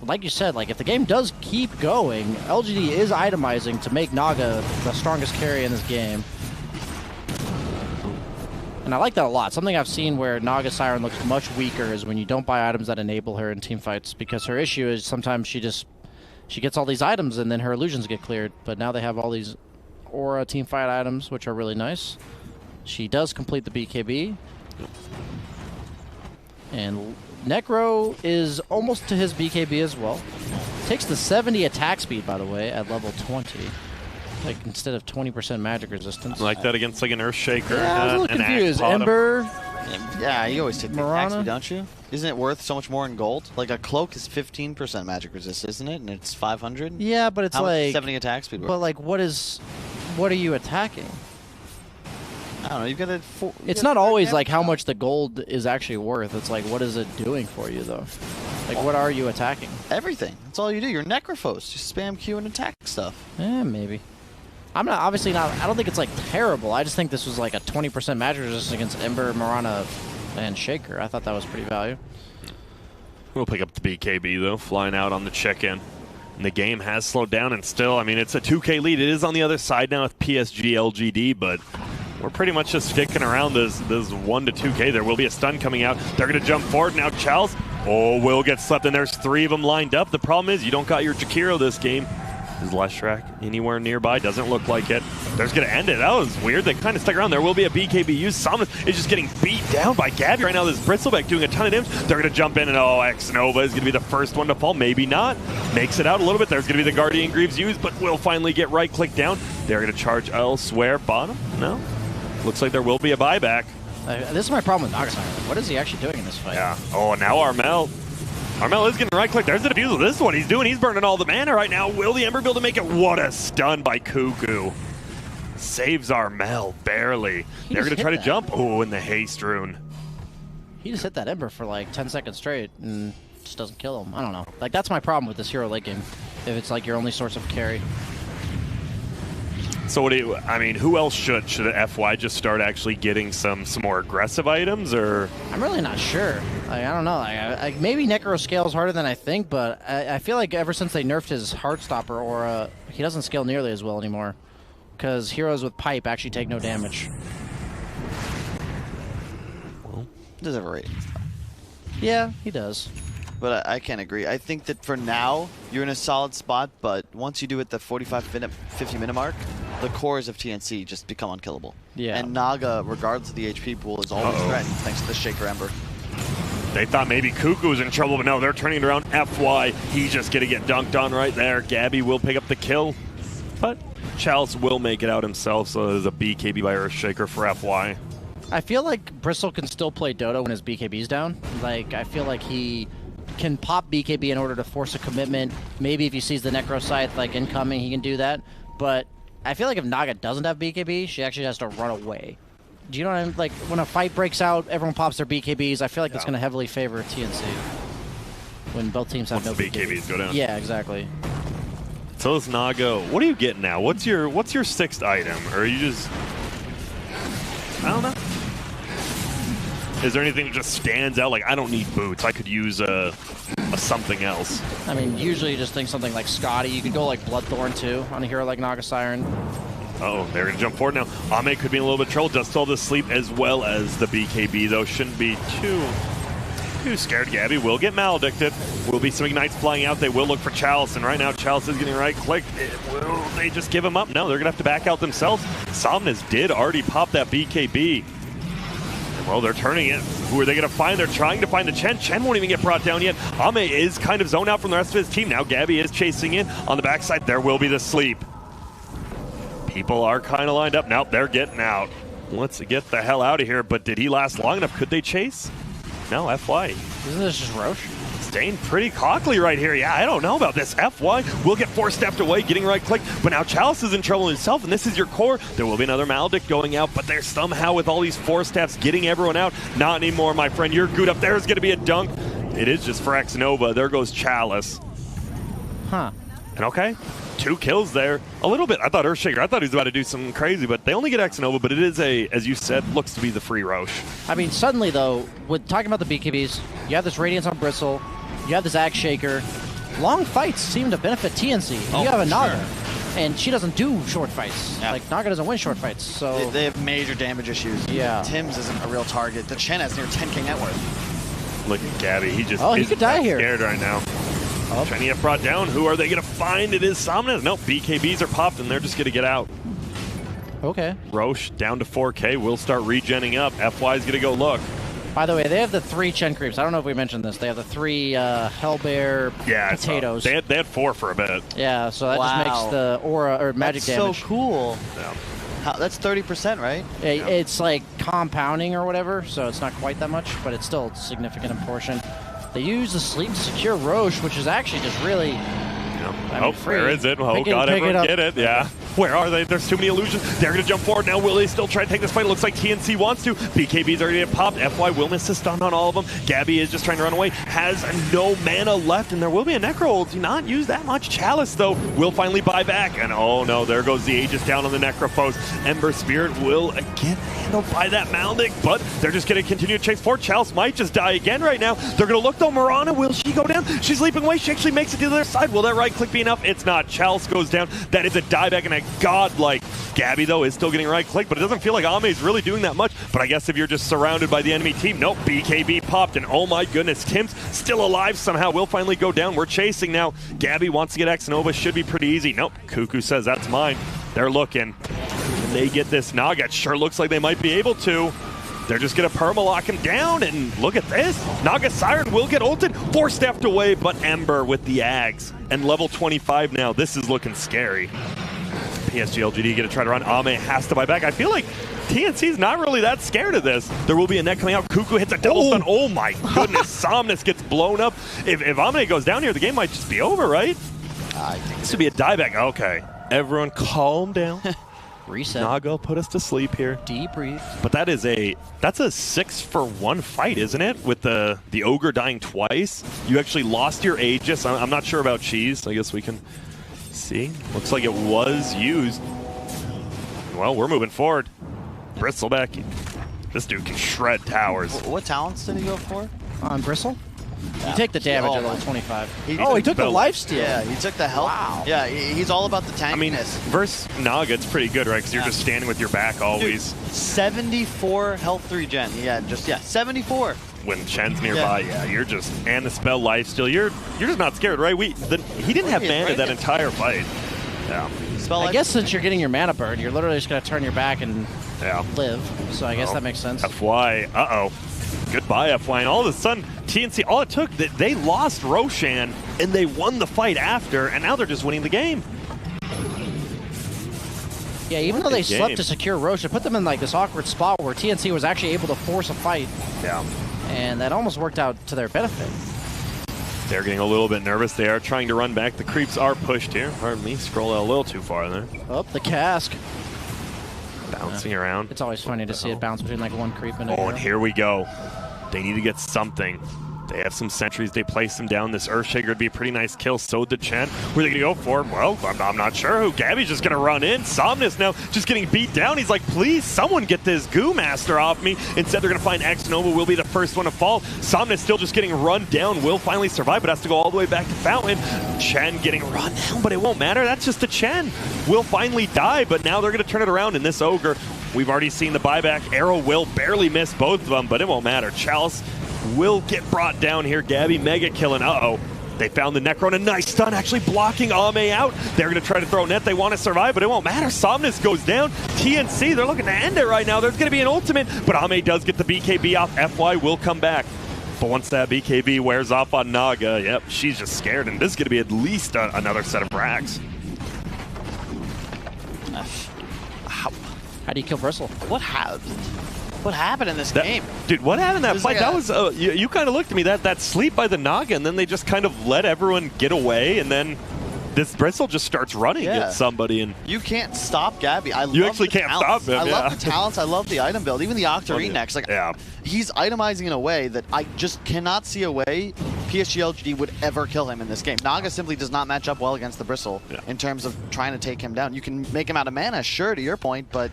like you said, like if the game does keep going, LGD is itemizing to make Naga the strongest carry in this game. And I like that a lot. Something I've seen where Naga Siren looks much weaker is when you don't buy items that enable her in team fights, because her issue is sometimes she gets all these items and then her illusions get cleared, but now they have all these Aura team fight items, which are really nice. She does complete the BKB. And Necro is almost to his BKB as well. Takes the 70 attack speed, by the way, at level 20. Like, instead of 20% magic resistance. I like that against like an Earthshaker. Yeah, I was a little confused. Ember. Yeah, you always take the attack Marana. speed, don't you? Isn't it worth so much more in gold? Like a cloak is 15% magic resist, isn't it? And it's 500. Yeah, but it's How much like is 70 attack speed worth? But like, what are you attacking? I don't know. You've got to. It's not always like how much the gold is actually worth. It's like, what is it doing for you, though? Like, what are you attacking? Everything. That's all you do. You're Necrophos. You spam Q and attack stuff. Yeah, maybe. I'm not obviously not. I don't think it's like terrible. I just think this was like a 20% magic resistance against Ember, Marana, and Shaker. I thought that was pretty value. We'll pick up the BKB though, flying out on the check-in. And the game has slowed down, and still, I mean, it's a 2K lead. It is on the other side now with PSG LGD, but we're pretty much just sticking around this 1 to 2K. There will be a stun coming out. They're going to jump forward now. Charles, will get slept, and there's 3 of them lined up. The problem is you don't got your Jakiro this game. Is Leshrac anywhere nearby? Doesn't look like it. They're just going to end it. That was weird. They kind of stuck around. There will be a BKB used. Somnus is just getting beat down by Gabby right now. This Bristleback doing a ton of damage. They're going to jump in, and X-Nova is going to be the first one to fall. Maybe not. Makes it out a little bit. There's going to be the Guardian Greaves used, but will finally get right-click down. They're going to charge elsewhere. Bottom? No. Looks like there will be a buyback. This is my problem with Nagasaki. What is he actually doing in this fight? Yeah. Oh, now Armel. Armel is getting right-click. There's the defusal. This is what he's doing. He's burning all the mana right now. Will the Ember be able to make it? What a stun by Cuckoo. Saves Armel, barely. They're going to try to jump. Oh, in the haste rune. He just hit that Ember for like 10 seconds straight and just doesn't kill him. I don't know. Like, that's my problem with this hero late game. If it's like your only source of carry. So what do you, I mean, who else should FY just start actually getting some more aggressive items, or? I'm really not sure. Like, I don't know. Maybe Necro scales harder than I think, but I feel like ever since they nerfed his Heartstopper aura, he doesn't scale nearly as well anymore. Because heroes with pipe actually take no damage. Well, he does have a rating. Yeah, he does. But I can't agree. I think that for now, you're in a solid spot, but once you do hit the 50 minute mark, the cores of TNC just become unkillable. Yeah. And Naga, regardless of the HP pool, is always threatened thanks to the Shaker Ember. They thought maybe Cuckoo was in trouble, but no, they're turning it around. FY, he's just going to get dunked on right there. Gabby will pick up the kill, but Chalice will make it out himself, so there's a BKB by Earthshaker for FY. I feel like Bristle can still play Dota when his BKB's down. Like, I feel like he can pop BKB in order to force a commitment. Maybe if he sees the Necro Scythe like incoming, he can do that. But I feel like if Naga doesn't have BKB, she actually has to run away. Do you know what I mean? Like, when a fight breaks out, everyone pops their BKBs. I feel like it's going to heavily favor TNC when both teams have no BKBs go down. Yeah, exactly. So this Naga, what are you getting now? What's your 6th item? Or are you just, I don't know. Is there anything that just stands out? Like, I don't need boots. I could use a something else. I mean, usually you just think something like Scotty. You could go like Bloodthorn too on a hero like Naga Siren. Oh, they're going to jump forward now. Ame could be in a little bit of trouble. Does all this sleep as well as the BKB, though. Shouldn't be too scared. Gabby will get maledicted. Will be some ignites flying out. They will look for Chalice, and right now Chalice is getting right-clicked. Will they just give him up? No, they're going to have to back out themselves. Somnus did already pop that BKB. Well, they're turning it. Who are they going to find? They're trying to find the Chen. Chen won't even get brought down yet. Ame is kind of zoned out from the rest of his team. Now Gabby is chasing in. On the backside, there will be the sleep. People are kind of lined up. Now they're getting out. Let's get the hell out of here. But did he last long enough? Could they chase? No, FY. Isn't this just Roche? Staying pretty cockly right here. Yeah, I don't know about this. FY will get 4-stepped away, getting right click, but now Chalice is in trouble himself, and this is your core. There will be another Maledict going out, but they're somehow, with all these 4-steps, getting everyone out. Not anymore, my friend. Your Good up there is going to be a dunk. It is just for Xnova. There goes Chalice. Huh. And okay, 2 kills there. A little bit. I thought Earthshaker, I thought he was about to do something crazy, but they only get Xnova, but it is a, as you said, looks to be the free Roche. I mean, suddenly, though, with talking about the BKBs, you have this Radiance on Bristle, you have this Axe Shaker. Long fights seem to benefit TNC. You have a Naga, and she doesn't do short fights. Yeah. Like, Naga doesn't win short fights, so... They have major damage issues. Yeah. Tim's isn't a real target. The Chen has near 10k net worth. Look at Gabby. He just he could die here. Scared right now. Trying to get brought down. Who are they going to find? It is Somnus. No, BKBs are popped, and they're just going to get out. Okay. Roche down to 4k. Will start regenning up. FY's going to go look. By the way, they have the 3 Chen creeps. I don't know if we mentioned this. They have the 3 Hellbear potatoes. They had 4 for a bit. Yeah, so that just makes the aura or magic damage. So cool. Yeah. That's 30%, right? It's like compounding or whatever, so it's not quite that much, but it's still significant in portion. They use the sleep to secure Roche, which is actually just really... Where is it? Oh, God, everyone get it. Yeah. Where are they? There's too many illusions. They're going to jump forward. Now will they still try to take this fight? It looks like TNC wants to. BKB's already get popped. FY will miss a stun on all of them. Gabby is just trying to run away. Has no mana left, and there will be a Necro. Do not use that much. Chalice, though, will finally buy back. And oh, no, there goes the Aegis down on the Necrophos. Ember Spirit will again handled by that Maledict, but they're just going to continue to chase forward. Chalice might just die again right now. They're going to look, though. Mirana, will she go down? She's leaping away. She actually makes it to the other side. Will that right click be enough? It's not. Chalice goes down. That is a dieback and a godlike. Gabby, though, is still getting right click, but it doesn't feel like Ame is really doing that much. But I guess if you're just surrounded by the enemy team, nope, BKB popped, and oh my goodness, Tim's still alive somehow. Will finally go down. We're chasing now. Gabby wants to get Xnova. Should be pretty easy. Nope, Cuckoo says that's mine. They're looking. Can they get this Naga? It sure looks like they might be able to. They're just going to perma-lock him down, and look at this. Naga Siren will get ulted. 4-stepped away, but Ember with the Ags. And level 25 now. This is looking scary. PSG LGD going to try to run. Ame has to buy back. I feel like TNC's not really that scared of this. There will be a net coming out. Cuckoo hits a double stun. Oh my goodness. Somnus gets blown up. If Ame goes down here, the game might just be over, right? I think this would be a dieback. Okay. Everyone calm down. Reset. Naga put us to sleep here. Deep breathe. But that's a 6-for-1 fight, isn't it? With the ogre dying twice. You actually lost your Aegis. I'm not sure about Cheese. I guess we can see. Looks like it was used. Well, we're moving forward. Bristleback. This dude can shred towers. What talents did he go for? On Bristle? Yeah. You take the damage at level 25. He took the lifesteal. Yeah, he took the health. Wow. Yeah, he's all about the tankiness. I mean, versus Naga, it's pretty good, right? Because you're just standing with your back always. Dude, 74 health regen. Yeah, 74. When Chen's nearby, you're just, and the spell lifesteal, you're just not scared, right? He didn't have mana that entire fight. Yeah. I guess since you're getting your mana burn, you're literally just going to turn your back and live. So I guess that makes sense. FY, goodbye, FY. And all of a sudden, TNC, all it took, they lost Roshan, and they won the fight after, and now they're just winning the game. Yeah, even though they slept to secure Roche, it put them in like this awkward spot where TNC was actually able to force a fight. Yeah. And that almost worked out to their benefit. They're getting a little bit nervous. They are trying to run back. The creeps are pushed here. Pardon me, scroll out a little too far there. Up the cask. Bouncing around. It's always funny to see it bounce between like one creep and a and here we go. They need to get something. They have some sentries. They place them down. This Earthshaker would be a pretty nice kill. So did Chen. Who are they going to go for? Well, I'm not sure who. Gabby's just going to run in. Somnus now just getting beat down. He's like, please, someone get this Goo Master off me. Instead, they're going to find Xnova. Will be the first one to fall. Somnus still just getting run down. Will finally survive, but has to go all the way back to Fountain. Chen getting run down, but it won't matter. That's just a Chen. Will finally die, but now they're going to turn it around in this Ogre. We've already seen the buyback. Arrow will barely miss both of them, but it won't matter. Chalice will get brought down here. Gabby mega killing. They found the Necro and a nice stun, actually blocking Ame out. They're going to try to throw net. They want to survive, but it won't matter. Somnus goes down. TNC, they're looking to end it right now. There's going to be an ultimate, but Ame does get the BKB off. FY will come back. But once that BKB wears off on Naga, she's just scared, and this is going to be at least another set of racks. How do you kill Bristle? What What happened in this game? Dude, what happened in that fight? Like That was you kind of looked at me that sleep by the Naga, and then they just kind of let everyone get away, and then this Bristle just starts running at somebody, and you can't stop Gabby. You actually can't stop him. I love the talents. I love the item build. Even the Octarine next. Like, he's itemizing in a way that I just cannot see a way PSG LGD would ever kill him in this game. Naga simply does not match up well against the Bristle in terms of trying to take him down. You can make him out of mana, sure, to your point, but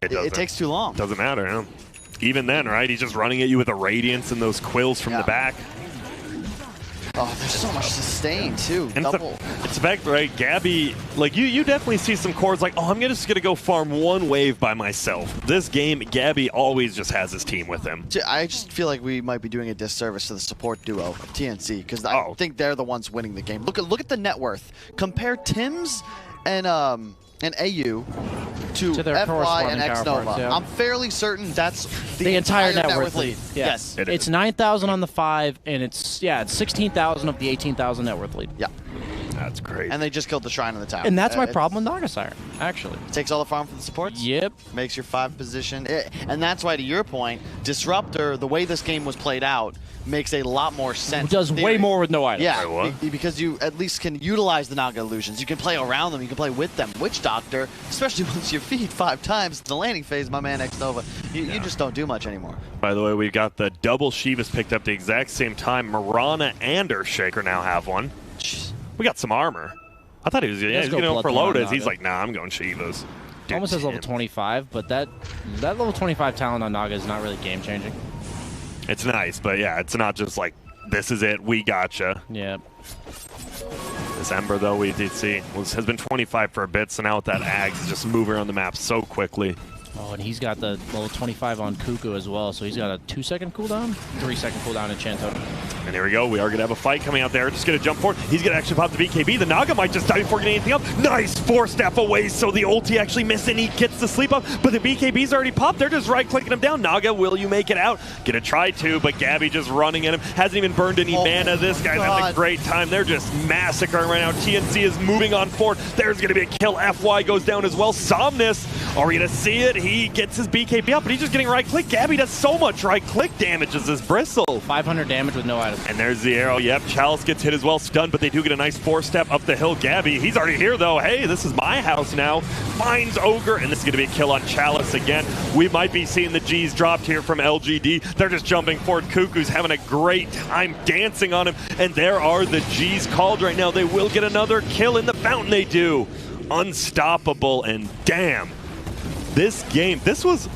it takes too long. Doesn't matter. Even then, right? He's just running at you with a Radiance and those quills from the back. Oh, there's so much sustain, too. And Double. it's the fact, right, Gabby, like, you definitely see some cores like, oh, I'm just going to go farm one wave by myself. This game, Gabby always just has his team with him. I just feel like we might be doing a disservice to the support duo of TNC, because I think they're the ones winning the game. Look at the net worth. Compare Tim's and AU to FY and Xnova. I'm fairly certain that's the entire net worth lead. Yes. It's 9,000 on the 5, and it's 16,000 of the 18,000 net worth lead. Yeah. That's great. And they just killed the Shrine in the tower. And that's my problem with Naga Siren, actually. Takes all the farm from the supports? Yep. Makes your 5 position. And that's why, to your point, Disruptor, the way this game was played out, makes a lot more sense. It does way more with no items. Yeah, because you at least can utilize the Naga illusions. You can play around them. You can play with them. Witch Doctor, especially once you feed 5 times the landing phase, my man Xnova, you just don't do much anymore. By the way, we've got the double Shivas picked up at the exact same time. Marana and Earthshaker now have one. Jeez. We got some armor. I thought he was going to go for Lotus. He's like, nah, I'm going Shivas. Almost has level 25, but that level 25 talent on Naga is not really game changing. It's nice, but yeah, it's not just like, this is it, we gotcha. Yeah. This Ember, though, we did see, has been 25 for a bit, so now with that Ags, is just moving around the map so quickly. Oh, and he's got the level 25 on Cuckoo as well, so he's got a 2-second cooldown, 3-second cooldown in Chanto. And here we go. We are going to have a fight coming out there. Just going to jump forward. He's going to actually pop the BKB. The Naga might just die before getting anything up. Nice 4-step away, so the ulti actually missed and he gets the sleep up. But the BKB's already popped. They're just right-clicking him down. Naga, will you make it out? Gonna try to, but Gabby just running at him. Hasn't even burned any mana. This guy's having a great time. They're just massacring right now. TNC is moving on forward. There's going to be a kill. FY goes down as well. Somnus, are we going to see it? He gets his BKB up, but he's just getting right-click. Gabby does so much right-click damage as this Bristle. 500 damage with no items. And there's the arrow. Yep, Chalice gets hit as well, stunned, but they do get a nice 4-step up the hill. Gabby, he's already here though. Hey, this is my house now. Finds Ogre, and this is going to be a kill on Chalice again. We might be seeing the G's dropped here from LGD. They're just jumping forward. Cuckoo's having a great time dancing on him, and there are the G's called right now. They will get another kill in the fountain. They do. Unstoppable, and damn. This game, this was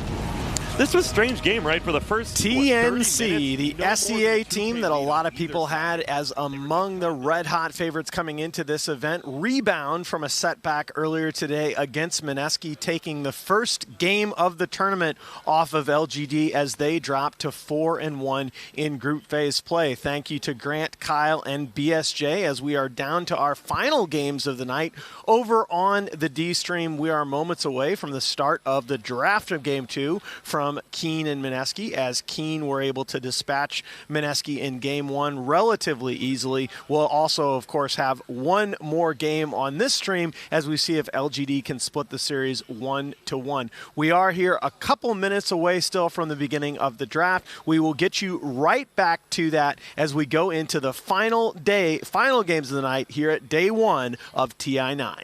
a strange game, right? For the first TNC, the SEA team that a lot of people had as among the red-hot favorites coming into this event, rebound from a setback earlier today against Mineski, taking the first game of the tournament off of LGD as they drop to 4-1 in group phase play. Thank you to Grant, Kyle, and BSJ as we are down to our final games of the night. Over on the D stream, we are moments away from the start of the draft of Game 2 from Keen and Mineski, as Keen were able to dispatch Mineski in Game 1 relatively easily. We'll also, of course, have one more game on this stream as we see if LGD can split the series 1-1. We are here a couple minutes away still from the beginning of the draft. We will get you right back to that as we go into the final games of the night here at day 1 of TI9.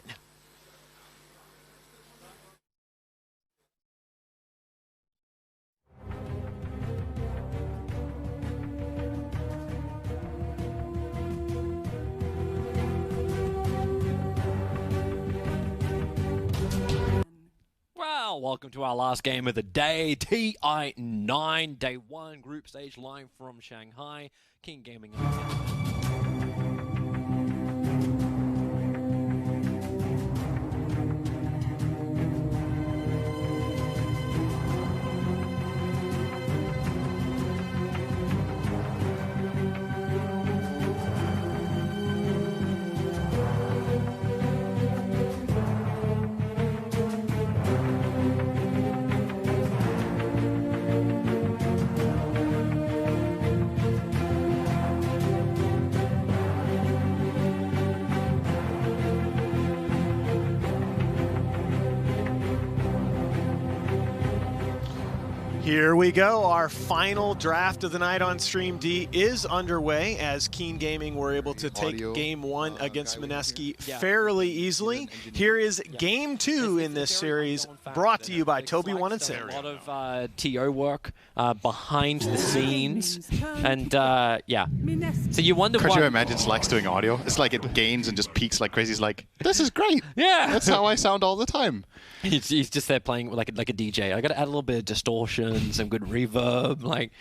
Well, welcome to our last game of the day, TI9, Day 1, Group Stage, live from Shanghai, King Gaming. Here we go. Our final draft of the night on Stream D is underway as Keen Gaming were able to take game 1 against Mineski fairly easily. Here is game 2 in this series, brought to you by Toby One and Sam. A lot of TO work behind the scenes, and yeah. So you wonder Could why. you imagine Slacks doing audio? It's like it gains and just peaks like crazy. He's like, this is great. Yeah. That's how I sound all the time. He's just there playing like a DJ. I got to add a little bit of distortion, some good reverb, like.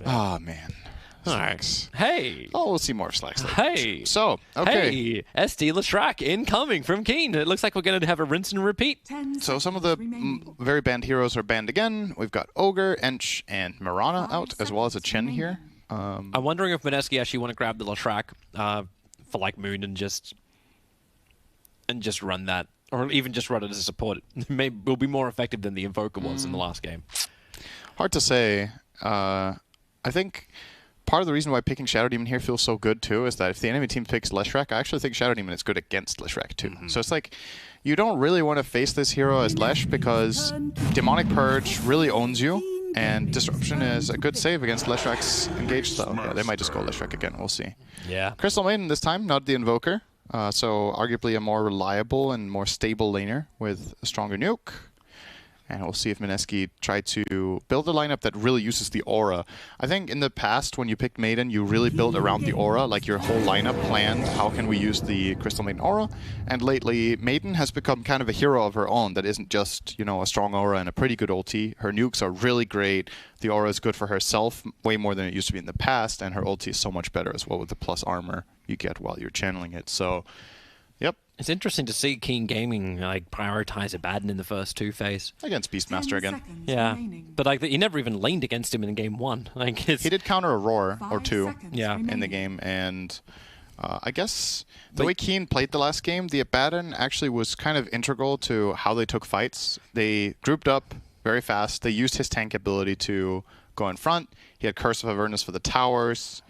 Oh man. All right. Hey. Oh, we'll see more of Slacks later. Hey. So, okay. Hey, SD Lestrak incoming from Keen. It looks like we're going to have a rinse and repeat. So some of the very banned heroes are banned again. We've got Ogre, Ench, and Mirana out, as well as a Chen here. I'm wondering if Mineski actually want to grab the Lestrak for like Moon and just run that, or even just run it as a support. Maybe will be more effective than the Invoker was in the last game. Hard to say. I think part of the reason why picking Shadow Demon here feels so good too is that if the enemy team picks Leshrac, I actually think Shadow Demon is good against Leshrac too. So it's like you don't really want to face this hero as Lesh because Demonic Purge really owns you, and Disruption is a good save against Leshrac's engaged style. Yeah, they might just go Leshrac again. We'll see. Yeah. Crystal Maiden this time, not the Invoker. So arguably a more reliable and more stable laner with a stronger nuke. And we'll see if Mineski try to build a lineup that really uses the aura. I think in the past, when you picked Maiden, you really built around the aura, like your whole lineup planned, how can we use the Crystal Maiden aura? And lately, Maiden has become kind of a hero of her own that isn't just, you know, a strong aura and a pretty good ulti. Her nukes are really great. The aura is good for herself, way more than it used to be in the past, and her ulti is so much better as well with the plus armor you get while you're channeling it. So, yep. It's interesting to see Keen Gaming like prioritize Abaddon in the first 2 phase. Against Beastmaster again. Yeah, but like he never even laned against him in game 1. Like he did counter a roar or 2 in the game, and I guess the way Keen played the last game, the Abaddon actually was kind of integral to how they took fights. They grouped up very fast. They used his tank ability to go in front. He had Curse of Avernus for the towers.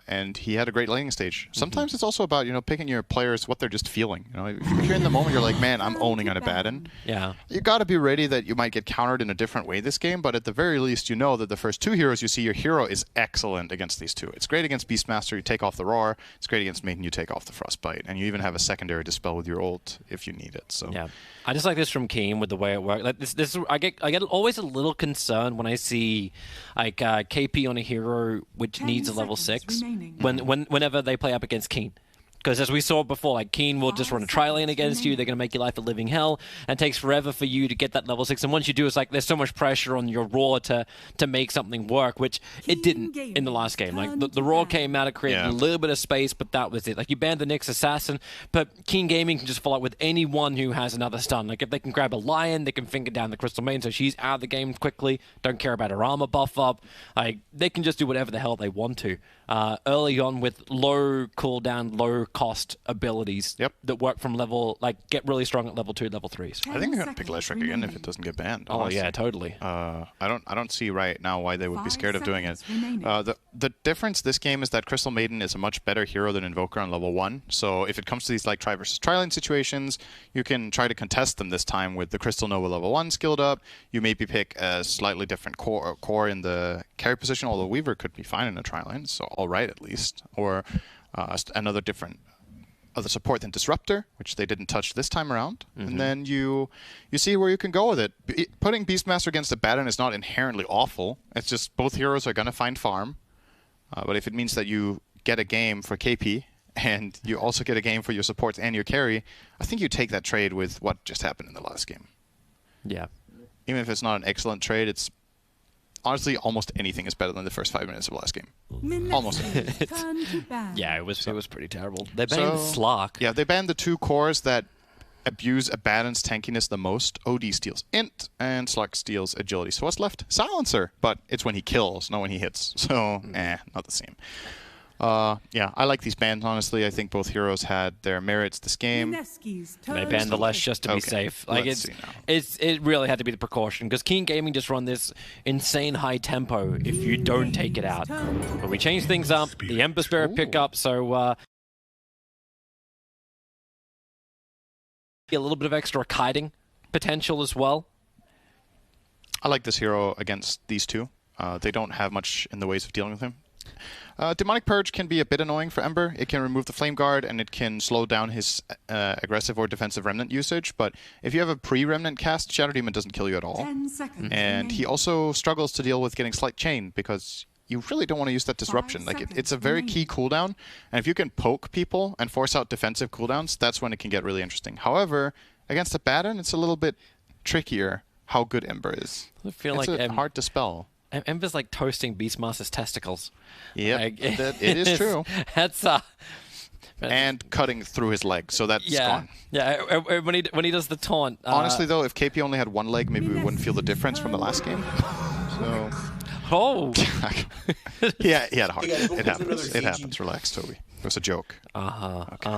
And he had a great laning stage. Sometimes it's also about, you know, picking your players, what they're just feeling. You know, if you're in the moment, you're like, man, I'm owning on Abaddon. Yeah. You got to be ready that you might get countered in a different way this game, but at the very least, you know that the first 2 heroes you see, your hero is excellent against these 2. It's great against Beastmaster, you take off the Roar. It's great against Maiden, you take off the Frostbite. And you even have a secondary Dispel with your ult if you need it. So yeah. I just like this from Keen with the way it works. Like this I get always a little concerned when I see like KP on a hero which needs a level 6 whenever they play up against Keen. Because as we saw before, like Keen will just run a tri-lane against you. They're going to make your life a living hell, and it takes forever for you to get that level 6. And once you do, it's like there's so much pressure on your Raw to make something work, which it didn't in the last game. Like the Raw came out, it created a little bit of space, but that was it. Like you banned the Nyx Assassin, but Keen Gaming can just follow up with anyone who has another stun. Like if they can grab a Lion, they can finger down the Crystal Maiden, so she's out of the game quickly. Don't care about her armor buff up. Like they can just do whatever the hell they want to. Early on with low cooldown, low cost abilities that work from level, like get really strong at level 2, level 3s. I think they're gonna pick Leshrac again if it doesn't get banned. Honestly. Oh yeah, totally. I don't see right now why they would be scared of doing it. The difference this game is that Crystal Maiden is a much better hero than Invoker on level 1. So if it comes to these like tri versus tri lane situations, you can try to contest them this time with the Crystal Nova level 1 skilled up. You maybe pick a slightly different core in the carry position, although Weaver could be fine in a tri lane, so all right at least, or another different other support than Disruptor, which they didn't touch this time around. And then you see where you can go with it. Putting Beastmaster against Abaddon is not inherently awful. It's just both heroes are going to find farm. But if it means that you get a game for KP and you also get a game for your supports and your carry, I think you take that trade with what just happened in the last game. Yeah. Even if it's not an excellent trade, it's honestly almost anything is better than the first 5 minutes of last game. Almost. Yeah, it was pretty terrible. They banned Slark. Yeah, they banned the 2 cores that abuse Abaddon's tankiness the most. OD steals Int, and Slark steals Agility. So what's left? Silencer, but it's when he kills, not when he hits. So, not the same. Yeah, I like these bans, honestly. I think both heroes had their merits this game. They banned the Lesh just to be safe. Like it really had to be the precaution, because Keen Gaming just run this insane high tempo if you don't take it out. But we changed things up. The Ember Spirit pick up, so a little bit of extra kiting potential as well. I like this hero against these two. They don't have much in the ways of dealing with him. Demonic Purge can be a bit annoying for Ember. It can remove the Flame Guard, and it can slow down his aggressive or defensive Remnant usage. But if you have a pre-Remnant cast, Shadow Demon doesn't kill you at all. 10 seconds And he also struggles to deal with getting Slight Chain, because you really don't want to use that disruption. Like it's a very key cooldown, and if you can poke people and force out defensive cooldowns, that's when it can get really interesting. However, against a Baton, it's a little bit trickier how good Ember is. I feel it's like hard to spell. Ember's like toasting Beastmaster's testicles. Yep, Like, it is true. That's and cutting through his leg, so that's gone. Yeah, when he does the taunt. Honestly, though, if KP only had one leg, maybe we wouldn't feel the difference from the last game. So. Oh. Yeah, he had a heart. It happens. It happens. Relax, Toby. It was a joke. Okay.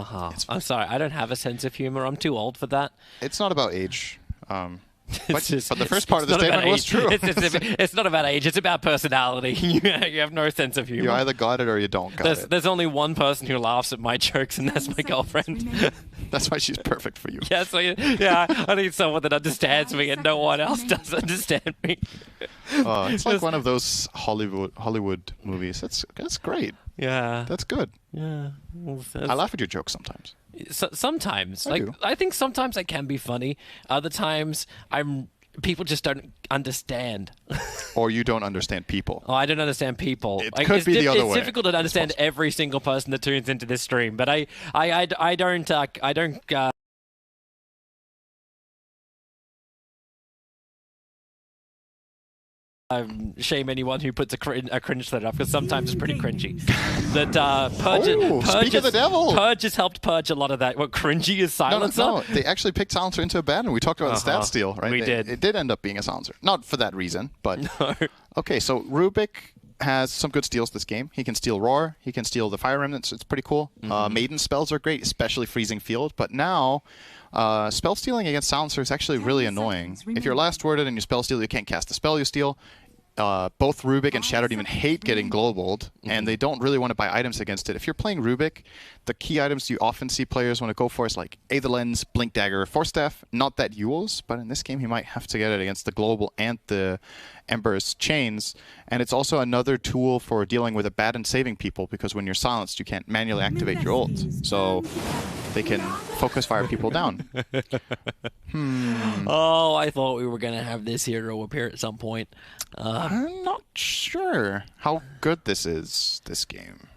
I'm sorry. I don't have a sense of humor. I'm too old for that. It's not about age. But the first part of the statement was true. It's not about age. It's about personality. You have no sense of humor. You either got it or you don't got it. There's only one person who laughs at my jokes, and that's my girlfriend. That's why she's perfect for you. Yeah, I need someone that understands me, and no one else does understand me. It's like one of those Hollywood movies. That's great. Yeah. That's good. Yeah. I laugh at your jokes sometimes. Sometimes, I do. I think sometimes I can be funny. Other times, people just don't understand. Or you don't understand people. Oh, I don't understand people. It could be the other way. It's difficult to understand every single person that tunes into this stream, but I don't. Shame anyone who puts a cringe thread up, because sometimes it's pretty cringy. That speak of the devil. Purge has helped purge a lot of that. What cringy is silencer? No, they actually picked silencer into a ban, and we talked about the stat steal, right? We did. It did end up being a silencer, not for that reason, but okay. So Rubik has some good steals this game. He can steal Roar. He can steal the Fire Remnants. It's pretty cool. Maiden spells are great, especially Freezing Field. But now, spell stealing against Silencer is actually really annoying. If you're last worded and you spell steal, you can't cast the spell you steal. Both Rubik and Shadow Demon hate getting globaled, and they don't really want to buy items against it. If you're playing Rubik, the key items you often see players want to go for is like Aether Lens, Blink Dagger, Force Staff. Not that Yule's, but in this game he might have to get it against the global and the Ember's chains. And it's also another tool for dealing with a bad and saving people, because when you're silenced, you can't manually activate your ult. So they can focus fire people down. Oh, I thought we were going to have this hero appear at some point. I'm not sure how good this is, this game.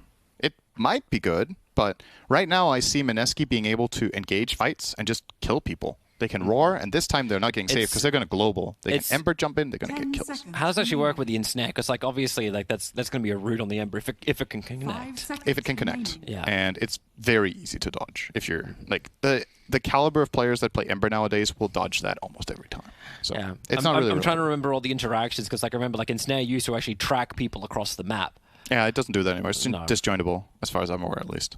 It might be good, but right now I see Mineski being able to engage fights and just kill people. They can roar, and this time they're not getting saved because they're going to global. They can Ember jump in, they're going to get kills. How does it actually work with the ensnare? Because like obviously like that's going to be a root on the Ember if it can connect. If it can connect. Yeah. And it's very easy to dodge. If you're like the caliber of players that play Ember nowadays will dodge that almost every time. So yeah. it's not really. I'm trying to remember all the interactions, because like I remember like ensnare used to actually track people across the map. Yeah, it doesn't do that anymore. It's disjointable, as far as I'm aware, at least.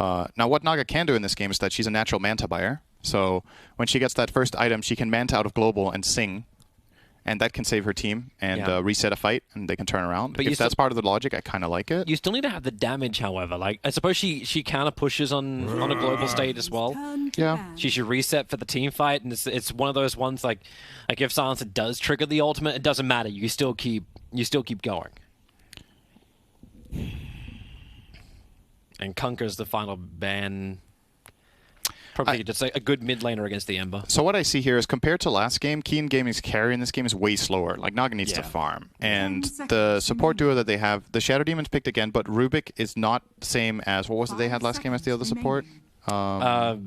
Now, what Naga can do in this game is that she's a natural Manta buyer. So when she gets that first item, she can Manta out of global and sing. And that can save her team and reset a fight, and they can turn around. But if that's part of the logic, I kind of like it. You still need to have the damage, however. Like I suppose she counter pushes on a global state as well. Yeah. She should reset for the team fight, and it's one of those ones like if Silencer does trigger the ultimate, it doesn't matter. You still keep going. And Kunker's the final ban. Probably just a good mid laner against the Ember. So what I see here is, compared to last game, Keen Gaming's carry in this game is way slower. Like, Naga needs to farm. And the support duo that they have, the Shadow Demon's picked again, but Rubik is not the same as, what was it they had last game as the other support? Why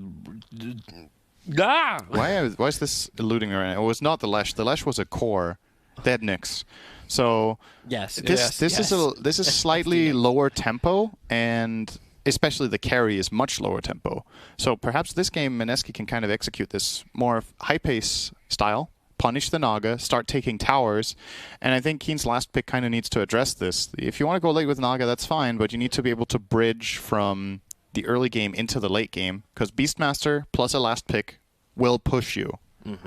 is this eluding me right now? It was not the Lesh. The Lesh was a core. Dead Nyx. So this is slightly lower tempo, and especially the carry is much lower tempo. So perhaps this game Mineski can kind of execute this more high pace style, punish the Naga, start taking towers, and I think Keen's last pick kind of needs to address this. If you want to go late with Naga, that's fine, but you need to be able to bridge from the early game into the late game, because Beastmaster plus a last pick will push you.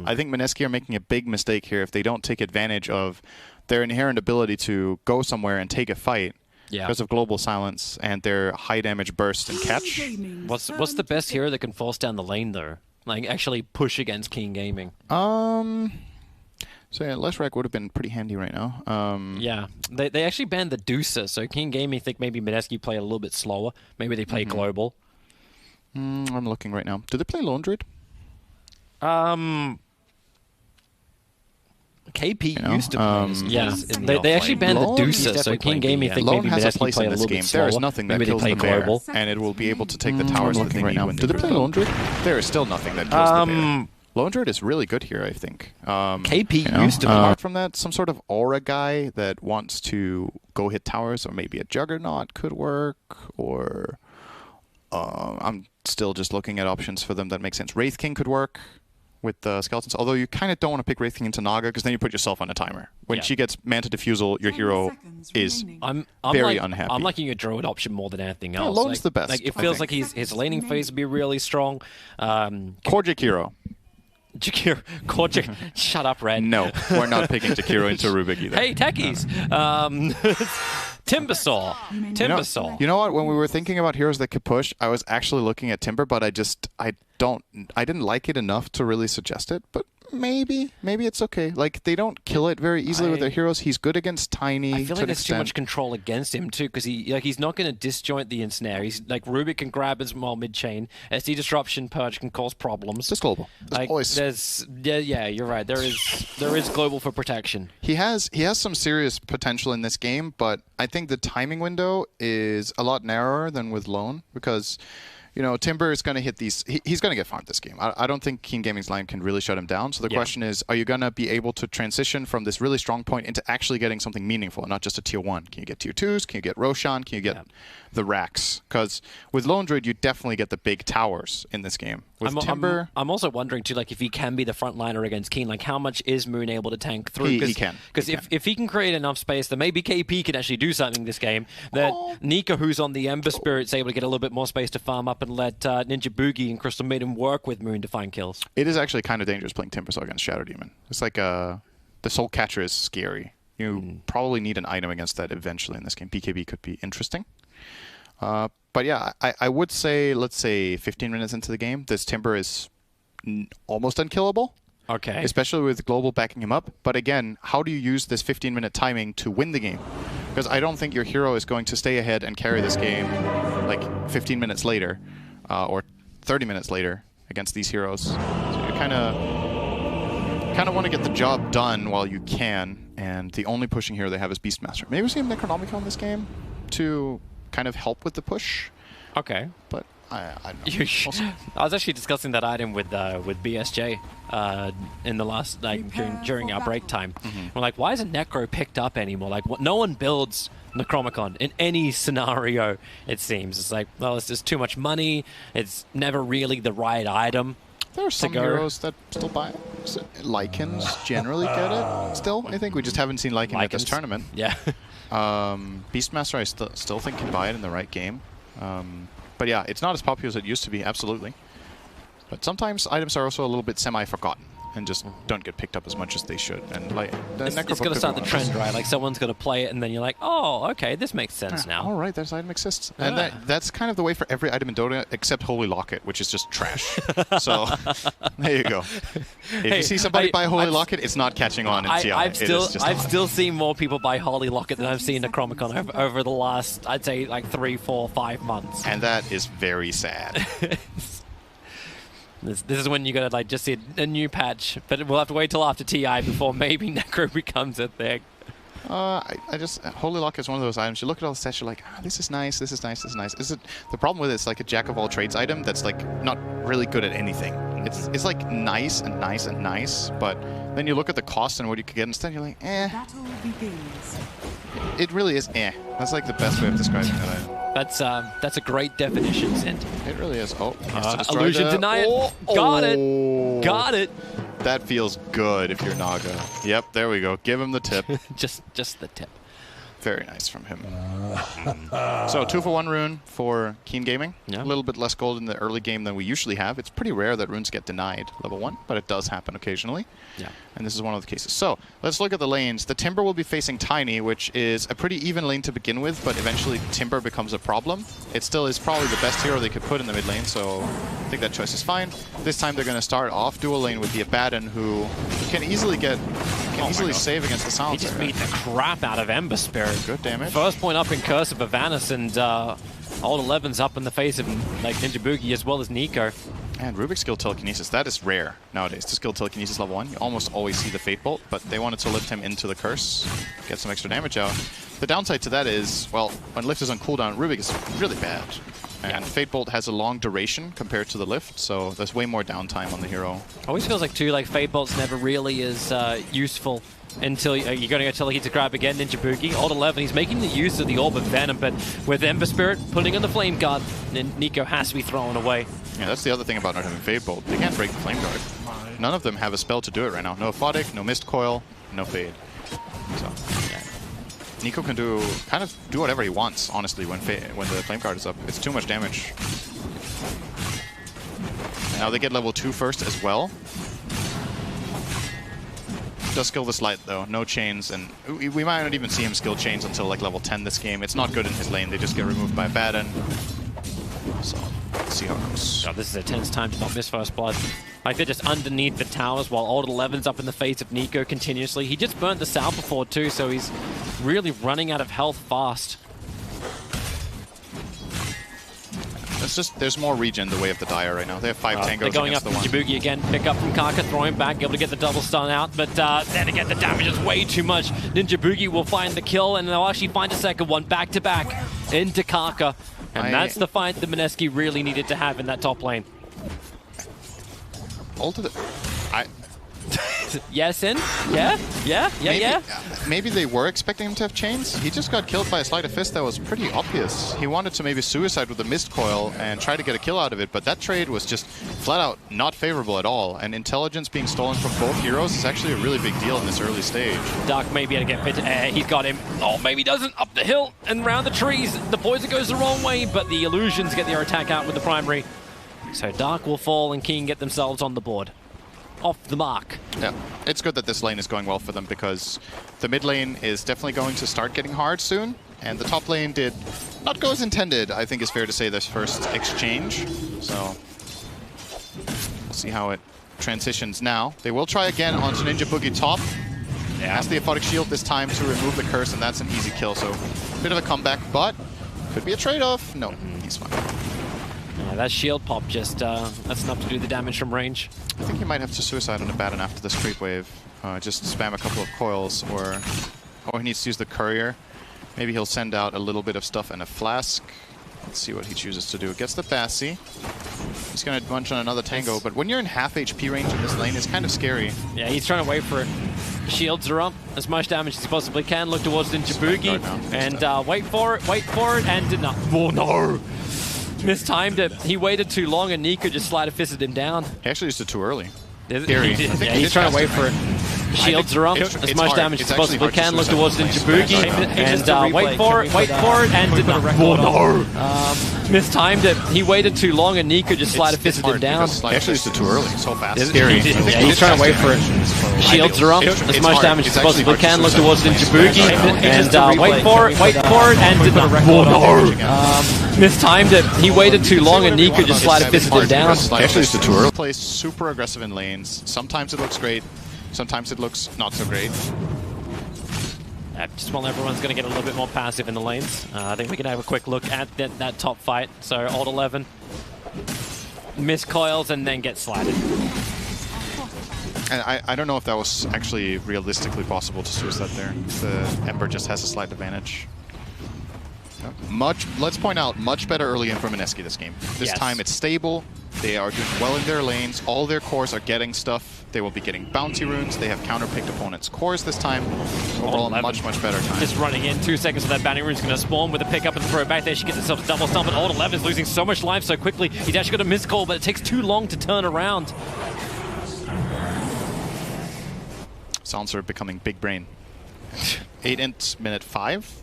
I think Mineski are making a big mistake here if they don't take advantage of their inherent ability to go somewhere and take a fight because of global silence and their high damage burst and catch. What's the best hero that can force down the lane though? Like actually push against King Gaming. So yeah, less rack would have been pretty handy right now. Yeah, they actually banned the Deucer, so King Gaming think maybe Medeski play a little bit slower. Maybe they play global. I'm looking right now. Do they play Lone Druid? KP used to play. Yeah, they actually banned the Deucer, so King Gaming think Lone maybe has a Medeski place play in a this little game. bit slower. There is nothing that maybe kills they the play bear, global. and it will be able to take the towers I'm that they looking right need now. when Do they play Lone Druid? There is still nothing that kills the bear. Lone Druid is really good here, I think. KP used to be. Apart from that, some sort of aura guy that wants to go hit towers, or maybe a Juggernaut could work, or I'm still just looking at options for them that make sense. Wraith King could work with the skeletons, although you kind of don't want to pick Wraith King into Naga because then you put yourself on a timer. When she gets Manta Diffusal, your hero is very unhappy. I'm liking a Druid option more than anything else. Lone's the best. Like, it feels like his laning phase would be really strong. Korjik hero. Korjik. Shut up, Red. No, we're not picking Jakiro into Rubik either. Hey, techies. Timbersaw. You know what? When we were thinking about heroes that could push, I was actually looking at Timber, but I didn't like it enough to really suggest it. But maybe it's okay. Like, they don't kill it very easily with their heroes. He's good against Tiny. I feel like there's too much control against him too, because he's not going to disjoint the ensnare. He's like Rubik can grab his mid chain. SD disruption purge can cause problems. Just global. Yeah, you're right. There is global for protection. He has some serious potential in this game, but I think the timing window is a lot narrower than with Lone because, you know, Timber is going to hit these. He's going to get farmed this game. I don't think King Gaming's line can really shut him down. So the question is, are you going to be able to transition from this really strong point into actually getting something meaningful, not just a tier 1? Can you get tier 2s? Can you get Roshan? Can you get the racks? Because with Lone Druid, you definitely get the big towers in this game. With Timber... I'm also wondering, too, like, if he can be the frontliner against Keen, like, how much is Moon able to tank through? He can. Because if he can create enough space, then maybe KP can actually do something this game. That Nika, who's on the Ember Spirit's able to get a little bit more space to farm up and let Ninja Boogie and Crystal Maiden work with Moon to find kills. It is actually kind of dangerous playing Timbersaw against Shadow Demon. It's like the Soul Catcher is scary. You probably need an item against that eventually in this game. BKB could be interesting. But yeah, I would say, let's say 15 minutes into the game, this Timber is almost unkillable. Okay. Especially with Global backing him up. But again, how do you use this 15-minute timing to win the game? Because I don't think your hero is going to stay ahead and carry this game like 15 minutes later or 30 minutes later against these heroes. So you kind of want to get the job done while you can. And the only pushing hero they have is Beastmaster. Maybe we see a Necronomicon in this game to kind of help with the push. Okay. But I don't know. I was actually discussing that item with BSJ in the last, like, during our break time. We're like, why isn't Necro picked up anymore? Like, no one builds Necromicon in any scenario, it seems. It's like, well, it's just too much money. It's never really the right item. There are some heroes that still buy it. Lycans generally get it still. I think we just haven't seen Lycan at this tournament. Yeah. Beastmaster I still think can buy it in the right game. But yeah, it's not as popular as it used to be, absolutely. But sometimes items are also a little bit semi-forgotten and just don't get picked up as much as they should. And like, it's going to start the trend, right? Like, someone's going to play it, and then you're like, oh, okay, this makes sense now. All right, this item exists. And that's kind of the way for every item in Dota, except Holy Locket, which is just trash. So, there you go. If you see somebody buy Holy Locket, it's not catching on in CI. I've still seen more people buy Holy Locket than I've seen Necromicon over the last, I'd say, like 3, 4, 5 months. And that is very sad. This is when you gotta like just see a new patch, but we'll have to wait till after TI before maybe Necro becomes a thing. Holy Lock is one of those items. You look at all the stats, you're like, this is nice, this is nice, this is nice. The problem with it's like a jack of all trades item that's like not really good at anything. It's like nice and nice and nice, but then you look at the cost and what you could get instead, you're like, It really is That's like the best way of describing that item. That's a great definition, Zint. It really is. Oh, illusion, deny it. Got it. Got it. That feels good if you're Naga. Yep, there we go. Give him the tip. just the tip. Very nice from him. So 2-for-1 rune for Keen Gaming. Yeah. A little bit less gold in the early game than we usually have. It's pretty rare that runes get denied level 1, but it does happen occasionally. Yeah. And this is one of the cases. So let's look at the lanes. The Timber will be facing Tiny, which is a pretty even lane to begin with, but eventually Timber becomes a problem. It still is probably the best hero they could put in the mid lane, so I think that choice is fine. This time they're going to start off dual lane with the Abaddon, who can easily get can easily save against the He silencer. just beat the crap out of Ember Spirit. Good damage. First point up in Curse of Avanis, and Old 11's up in the face of like Ninja Boogie as well as Nico. And Rubik's skill telekinesis, that is rare nowadays. To skill telekinesis level 1, you almost always see the Fate Bolt, but they wanted to lift him into the Curse, get some extra damage out. The downside to that is, well, when lift is on cooldown, Rubik is really bad. And Fate Bolt has a long duration compared to the lift, so there's way more downtime on the hero. Always feels like too, like Fate Bolt's never really is useful until you're going to go Telekinesis to grab again, Ninja Boogie. Old 11, he's making the use of the Orb of Venom, but with Ember Spirit putting on the Flame Guard, then Nico has to be thrown away. Yeah, that's the other thing about not having Fate Bolt. They can't break the Flame Guard. None of them have a spell to do it right now. No Aphotic, no Mist Coil, no Fade. So, yeah. Nico can do whatever he wants, honestly, when the Flame Guard is up. It's too much damage. Now they get level 2 first as well. Does skill the Slide though, no chains, and we might not even see him skill chains until like level 10 this game. It's not good in his lane, they just get removed by Baden. So, let's see how it goes. God, this is a tense time to not miss first blood. Like they're just underneath the towers while Old 11's up in the face of Nico continuously. He just burnt the Sal before too, so he's really running out of health fast. There's more regen in the way of the Dire right now. They have 5 tangos They're going up against to Jabugi again, pick up from Kaka, throw him back, able to get the double stun out, but then again the damage is way too much. Ninja Boogie will find the kill, and they'll actually find a second one back to back into Kaka. And that's the fight that Mineski really needed to have in that top lane. Yes, in? Yeah. Maybe they were expecting him to have chains. He just got killed by a Sleight of Fist that was pretty obvious. He wanted to maybe suicide with the Mist Coil and try to get a kill out of it, but that trade was just flat out not favorable at all. And intelligence being stolen from both heroes is actually a really big deal in this early stage. Dark may be able to get fit. He's got him. Oh, maybe he doesn't. Up the hill and round the trees. The poison goes the wrong way, but the illusions get their attack out with the primary. So Dark will fall and King get themselves on the board. Off the mark. Yeah, it's good that this lane is going well for them because the mid lane is definitely going to start getting hard soon, and the top lane did not go as intended, I think is fair to say, this first exchange. So we'll see how it transitions now. They will try again onto Ninja Boogie top. Has the Aphotic Shield this time to remove the curse, and that's an easy kill, so a bit of a comeback, but could be a trade-off. No, he's fine. That shield pop just, that's enough to do the damage from range. I think he might have to suicide on the Baton after this creep wave. Just spam a couple of coils, or he needs to use the courier. Maybe he'll send out a little bit of stuff and a flask. Let's see what he chooses to do. Gets the Bassi. He's going to bunch on another Tango, but when you're in half HP range in this lane, it's kind of scary. Yeah, he's trying to wait for it. Shields are up. As much damage as he possibly can. Look towards Ninja Boogie. And wait for it, and did not. Oh no! Mistimed it. He waited too long and Nico just sleight of fisted him down. He actually used it too early. He's trying to wait for it. Shields are up. As much damage as possibly can. Look towards Ninja Boogie. And wait for it, and did not. Oh no! Mistimed it. He waited too long and Nico just sleight of fisted him down. He actually used it too early. So fast. He's trying to wait for it. Shields are up. As much damage as possibly can. Look towards Ninja Boogie. And wait for it, and did not. Oh no! Mistimed it. He waited too long and Nico just sleight of fisted him down. He actually used it too early. Plays super aggressive in lanes. Sometimes it looks great. Sometimes it looks not so great. Just while everyone's going to get a little bit more passive in the lanes, I think we can have a quick look at that top fight. So Old 11 miss coils and then get slighted. And I don't know if that was actually realistically possible to suicide there. The Ember just has a slight advantage. Let's point out, much better early in from Mineski this game. This time it's stable. They are doing well in their lanes. All their cores are getting stuff. They will be getting bounty runes. They have counterpicked opponents' cores this time. Overall, much better time. Just running in 2 seconds, so that bounty rune's going to spawn with a pickup and throw it back there. She gets herself a double stomp, and Old 11 is losing so much life so quickly. He's actually got a missed call, but it takes too long to turn around. Silencer becoming big brain. 8 int minute 5.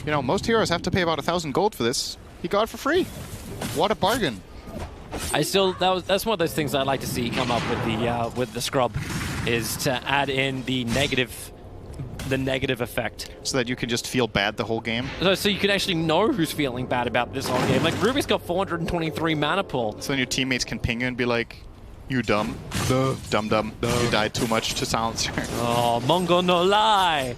You know, most heroes have to pay about 1,000 gold for this. He got it for free. What a bargain. That's one of those things I'd like to see come up with the scrub, is to add in the negative effect. So that you can just feel bad the whole game? So you can actually know who's feeling bad about this whole game. Like, Ruby's got 423 mana pool. So then your teammates can ping you and be like, You dumb. Dumb. You died too much to silencer. Oh, Mongo no lie.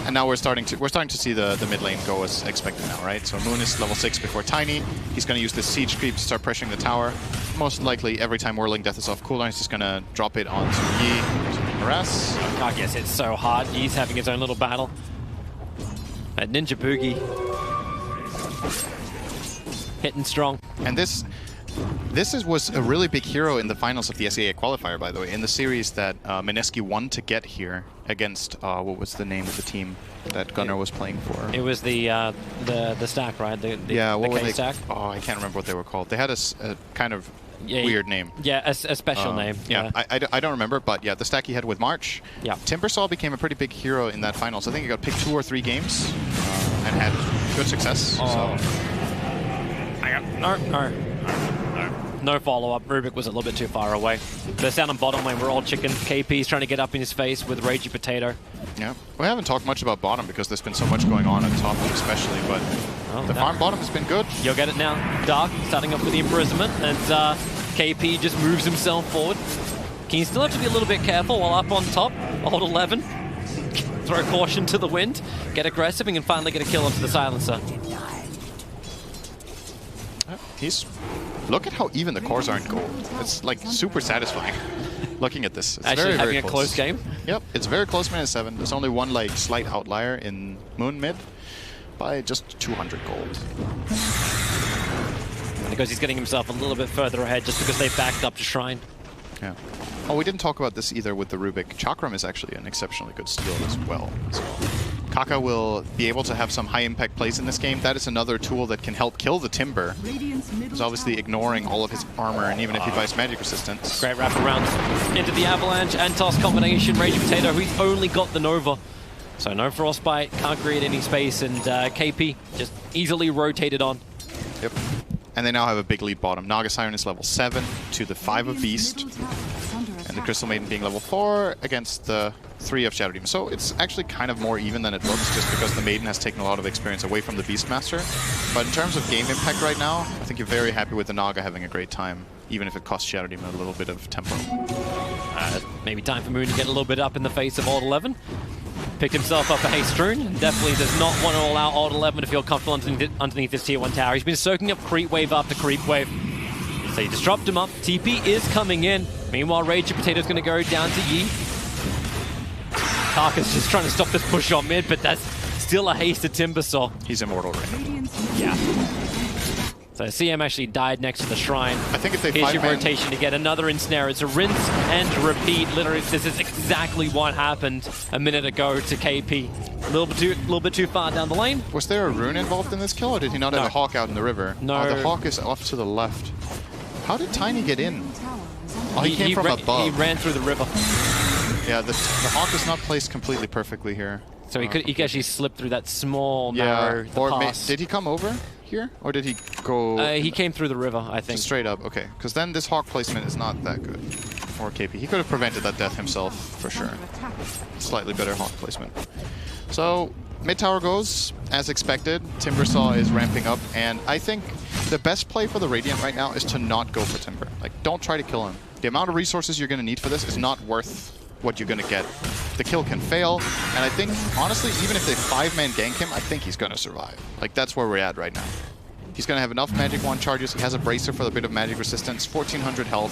And now we're starting to see the mid lane go as expected now, right? So Moon is level 6 before Tiny. He's going to use this siege creep to start pressuring the tower. Most likely, every time Whirling Death is off cooldown, he's just going to drop it onto Yi to harass. I guess it's so hard. Yi's having his own little battle. At Ninja Boogie. Hitting strong. And this was a really big hero in the finals of the SEA qualifier, by the way, in the series that Mineski won to get here against what was the name of the team that Gunnar was playing for? It was the stack, right? Yeah, what the were K they? stack. Oh, I can't remember what they were called. They had a kind of weird name. Yeah, a special name. Yeah, I don't remember, but yeah, the stack he had with March. Yeah. Timbersaw became a pretty big hero in that finals. I think he got picked 2 or 3 games and had good success. Oh. So. No follow-up. Rubik was a little bit too far away. They're down on bottom lane. We're all chicken. KP's trying to get up in his face with Ragey Potato. Yeah, we haven't talked much about bottom because there's been so much going on top especially, but the farm bottom has been good. You'll get it now. Dark starting up with the imprisonment, and KP just moves himself forward. Can still have to be a little bit careful while up on top. Hold 11. Throw caution to the wind. Get aggressive and can finally get a kill onto the silencer. Look at how even the cores are in gold. It's like super satisfying looking at this. It's actually very, having very a close game. Yep, it's very close, -7. There's only one like slight outlier in Moon mid by just 200 gold. And because he's getting himself a little bit further ahead just because they backed up to Shrine. Yeah. Oh, we didn't talk about this either with the Rubik. Chakram is actually an exceptionally good steal as well. So Kaka will be able to have some high-impact plays in this game. That is another tool that can help kill the Timber. He's obviously ignoring all of his armor, and even if he buys magic resistance. Great wraparound into the Avalanche and Toss combination. Ragey Potato, who's only got the Nova. So no Frostbite, can't create any space, and KP just easily rotated on. Yep. And they now have a big lead bottom. Naga Siren is level 7 to the 5 of Beast. And the Crystal Maiden being level 4 against the 3 of Shadow Demon. So it's actually kind of more even than it looks, just because the Maiden has taken a lot of experience away from the Beastmaster. But in terms of game impact right now, I think you're very happy with the Naga having a great time, even if it costs Shadow Demon a little bit of tempo. Maybe time for Moon to get a little bit up in the face of Alt 11. Picked himself up a Haste Rune, and definitely does not want to allow Alt 11 to feel comfortable underneath this tier 1 tower. He's been soaking up creep wave after creep wave. So you just dropped him up. TP is coming in. Meanwhile, Ragey Potato's going to go down to Yi. Karka's just trying to stop this push on mid, but that's still a haste to Timbersaw. He's immortal right now. Yeah. So CM actually died next to the Shrine. I think if they Here's your rotation to get another ensnare. It's a rinse and repeat. Literally, this is exactly what happened a minute ago to KP. A little bit too far down the lane. Was there a rune involved in this kill, or did he not have a Hawk out in the river? No. Oh, the Hawk is off to the left. How did Tiny get in? Oh, he came from above. He ran through the river. Yeah, the Hawk is not placed completely perfectly here. So he could actually slip through that small, narrow pass. Did he come over here? Or did he go... he came through the river, I think. Just straight up, okay. Because then this Hawk placement is not that good for KP. He could have prevented that death himself, for sure. Slightly better Hawk placement. So, mid tower goes as expected. Timbersaw is ramping up, and I think the best play for the Radiant right now is to not go for Timber. Like, don't try to kill him. The amount of resources you're going to need for this is not worth what you're going to get. The kill can fail, and I think, honestly, even if they 5-man gank him, I think he's going to survive. Like, that's where we're at right now. He's going to have enough Magic Wand charges. He has a Bracer for a bit of magic resistance, 1400 health,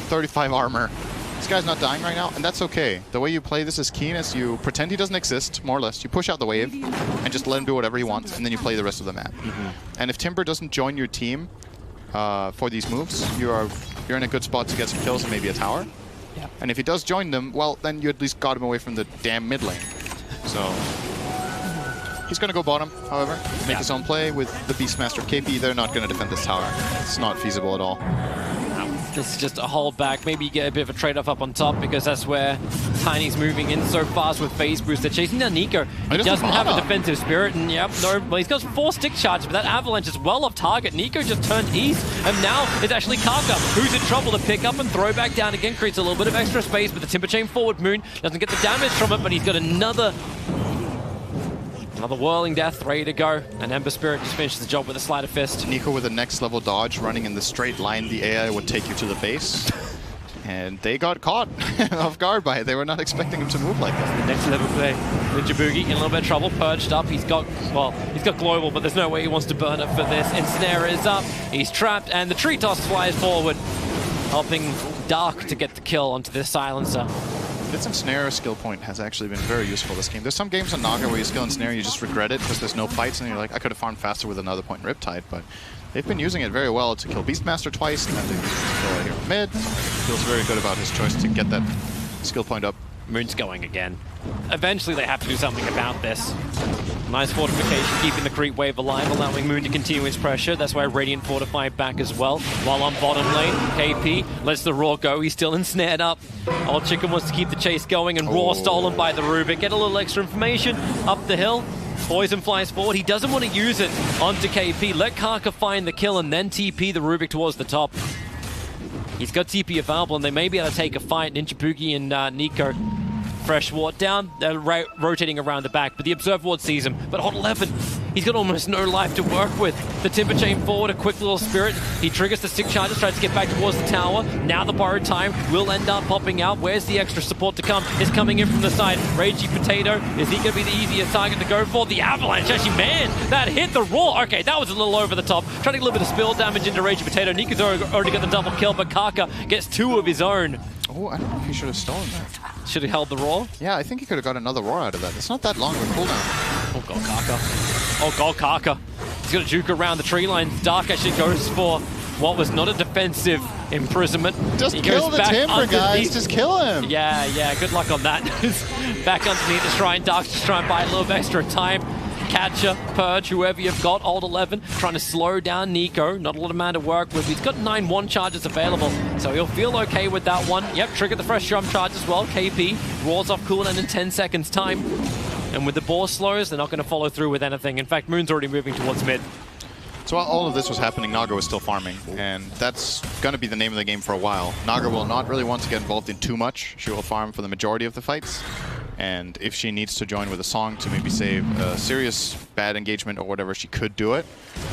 35 armor. This guy's not dying right now, and that's okay. The way you play this is Keen is you pretend he doesn't exist, more or less. You push out the wave and just let him do whatever he wants, and then you play the rest of the map. And if Timber doesn't join your team for these moves, you're in a good spot to get some kills and maybe a tower. Yep. And if he does join them, well, then you at least got him away from the damn mid lane. So he's going to go bottom, however, make his own play with the Beastmaster KP. They're not going to defend this tower. It's not feasible at all. This is just a hold back. Maybe you get a bit of a trade-off up on top because that's where Tiny's moving in so fast with Phase Boost. They're chasing down Nico. He doesn't have a defensive spirit, and well, he's got 4 stick charges, but that Avalanche is well off target. Nico just turned east, and now it's actually Karka, who's in trouble to pick up and throw back down again. Creates a little bit of extra space, but the Timber Chain forward. Moon doesn't get the damage from it, but he's got another Another whirling death ready to go, and Ember Spirit just finishes the job with a sleight of fist. Nico with a next level dodge running in the straight line the AI would take you to the base. And they got caught off guard by it. They were not expecting him to move like that. Next level play. Ninja Boogie in a little bit of trouble, purged up. He's got global, but there's no way he wants to burn up for this. Ensnare is up. He's trapped, and the tree toss flies forward, helping Dark to get the kill onto this silencer. This Ensnare skill point has actually been very useful this game. There's some games on Naga where you skill Ensnare and you just regret it because there's no fights and you're like, I could have farmed faster with another point in Riptide, but they've been using it very well to kill Beastmaster twice, and then they've used it to kill Hero mid. Feels very good about his choice to get that skill point up. Moon's going again. Eventually they have to do something about this. Nice fortification, keeping the creep wave alive, allowing Moon to continue his pressure. That's why Radiant fortified back as well. While on bottom lane, KP lets the Raw go. He's still ensnared up. Old Chicken wants to keep the chase going, and Raw stolen by the Rubik. Get a little extra information up the hill. Poison flies forward. He doesn't want to use it onto KP. Let Karka find the kill and then TP the Rubik towards the top. He's got TP available, and they may be able to take a fight. Ninja Boogie and Nico. Fresh ward down, they're rotating around the back, but the Observe ward sees him. But Hot 11, he's got almost no life to work with. The Timber Chain forward, a quick little spirit. He triggers the 6 charges, tries to get back towards the tower. Now the borrowed time will end up popping out. Where's the extra support to come? It's coming in from the side. Ragey Potato, is he going to be the easiest target to go for? The Avalanche, actually, man, that hit the Raw. Okay, that was a little over the top. Trying to get a little bit of spill damage into Ragey Potato. Nika's already got the double kill, but Karka gets 2 of his own. Oh, I don't know if he should have stolen that. Should have held the Raw? Yeah, I think he could have got another Raw out of that. It's not that long of a cooldown. Oh god, Karka. Oh god, Karka. He's going to juke around the tree line. Dark actually goes for what was not a defensive imprisonment. Just he kill the Timber, guys. Just kill him. Yeah, good luck on that. Back underneath the shrine. Dark's just trying to buy a little bit extra time. Catcher, Purge, whoever you've got, Old 11, trying to slow down Nico. Not a lot of man to work with. He's got 9 1 charges available, so he'll feel okay with that one. Yep, trigger the fresh jump charge as well. KP rolls off cooldown in 10 seconds time. And with the boar slows, they're not going to follow through with anything. In fact, Moon's already moving towards mid. So while all of this was happening, Naga was still farming, and that's going to be the name of the game for a while. Naga will not really want to get involved in too much. She will farm for the majority of the fights. And if she needs to join with a song to maybe save a serious bad engagement or whatever, she could do it.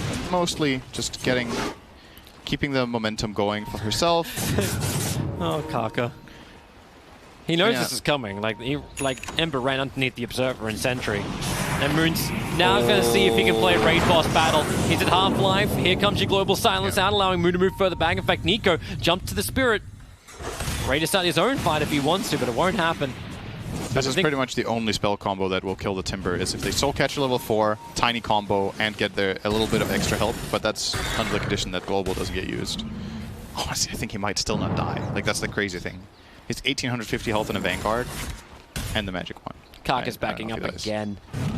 But mostly just keeping the momentum going for herself. Oh, Karka. He knows this is coming. Like Ember ran underneath the Observer and Sentry. And Moon's now going to see if he can play Raid Boss Battle. He's at half-life. Here comes your Global Silence out, allowing Moon to move further back. In fact, Nico jumped to the Spirit. Ready to start his own fight if he wants to, but it won't happen. This is pretty much the only spell combo that will kill the Timber, is if they Soul Catcher level 4, tiny combo, and get there a little bit of extra help, but that's under the condition that Global doesn't get used. Honestly, I think he might still not die. Like, that's the crazy thing. He's 1850 health in a Vanguard, and the Magic one. Karka's backing up again.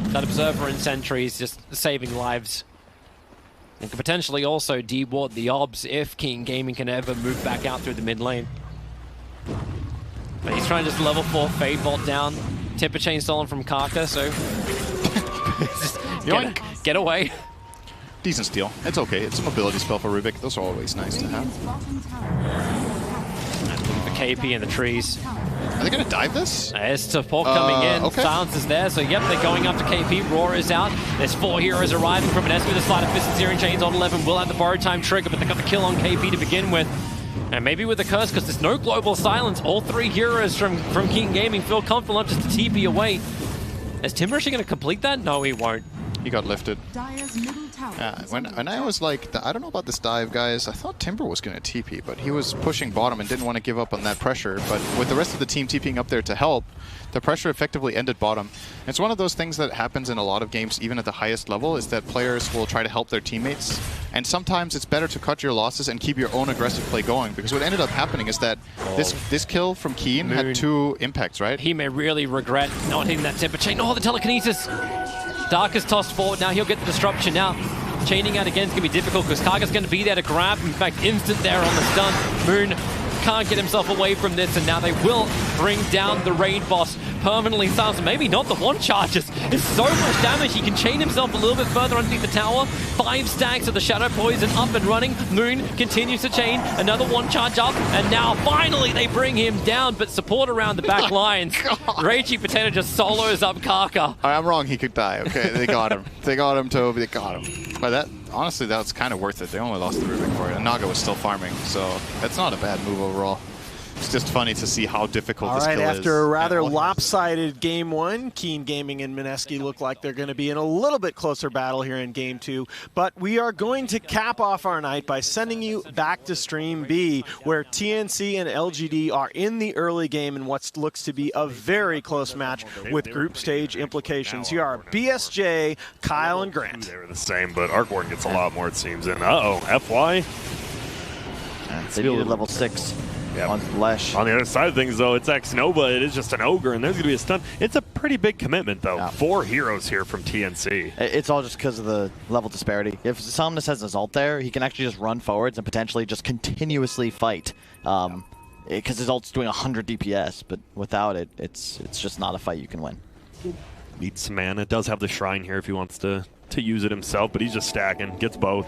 That Observer and Sentries just saving lives. And could potentially also deward the Obs if King Gaming can ever move back out through the mid lane. But he's trying to just level 4 Fade Bolt down. Timber Chain stolen from Karka, so just get away. Decent steal. It's okay. It's a mobility spell for Rubik. Those are always nice to have. The KP in the trees. Are they going to dive this? There's support coming in. Okay. Silence is there, so yep, they're going after KP. Roar is out. There's 4 heroes arriving from an S with a Sleight of Fist and Searing Chains on 11. Will have the borrowed time trigger, but they got the kill on KP to begin with. And maybe with the curse, because there's no Global Silence, all 3 heroes from King Gaming feel comfortable enough just to TP away. Is Timber actually going to complete that? No, he won't. He got lifted. When I was like, I don't know about this dive, guys. I thought Timber was going to TP, but he was pushing bottom and didn't want to give up on that pressure. But with the rest of the team TPing up there to help, the pressure effectively ended bottom. It's one of those things that happens in a lot of games, even at the highest level, is that players will try to help their teammates. And sometimes it's better to cut your losses and keep your own aggressive play going. Because what ended up happening is that this kill from Keen had 2 impacts, right? He may really regret not hitting that Timber Chain. Oh, the telekinesis! Dark is tossed forward. Now he'll get the disruption. Now chaining out again is going to be difficult because Karka's going to be there to grab. In fact, instant there on the stun. Moon can't get himself away from this, and now they will bring down the raid boss permanently. Sounds maybe not the one charges. It's so much damage. He can chain himself a little bit further underneath the tower. 5 stacks of the Shadow Poison up and running. Moon continues to chain. Another one charge up. And now finally they bring him down. But support around the back lines. Ragey Potato just solos up Kaka. I'm wrong. He could die. Okay, they got him. They got him, Toby. They got him. But that, honestly, that was kind of worth it. They only lost the Rubik for it. And Naga was still farming. So that's not a bad move overall. It's just funny to see how difficult this kill is. All right, after a rather lopsided Game 1, Keen Gaming and Mineski look like they're going to be in a little bit closer battle here in Game 2. But we are going to cap off our night by sending you back to Stream B, where TNC and LGD are in the early game in what looks to be a very close match with group stage implications. Here are BSJ, Kyle, and Grant. They were the same, but Arcwarden gets a lot more, it seems. And uh-oh, FY. They needed level 6. Yep. On Lesh. On the other side of things, though, it's X-Nova. It is just an ogre, and there's going to be a stun. It's a pretty big commitment, though. Yeah. 4 heroes here from TNC. It's all just because of the level disparity. If Somnus has his ult there, he can actually just run forwards and potentially just continuously fight. Because his ult's doing 100 DPS, but without it, it's just not a fight you can win. Needs some mana. Does have the Shrine here if he wants to use it himself, but he's just stacking. Gets both.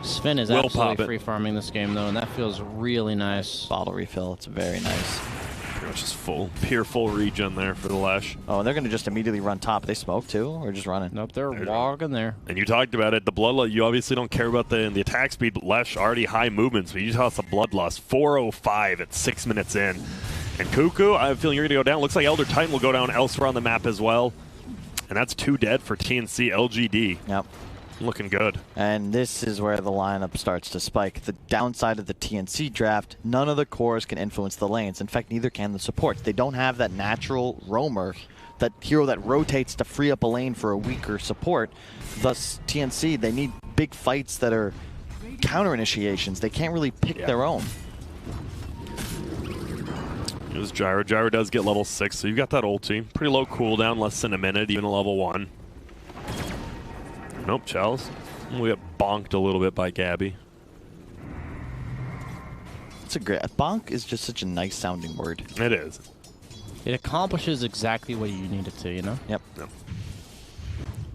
Sven is absolutely free farming this game, though, and that feels really nice. Bottle refill, it's very nice. Pretty much just pure full regen there for the Lash. Oh, and they're going to just immediately run top. They smoke, too, or just running? Nope, they're walking there. And you talked about it. The Bloodlust, you obviously don't care about the attack speed, but Lash already high movements, but you just saw the Bloodlust. 405 at 6 minutes in. And Cuckoo, I have a feeling you're going to go down. Looks like Elder Titan will go down elsewhere on the map as well. And that's 2 dead for TNC LGD. Yep. Looking good. And this is where the lineup starts to spike. The downside of the TNC draft, none of the cores can influence the lanes. In fact, neither can the supports. They don't have that natural roamer, that hero that rotates to free up a lane for a weaker support. Thus, TNC, they need big fights that are counter initiations. They can't really pick their own. It was Gyro. Gyro does get level 6, so you've got that ulti. Pretty low cooldown, less than a minute, even a level 1. Nope, Chalice. We got bonked a little bit by Gabby. It's a great... Bonk is just such a nice sounding word. It is. It accomplishes exactly what you need it to, you know? Yep. Yep.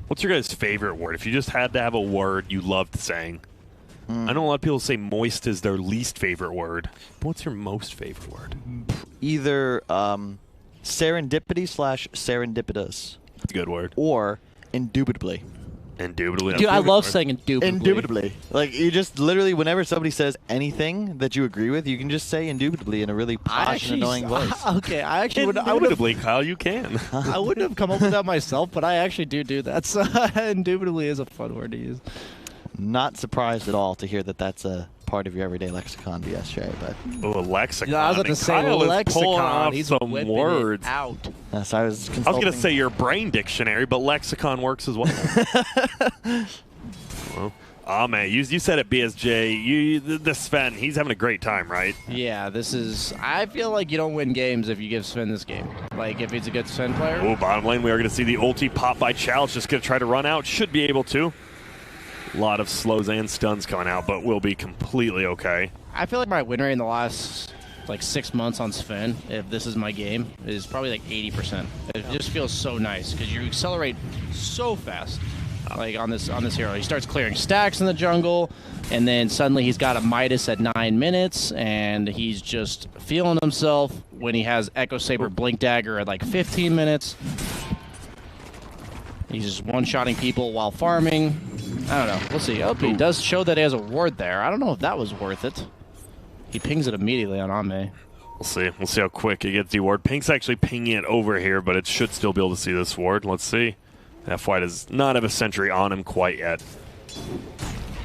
What's your guys' favorite word? If you just had to have a word you loved saying. I know a lot of people say moist is their least favorite word. But what's your most favorite word? Either serendipity/serendipitous. That's a good word. Or indubitably. Indubitably. Dude, I love saying indubitably. Indubitably. Like, you just literally, whenever somebody says anything that you agree with, you can just say indubitably in a really posh and annoying voice. Okay, I actually would. Indubitably, Kyle, you can. I wouldn't have come up with that myself, but I actually do that. So indubitably is a fun word to use. Not surprised at all to hear that that's a part of your everyday lexicon, BSJ. But a lexicon. Yeah, I was about to say Kyle lexicon. Is pulling off He's some words out. Yes, I was going to say your brain dictionary, but lexicon works as well. Oh man, you said it, BSJ. The Sven, he's having a great time, right? Yeah, this is. I feel like you don't win games if you give Sven this game. Like if he's a good Sven player. Oh, bottom lane, we are going to see the ulti pop by Chalice. Just going to try to run out. Should be able to. A lot of slows and stuns coming out, but we'll be completely okay. I feel like my win rate in the last like 6 months on Sven, if this is my game, is probably like 80%. It just feels so nice because you accelerate so fast. Like on this hero, he starts clearing stacks in the jungle, and then suddenly he's got a Midas at 9 minutes, and he's just feeling himself when he has Echo Saber Blink Dagger at like 15 minutes. He's just one-shotting people while farming. I don't know. We'll see. Oh, he does show that he has a ward there. I don't know if that was worth it. He pings it immediately on Ame. We'll see. We'll see how quick he gets the ward. Pink's actually pinging it over here, but it should still be able to see this ward. Let's see. F-White does not have a sentry on him quite yet.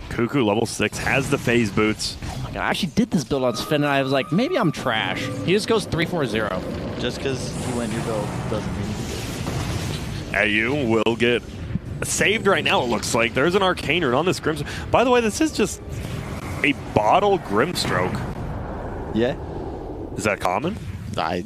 Cuckoo, level 6, has the phase boots. Oh my god, I actually did this build on Sven, and I was like, maybe I'm trash. He just goes 3-4-0. Just because you win your build doesn't mean you will get saved right now, it looks like. There's an Arcane Rune on this Grimstroke. By the way, this is just a bottle Grimstroke. Yeah. Is that common? I've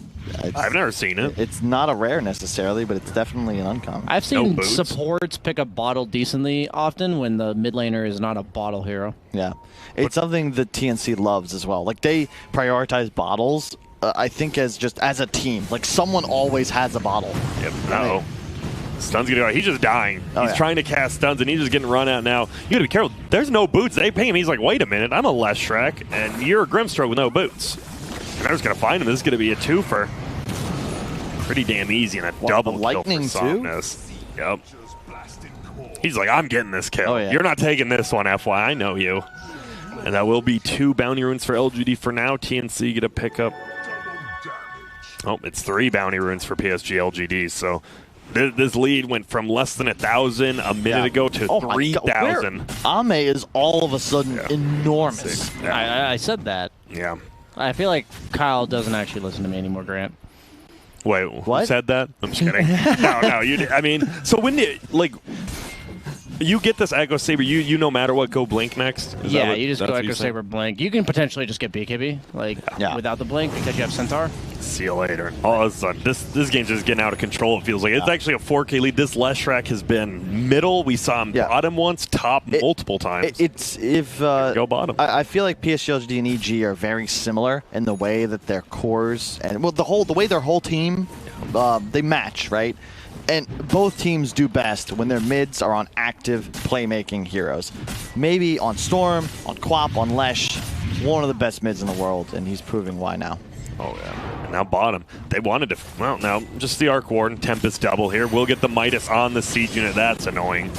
never seen it. It's not a rare necessarily, but it's definitely an uncommon. I've seen supports pick up bottle decently often when the mid laner is not a bottle hero. Yeah. It's something that TNC loves as well. Like, they prioritize bottles I think as a team. Like someone always has a bottle. Yep. Uh-oh. Stun's gonna go. He's just dying. He's trying to cast stuns, and he's just getting run out now. You gotta be careful. There's no boots. They pay him. He's like, wait a minute, I'm a less Shrek, and you're a Grimstroke with no boots. And they're just gonna find him. This is gonna be a twofer. Pretty damn easy, and a double kill for Softness. Yep. He's like, I'm getting this kill. You're not taking this one, FY. I know you. And that will be 2 bounty runes for LGD for now. TNC get a pickup. Oh, it's 3 bounty runes for PSG LGD. So this lead went from less than 1,000 a minute ago to 3,000. Ame is all of a sudden enormous. I said that. Yeah. I feel like Kyle doesn't actually listen to me anymore, Grant. Wait, who said that? I'm just kidding. No, you did. I mean, so when you get this Echo Saber, you no matter what go blink next? Yeah, you just go Echo Saber blink. You can potentially just get BKB without the blink because you have Centaur. See you later. All of a sudden, this game's just getting out of control, it feels like. It's actually a 4K lead. This Leshrac has been middle. We saw him bottom once, top multiple times. Go bottom. I feel like PSG, LGD, and EG are very similar in the way that their cores and the way their whole team they match, right? And both teams do best when their mids are on active playmaking heroes. Maybe on Storm, on Quap, on Lesh, one of the best mids in the world, and he's proving why now. Oh, yeah. And now bottom. They wanted to, well, now just the Arc Warden, Tempest double here. We'll get the Midas on the Siege unit. That's annoying.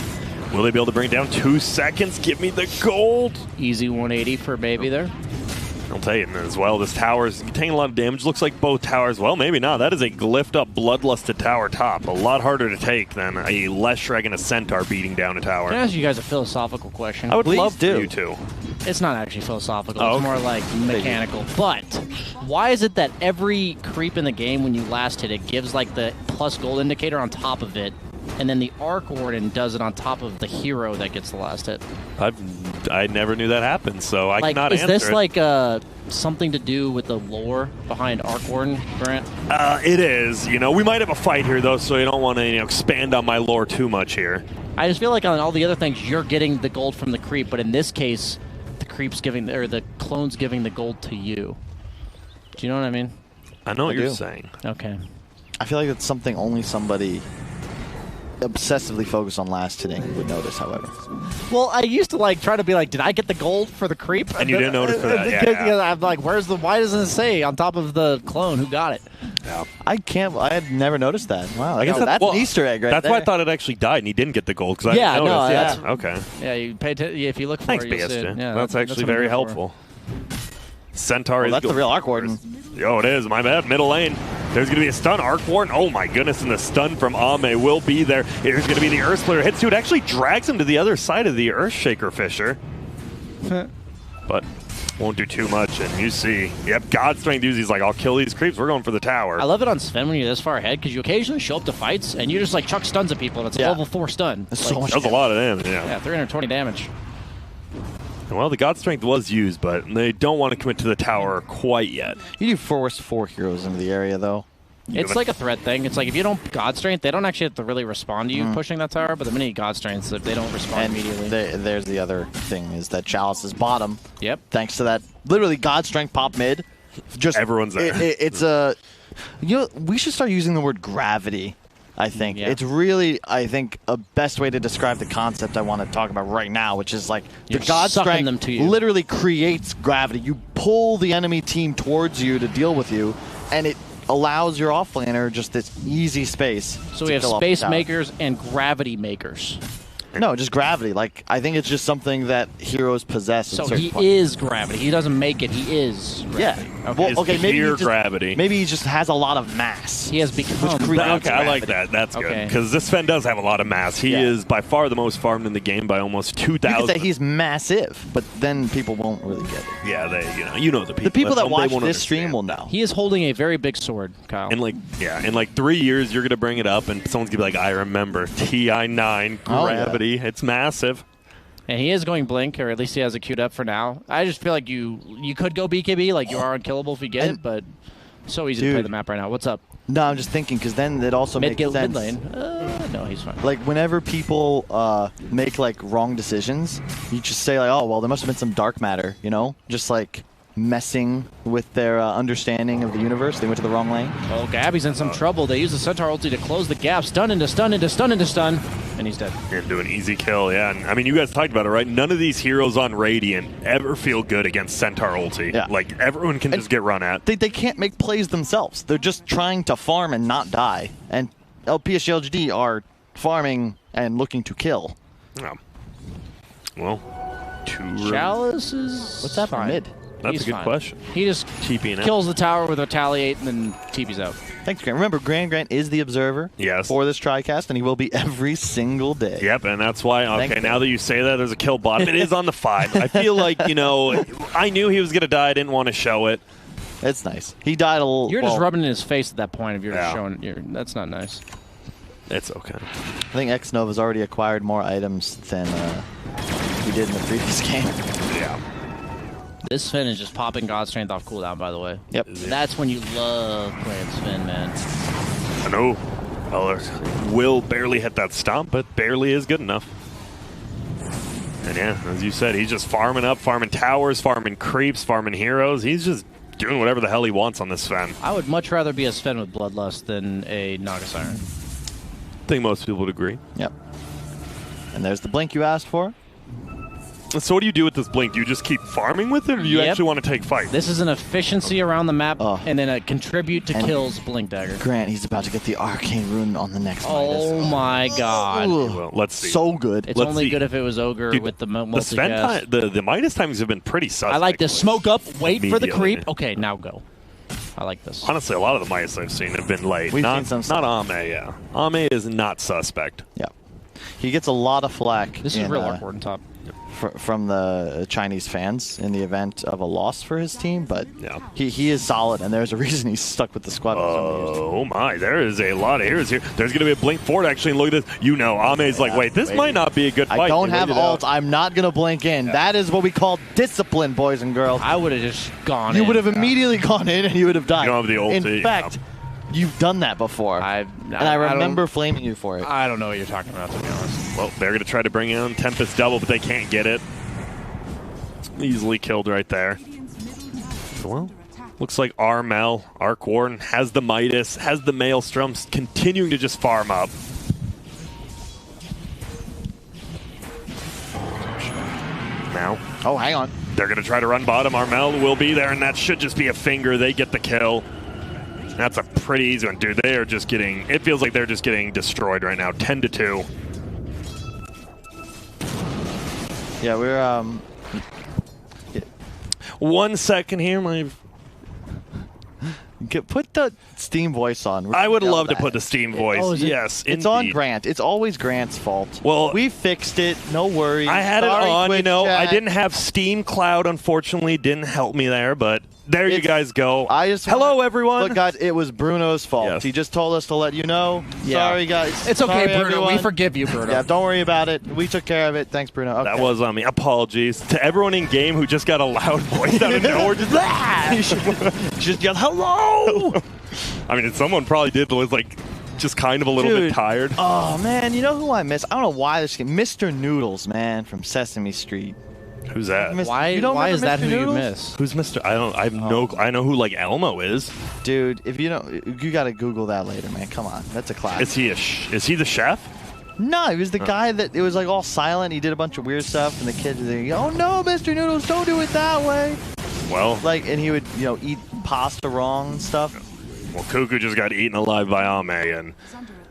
Will they be able to bring it down 2 seconds? Give me the gold. Easy 180 for Baby there. I'll tell you as well, this tower's taking a lot of damage. Looks like both towers, well, maybe not. That is a glyphed up, bloodlusted tower top. A lot harder to take than a Leshrac and a Centaur beating down a tower. Can I ask you guys a philosophical question? I would love you to. It's not actually philosophical. It's more like mechanical. But why is it that every creep in the game, when you last hit it, gives like the plus gold indicator on top of it, and then the Arc Warden does it on top of the hero that gets the last hit? I never knew that happened, so I cannot answer it. Is this like something to do with the lore behind Arc Warden, Grant? It is. You know, we might have a fight here, though, so I don't want to expand on my lore too much here. I just feel like on all the other things, you're getting the gold from the creep, but in this case, the clone's giving the gold to you. Do you know what I mean? I know what you're saying. Okay. I feel like it's something only somebody obsessively focused on last hitting would notice, however. Well, I used to try to be like, did I get the gold for the creep? And you didn't notice that. Yeah. I'm like, why doesn't it say on top of the clone who got it? Yeah. I had never noticed that. Wow, I guess that's an Easter egg right there. That's why I thought it actually died and he didn't get the gold, because I didn't notice. Okay. Yeah, you pay if you look for Thanks, it, you'll see it. Yeah, that's actually very helpful. Centaur is that's the real Arc Warden. Yo, it is. My bad. Middle lane. There's going to be a stun. Arc Warden. Oh, my goodness. And the stun from Ame will be there. There's going to be the Earth Splitter hits, too. It actually drags him to the other side of the Earthshaker Fisher. But won't do too much. And you see, yep, God Strength Uzi's like, I'll kill these creeps. We're going for the tower. I love it on Sven when you're this far ahead, because you occasionally show up to fights and you just chuck stuns at people, and it's a level 4 stun. That's so much That's a lot of damage, Yeah, 320 damage. Well, the God Strength was used, but they don't want to commit to the tower quite yet. You do force 4 heroes into the area, though. It's like a threat thing. It's like if you don't God Strength, they don't actually have to really respond to you pushing that tower, but the minute you God Strength, they don't respond immediately. There's the other thing, is that Chalice is bottom. Yep. Thanks to that, literally God Strength pop mid. Just everyone's there. It's a... we should start using the word gravity. I think it's really, a best way to describe the concept I want to talk about right now, which is the God Strength literally creates gravity. You pull the enemy team towards you to deal with you, and it allows your offlaner just this easy space. So we have space makers and gravity makers. No, just gravity. I think it's just something that heroes possess. So he is gravity. He doesn't make it. He is gravity. Yeah. Well, okay, maybe gravity. Maybe he just has a lot of mass. He has become. Okay, I like that. That's good, because this Sven does have a lot of mass. He is by far the most farmed in the game by almost 2,000. You could say he's massive, but then people won't really get it. Yeah, the people. The people that watch this stream will know. He is holding a very big sword, Kyle. In in 3 years, you're gonna bring it up, and someone's gonna be like, "I remember TI9 gravity. It's massive." And he is going blink, or at least he has it queued up for now. I just feel like you could go BKB, you are unkillable if you get it, but so easy to play the map right now. What's up? No, I'm just thinking, because then it also makes sense. Mid lane. No, he's fine. Whenever people make wrong decisions, you just say oh well, there must have been some dark matter, just messing with their understanding of the universe. They went to the wrong lane. Oh, Gabby's in some trouble. They use the Centaur ulti to close the gap. Stun into stun into stun into stun. And he's dead. And do an easy kill, yeah. And, I mean, you guys talked about it, right? None of these heroes on Radiant ever feel good against Centaur ulti. Yeah. Like, everyone can just get run at. They can't make plays themselves. They're just trying to farm and not die. And PSG LGD are farming and looking to kill. Oh. Well, Chalice is What's that for mid? That's He's a good fine. question. He just TPing kills the tower with Retaliate and then TP's out. Thanks, Grant. Remember, Grant is the observer for this TriCast, and he will be every single day. Yep, and that's why, okay, Thanks, now that you say that, there's a kill bottom. It is on the 5. I feel like, you know, I knew he was going to die. I didn't want to show it. It's nice. He died a little... You're just rubbing in his face at that point if you're just Yeah. showing it. That's not nice. It's okay. I think X-Nova's already acquired more items than he did in the previous game. Yeah. This Finn is just popping God Strength off cooldown, by the way. Yep. That's when you love playing Finn, man. I know. Well, Will barely hit that stomp, but barely is good enough. And yeah, as you said, he's just farming up, farming towers, farming creeps, farming heroes. He's just doing whatever the hell he wants on this Sven. I would much rather be a Sven with Bloodlust than a Naga Siren. I think most people would agree. Yep. And there's the blink you asked for. So what do you do with this blink? Do you just keep farming with it, or do you actually want to take fight? This is an efficiency around the map, and then a contribute to kills Blink Dagger. Grant, he's about to get the Arcane Rune on the next Oh my god. Well, let's see. So good. It's only good if it was Ogre Dude, with the The multi Sven time, the Midas timings have been pretty suspect. I like this. Smoke up, wait for the Immediately. creep. Okay, now go. I like this. Honestly, a lot of the Midas I've seen have been late. We've not, seen some not Ame, yeah. Ame is not suspect. Yeah. He gets a lot of flack. This is real awkward on top. From the Chinese fans in the event of a loss for his team, but yeah. he is solid, and there's a reason he's stuck with the squad. Oh my, there is a lot of heroes here. There's going to be a blink forward actually, and look at this. You know, Ame's like, wait, this might not be a good fight. I don't They have waited ult. out. I'm not going to blink in. Yeah. That is what we call discipline, boys and girls. I would have just gone You in. would have immediately gone in, and you would have died. You don't have the ulti, In fact, you've done that before. And I remember flaming you for it. I don't know what you're talking about, to be honest. Well, they're going to try to bring in Tempest Double, but they can't get it. Easily killed right there. Well, looks like Armel, Arc Warden, has the Midas, has the Maelstrom, continuing to just farm up. Now. Oh, hang on. They're going to try to run bottom. Armel will be there, and that should just be a finger. They get the kill. That's a pretty easy one, dude. They are just getting, it feels like they're just getting destroyed right now. 10-2. Yeah, we're 1 second here, my. Put the Steam voice on. I would love to put the Steam voice. Oh, is it? Yes, It's on indeed. Grant. It's always Grant's fault. Well, we fixed it. No worries. I had Sorry, it on, you Twitch know. I chat. didn't have Steam Cloud, unfortunately. Didn't help me there, but there you guys go. Hello, everyone. Look, guys, it was Bruno's fault. Yes. He just told us to let you know. Yeah. Sorry, guys. It's okay, Sorry, Bruno. everyone. We forgive you, Bruno. Yeah, don't worry about it. We took care of it. Thanks, Bruno. Okay. That was on me. Apologies to everyone in game who just got a loud voice out of nowhere. Just yelled, hello! I mean, someone probably did, but was like just kind of a little bit tired. Oh, man, you know who I miss? I don't know why this game. Mr. Noodles, man, from Sesame Street. Who's that? You don't Why remember is that Mr. who Noodles? you miss? Who's Mr. I know who like Elmo is. Dude, if you don't, you gotta Google that later, man. Come on, that's a classic. Is he the chef? No, he was the guy that it was like all silent. He did a bunch of weird stuff, and the kids were like, "Oh no, Mr. Noodles, don't do it that way." Well, like, and he would, eat pasta wrong and stuff. Well, Cuckoo just got eaten alive by Ame, and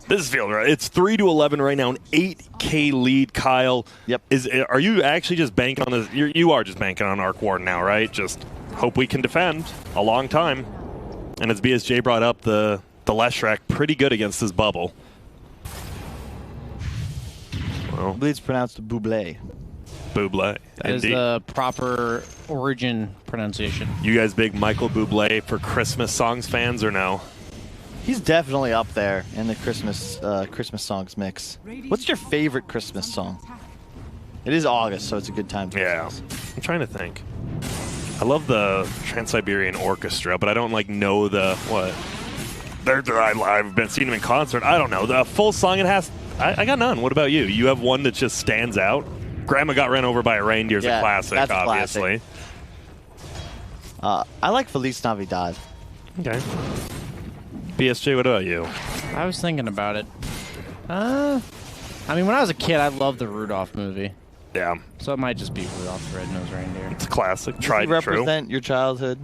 this is feeling right. It's 3-11 right now, an 8K lead. Kyle, yep. Are you actually just banking on this? You are just banking on Arc Warden now, right? Just hope we can defend a long time. And as BSJ brought up, the Leshrac pretty good against this bubble. Well, I believe it's pronounced Buble. Buble. That is the proper origin pronunciation. You guys big Michael Bublé for Christmas songs fans or no? He's definitely up there in the Christmas songs mix. What's your favorite Christmas song? It is August, so it's a good time to I'm trying to think. I love the Trans-Siberian Orchestra, but I don't know the what. I've been seeing him in concert. I don't know the full song. It has. I got none. What about you? You have one that just stands out. Grandma Got Ran Over by a Reindeer is a classic, that's obviously. Classic. I like Feliz Navidad. Okay. BSJ, what about you? I was thinking about it. I mean, when I was a kid, I loved the Rudolph movie. Yeah. So it might just be Rudolph the Red-Nosed Reindeer. It's a classic. Does Tried he and true. represent your childhood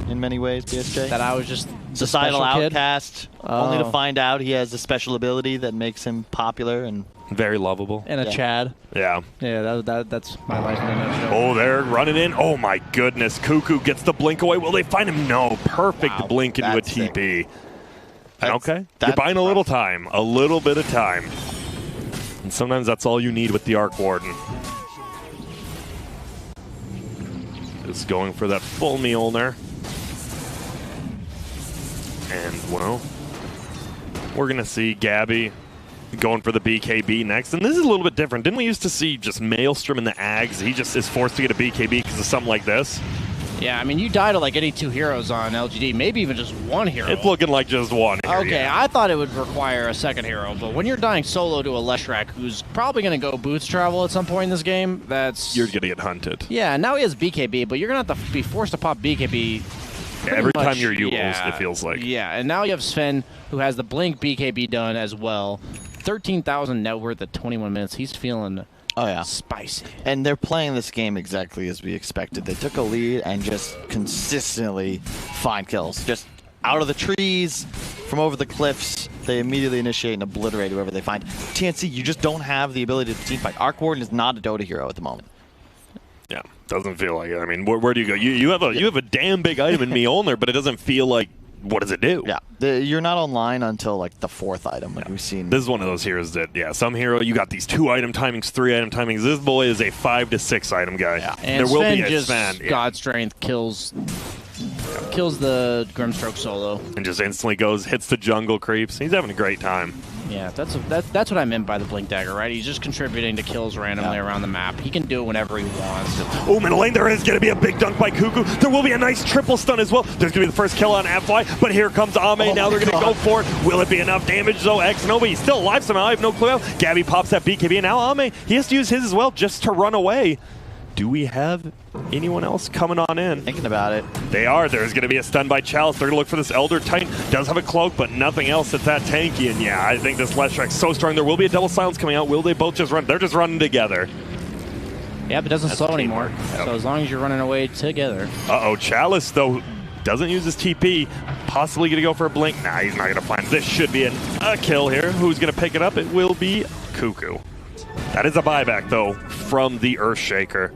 in many ways, BSJ? That I was just societal special kid? outcast, only to find out he has a special ability that makes him popular and very lovable. And a Chad. Yeah. Yeah, that's my life in a nutshell. Oh, they're running in. Oh, my goodness. Cuckoo gets the blink away. Will they find him? No. Perfect blink into a TP. Okay. You're buying a little time. A little bit of time. And sometimes that's all you need with the Arc Warden. Just going for that full Mjolnir. And, well, we're going to see Gabby going for the BKB next. And this is a little bit different. Didn't we used to see just Maelstrom in the Ags? He just is forced to get a BKB because of something like this. Yeah, I mean, you die to like any 2 heroes on LGD, maybe even just 1 hero. It's looking like just 1 here. Okay, yeah. I thought it would require a 2nd hero, but when you're dying solo to a Leshrac, who's probably going to go boots travel at some point in this game, that's... You're going to get hunted. Yeah, now he has BKB, but you're going to have to be forced to pop BKB every time you're Yules, it feels like. Yeah, and now you have Sven, who has the Blink BKB done as well. 13,000 net worth at 21 minutes. He's feeling... Oh, yeah. Spicy. And they're playing this game exactly as we expected. They took a lead and just consistently find kills. Just out of the trees, from over the cliffs, they immediately initiate and obliterate whoever they find. TNC, you just don't have the ability to teamfight. Arc Warden is not a Dota hero at the moment. Yeah, doesn't feel like it. I mean, where do you go? You have a damn big item in Mjolnir, but it doesn't feel like... What does it do? Yeah, you're not online until like the 4th item, like we've seen. This is one of those heroes that, some hero, you got these 2 item timings, 3 item timings. This boy is a 5 to 6 item guy. Yeah. And there will Sven be a just Sven. God Strength kills the Grimstroke solo. And just instantly hits the jungle creeps. He's having a great time. Yeah, that's what I meant by the Blink Dagger, right? He's just contributing to kills randomly around the map. He can do it whenever he wants. Oh, middle lane, there is going to be a big dunk by Cuckoo. There will be a nice triple stun as well. There's going to be the first kill on FY, but here comes Ame. Now they're going to go for it. Will it be enough damage, though? X-Nova, he's still alive somehow. I have no clue how. Gabby pops that BKB, and now Ame, he has to use his as well just to run away. Do we have anyone else coming on in? Thinking about it. They are. There's going to be a stun by Chalice. They're going to look for this Elder Titan. Does have a cloak, but nothing else that's that tanky. And yeah, I think this Leshrac's so strong. There will be a double silence coming out. Will they both just run? They're just running together. Yeah, but it doesn't slow anymore. Yep. So as long as you're running away together. Uh-oh, Chalice, though, doesn't use his TP. Possibly going to go for a blink. Nah, he's not going to find it. This should be a kill here. Who's going to pick it up? It will be Cuckoo. That is a buyback, though, from the Earthshaker.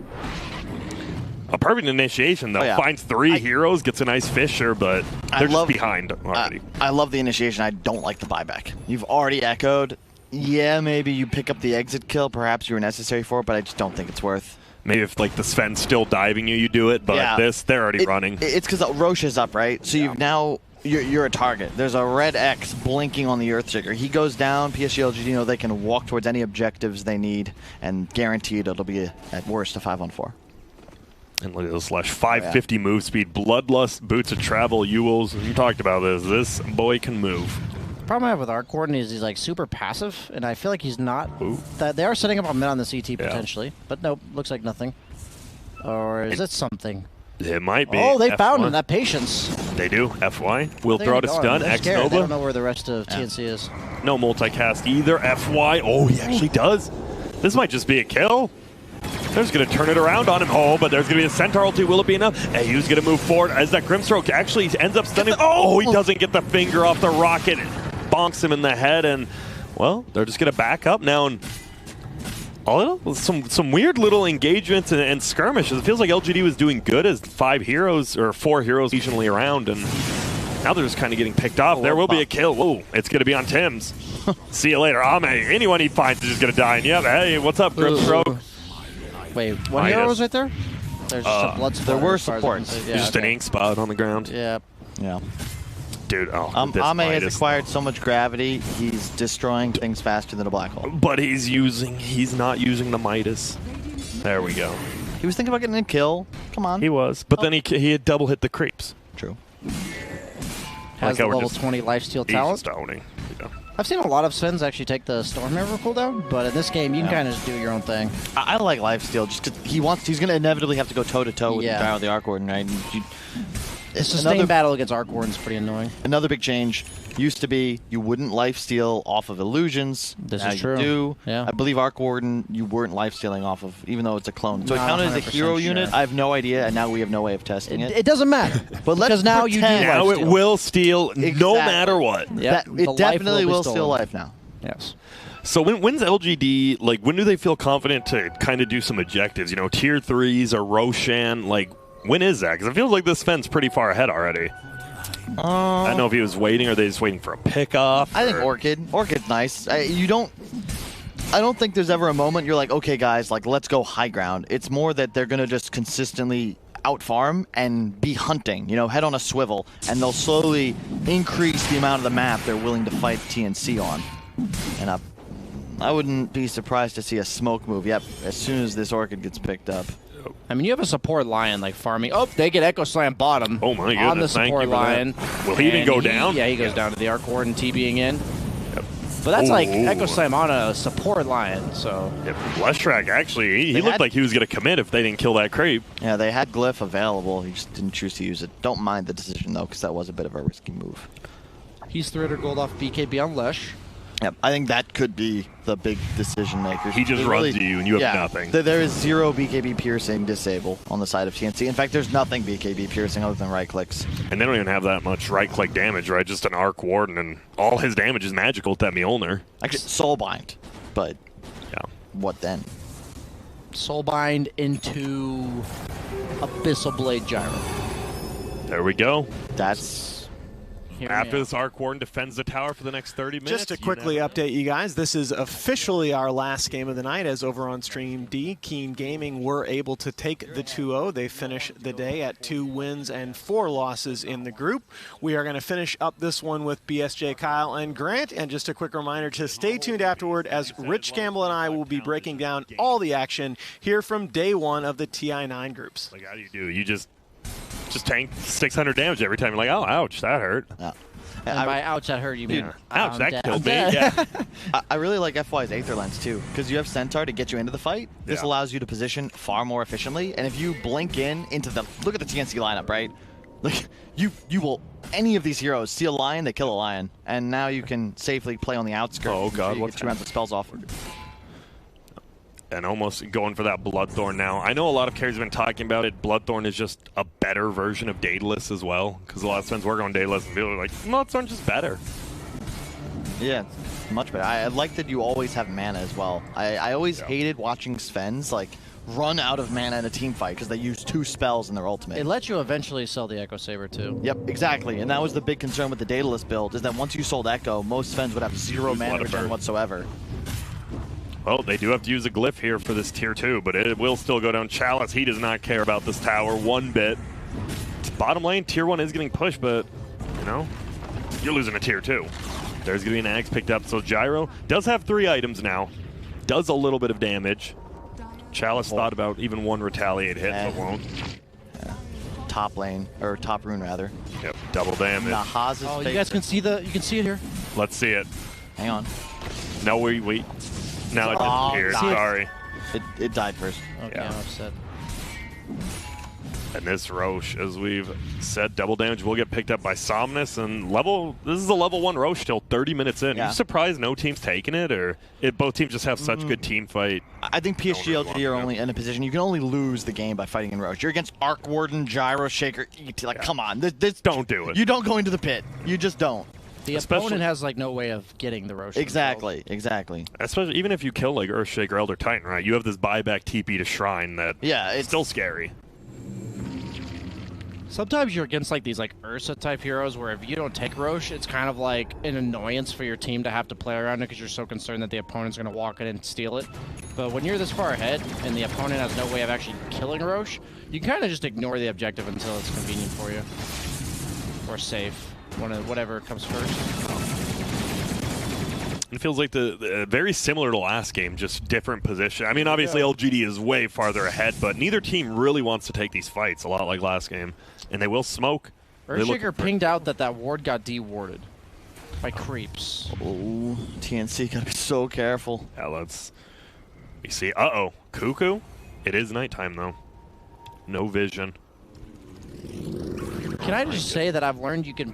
A perfect initiation, though. Finds 3 heroes, gets a nice Fisher, but they're just behind already. I love the initiation. I don't like the buyback. You've already echoed. Yeah, maybe you pick up the exit kill. Perhaps you were necessary for it, but I just don't think it's worth. Maybe if like the Sven's still diving you do it, but they're already running. It's because Roche is up, right? So you've now... You're a target. There's a red X blinking on the Earthshaker. He goes down. PSG LGD know they can walk towards any objectives they need, and guaranteed it'll be, at worst, a 5-on-4. And look at this Slash. 550 move speed, Bloodlust, Boots of Travel, Yules. You talked about this. This boy can move. The problem I have with Arc Warden is he's like super passive, and I feel like he's not. They are setting up a mid on the CT potentially, but nope, looks like nothing. Or is it something? It might be. Oh, they found him. That patience. They do. FY. Will throw out a stun. X-Nova. They don't know where the rest of TNC is. No multicast either. FY. Oh, he actually does. This might just be a kill. They're just going to turn it around on him. Oh, but there's going to be a Centaur ulti. Will it be enough? Hey, he's going to move forward as that Grimstroke actually ends up stunning. Oh, he doesn't get the finger off the rocket. It bonks him in the head, and, well, they're just going to back up now and some weird little engagements and skirmishes. It feels like LGD was doing good as 5 heroes or 4 heroes regionally around, and now they're just kind of getting picked off. There will be a kill. Whoa, it's going to be on Tim's. See you later. Ame, anyone he finds is just going to die. And yeah, hey, what's up, Grimstroke? Wait, one hero was right there? There's just a blood spot. There were supports. Yeah, just an ink spot on the ground. Yeah. Yeah. Dude, Ame has acquired so much gravity, he's destroying things faster than a black hole. But he's not using the Midas. There we go. He was thinking about getting a kill. Come on. He was, but then he had double hit the creeps. True. Has the level 20 lifesteal talent. Stoning. Yeah. I've seen a lot of Svens actually take the Storm River cooldown, but in this game, you can kind of just do your own thing. I like lifesteal just because he's going to inevitably have to go toe-to-toe with the guy with the Arc Warden, right? The sustained battle against Arc Warden is pretty annoying. Another big change used to be you wouldn't lifesteal off of illusions. This now is true. You do. Yeah. I believe Arc Warden you weren't lifestealing off of, even though it's a clone. So it Not counted as a 100% hero unit. sure. I have no idea, and now we have no way of testing it. It doesn't matter. But let's because now you do pretend- Now it lifesteal. will steal no matter what. Yep. It The life definitely will be will steal stolen. life now. Yes. So when's LGD, like, when do they feel confident to kind of do some objectives? You know, tier 3s or Roshan, like, when is that? Because it feels like this Sven's pretty far ahead already. I don't know if he was waiting or they just waiting for a pickoff. I think Orchid's nice. I don't think there's ever a moment you're like, okay, guys, like, let's go high ground. It's more that they're going to just consistently outfarm and be hunting, you know, head on a swivel, and they'll slowly increase the amount of the map they're willing to fight TNC on. And I wouldn't be surprised to see a smoke move, as soon as this Orchid gets picked up. I mean, you have a support Lion like farming. Oh, they get Echo Slam bottom. Oh my goodness! On the support Lion. Will he even go down? Yeah, he goes down to the Arc Warden TBing in. But that's like Echo Slam on a support Lion, so. Yep. Leshrac, actually, he looked like he was going to commit if they didn't kill that creep. Yeah, they had Glyph available. He just didn't choose to use it. Don't mind the decision, though, because that was a bit of a risky move. He's 300 gold off BKB on Lesh. Yep, I think that could be the big decision maker. He just runs to you and you have nothing. There is 0 BKB piercing disable on the side of TNC. In fact, there's nothing BKB piercing other than right clicks. And they don't even have that much right click damage, right? Just an Arc Warden, and all his damage is magical with that Mjolnir. Actually, Soulbind, but what then? Soulbind into Abyssal Blade Gyro. There we go. That's... After this Arc Warden defends the tower for the next 30 minutes. Just to quickly update you guys, this is officially our last game of the night, as over on Stream D, Keen Gaming were able to take the 2-0. They finish the day at 2 wins and 4 losses in the group. We are going to finish up this one with BSJ, Kyle, and Grant. And just a quick reminder to stay tuned afterward, as Rich Campbell and I will be breaking down all the action here from day 1 of the TI9 groups. Like, how do you do? You just tank 600 damage every time. You're like, oh, ouch, that hurt. Yeah. And by ouch, that hurt, you mean ouch, that dead. killed me. Yeah. I really like FY's Aether Lens, too, because you have Centaur to get you into the fight. This allows you to position far more efficiently, and if you blink into the... Look at the TNC lineup, right? Like, you will... Any of these heroes see a lion, they kill a lion, and now you can safely play on the outskirts. Oh, God, what's 2 rounds of spells off. And almost going for that Bloodthorn now. I know a lot of carries have been talking about it. Bloodthorn is just a better version of Daedalus as well, because a lot of friends work on Daedalus and people are like, Bloodthorn's just better. Yeah, much better. I like that you always have mana as well. I always hated watching Svens like run out of mana in a team fight because they use 2 spells in their ultimate. It lets you eventually sell the Echo Saber too. Yep, exactly. And that was the big concern with the Daedalus build, is that once you sold Echo, most Svens would have 0 mana return whatsoever. Well, they do have to use a glyph here for this tier 2, but it will still go down. Chalice, he does not care about this tower one bit. Bottom lane, tier 1 is getting pushed, but, you know, you're losing a tier 2. There's going to be an axe picked up, so Gyro does have 3 items now. Does a little bit of damage. Chalice thought about even 1 retaliate hit, but won't. Yeah. Top lane, or top rune rather. Yep, double damage. Nahaz's Oh, you guys can see it here. Let's see it. Hang on. No, wait. Now it disappeared. Sorry. It died first. Okay, I'm upset. And this Roche, as we've said, double damage will get picked up by Somnus. And this is a level 1 Roche still 30 minutes in. Yeah. Are you surprised no team's taking it? Or both teams just have such good team fight? I think PSG LGD are only in a position, you can only lose the game by fighting in Roche. You're against Arc Warden, Gyro, Shaker, ET. Like, come on. This, don't do it. You don't go into the pit. You just don't. The opponent has like no way of getting the Roche. Exactly. Especially even if you kill like Earthshaker, Elder Titan, right? You have this buyback TP to Shrine that it's still scary. Sometimes you're against like these like Ursa type heroes where if you don't take Roche, it's kind of like an annoyance for your team to have to play around it because you're so concerned that the opponent's going to walk in and steal it. But when you're this far ahead and the opponent has no way of actually killing Roche, you can kind of just ignore the objective until it's convenient for you. Or safe. Whatever comes first. It feels like the very similar to last game, just different position. I mean, obviously LGD is way farther ahead, but neither team really wants to take these fights, a lot like last game. And they will smoke. Earthshaker pinged out that ward got de-warded. by creeps. Oh, TNC gotta be so careful. Yeah, let's. You see, Cuckoo. It is nighttime though. No vision. Can I just say that I've learned you can...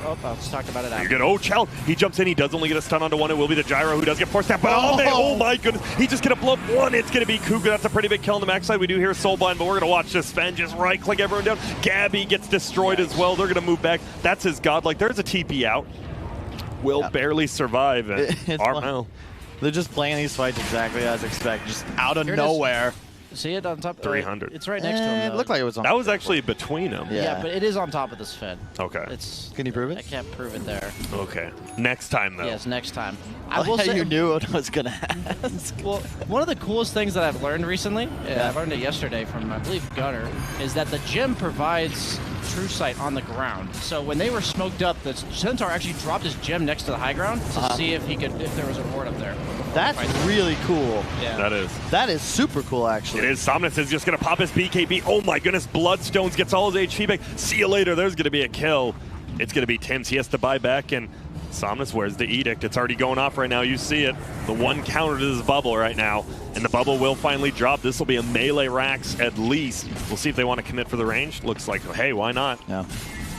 Oh, let's talk about it after. You're good. Oh, Chell. He jumps in. He does only get a stun onto one. It will be the Gyro who does get forced out. But oh my goodness. He just get a blow up one. It's going to be Kuga. That's a pretty big kill on the max side. We do hear Soulbind, but we're going to watch this. Sven just right-click everyone down. Gabby gets destroyed as well. They're going to move back. That's his godlike. There's a TP out. Will barely survive. Armel. They're just playing these fights exactly as expected. Just out of nowhere. See it on top? 300. It's right next to him. It looked like it was on. That was actually between them. Yeah, but it is on top of this Fed. Okay. Can you prove it? I can't prove it there. Okay. Next time, though. Yes, next time. I will say you knew what I was going to ask. Well, one of the coolest things that I've learned recently, I learned it yesterday from, I believe, Gunner, is that the gym provides true sight on the ground. So when they were smoked up, the Centaur actually dropped his gem next to the high ground to see if there was a ward up there. That's really cool. Yeah. That is. That is super cool, actually. It is. Somnus is just going to pop his BKB. Oh my goodness. Bloodstones gets all his HP back. See you later. There's going to be a kill. It's going to be Tim's. He has to buy back, and Somnus wears the Edict. It's already going off right now. You see it. The one counter to this bubble right now, and the bubble will finally drop. This will be a melee Rax at least. We'll see if they want to commit for the range. Looks like, hey, why not? Yeah.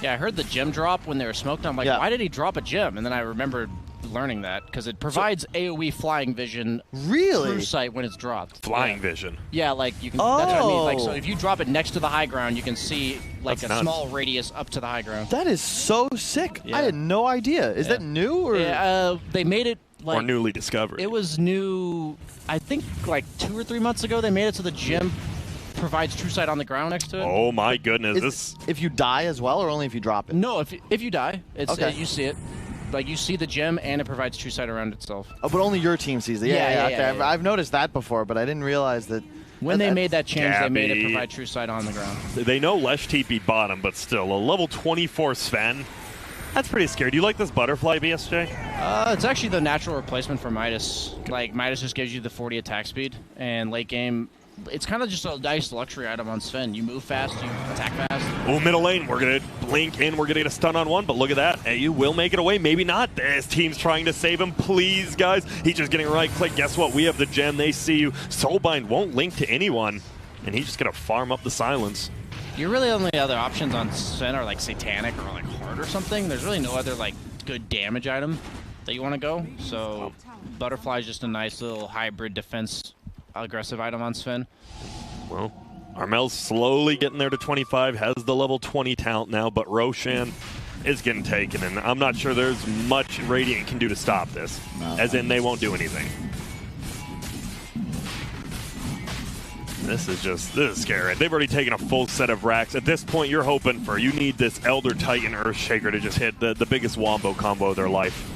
Yeah, I heard the gem drop when they were smoked. I'm like, why did he drop a gem? And then I remembered learning that because it provides AoE flying vision through sight when it's dropped. Flying vision. Yeah, like you can. That's what I mean. Like, so if you drop it next to the high ground, you can see like That's a nuts. small radius up to the high ground. That is so sick. Yeah. I had no idea. Is that new or? Yeah, they made it like or newly discovered. It was new. I think like 2 or 3 months ago they made it so the gym provides true sight on the ground next to it. Oh my goodness! If you die as well, or only if you drop it? No, if you die, it's Okay. you see it. Like you see the gem and it provides true sight around itself. Oh, but only your team sees it. Yeah, okay. yeah. I've noticed that before, but I didn't realize that. When they made that change, they made it Gabby. provide true sight on the ground. They know Lesh TP bottom, but still, a level 24 Sven. That's pretty scary. Do you like this butterfly, BSJ? It's actually the natural replacement for Midas. Like, Midas just gives you the 40 attack speed, and late game, it's kind of just a nice luxury item on Sven. You move fast, you attack fast. Oh, middle lane. We're going to blink in. We're going to get a stun on one, but look at that. Hey, you will make it away. Maybe not. This team's trying to save him. Please, guys. He's just getting right click. Guess what? We have the gem. They see you. Soulbind won't link to anyone, and he's just going to farm up the silence. Your really only other options on Sven are like Satanic or like Heart or something. There's really no other like good damage item that you want to go. So Butterfly is just a nice little hybrid defense aggressive item on Sven. Well, Armel's slowly getting there to 25, has the level 20 talent now, but Roshan is getting taken, and I'm not sure there's much Radiant can do to stop this, as in they won't do anything. This is scary. They've already taken a full set of racks. At this point, you're hoping for, you need this Elder Titan Earthshaker to just hit the biggest wombo combo of their life.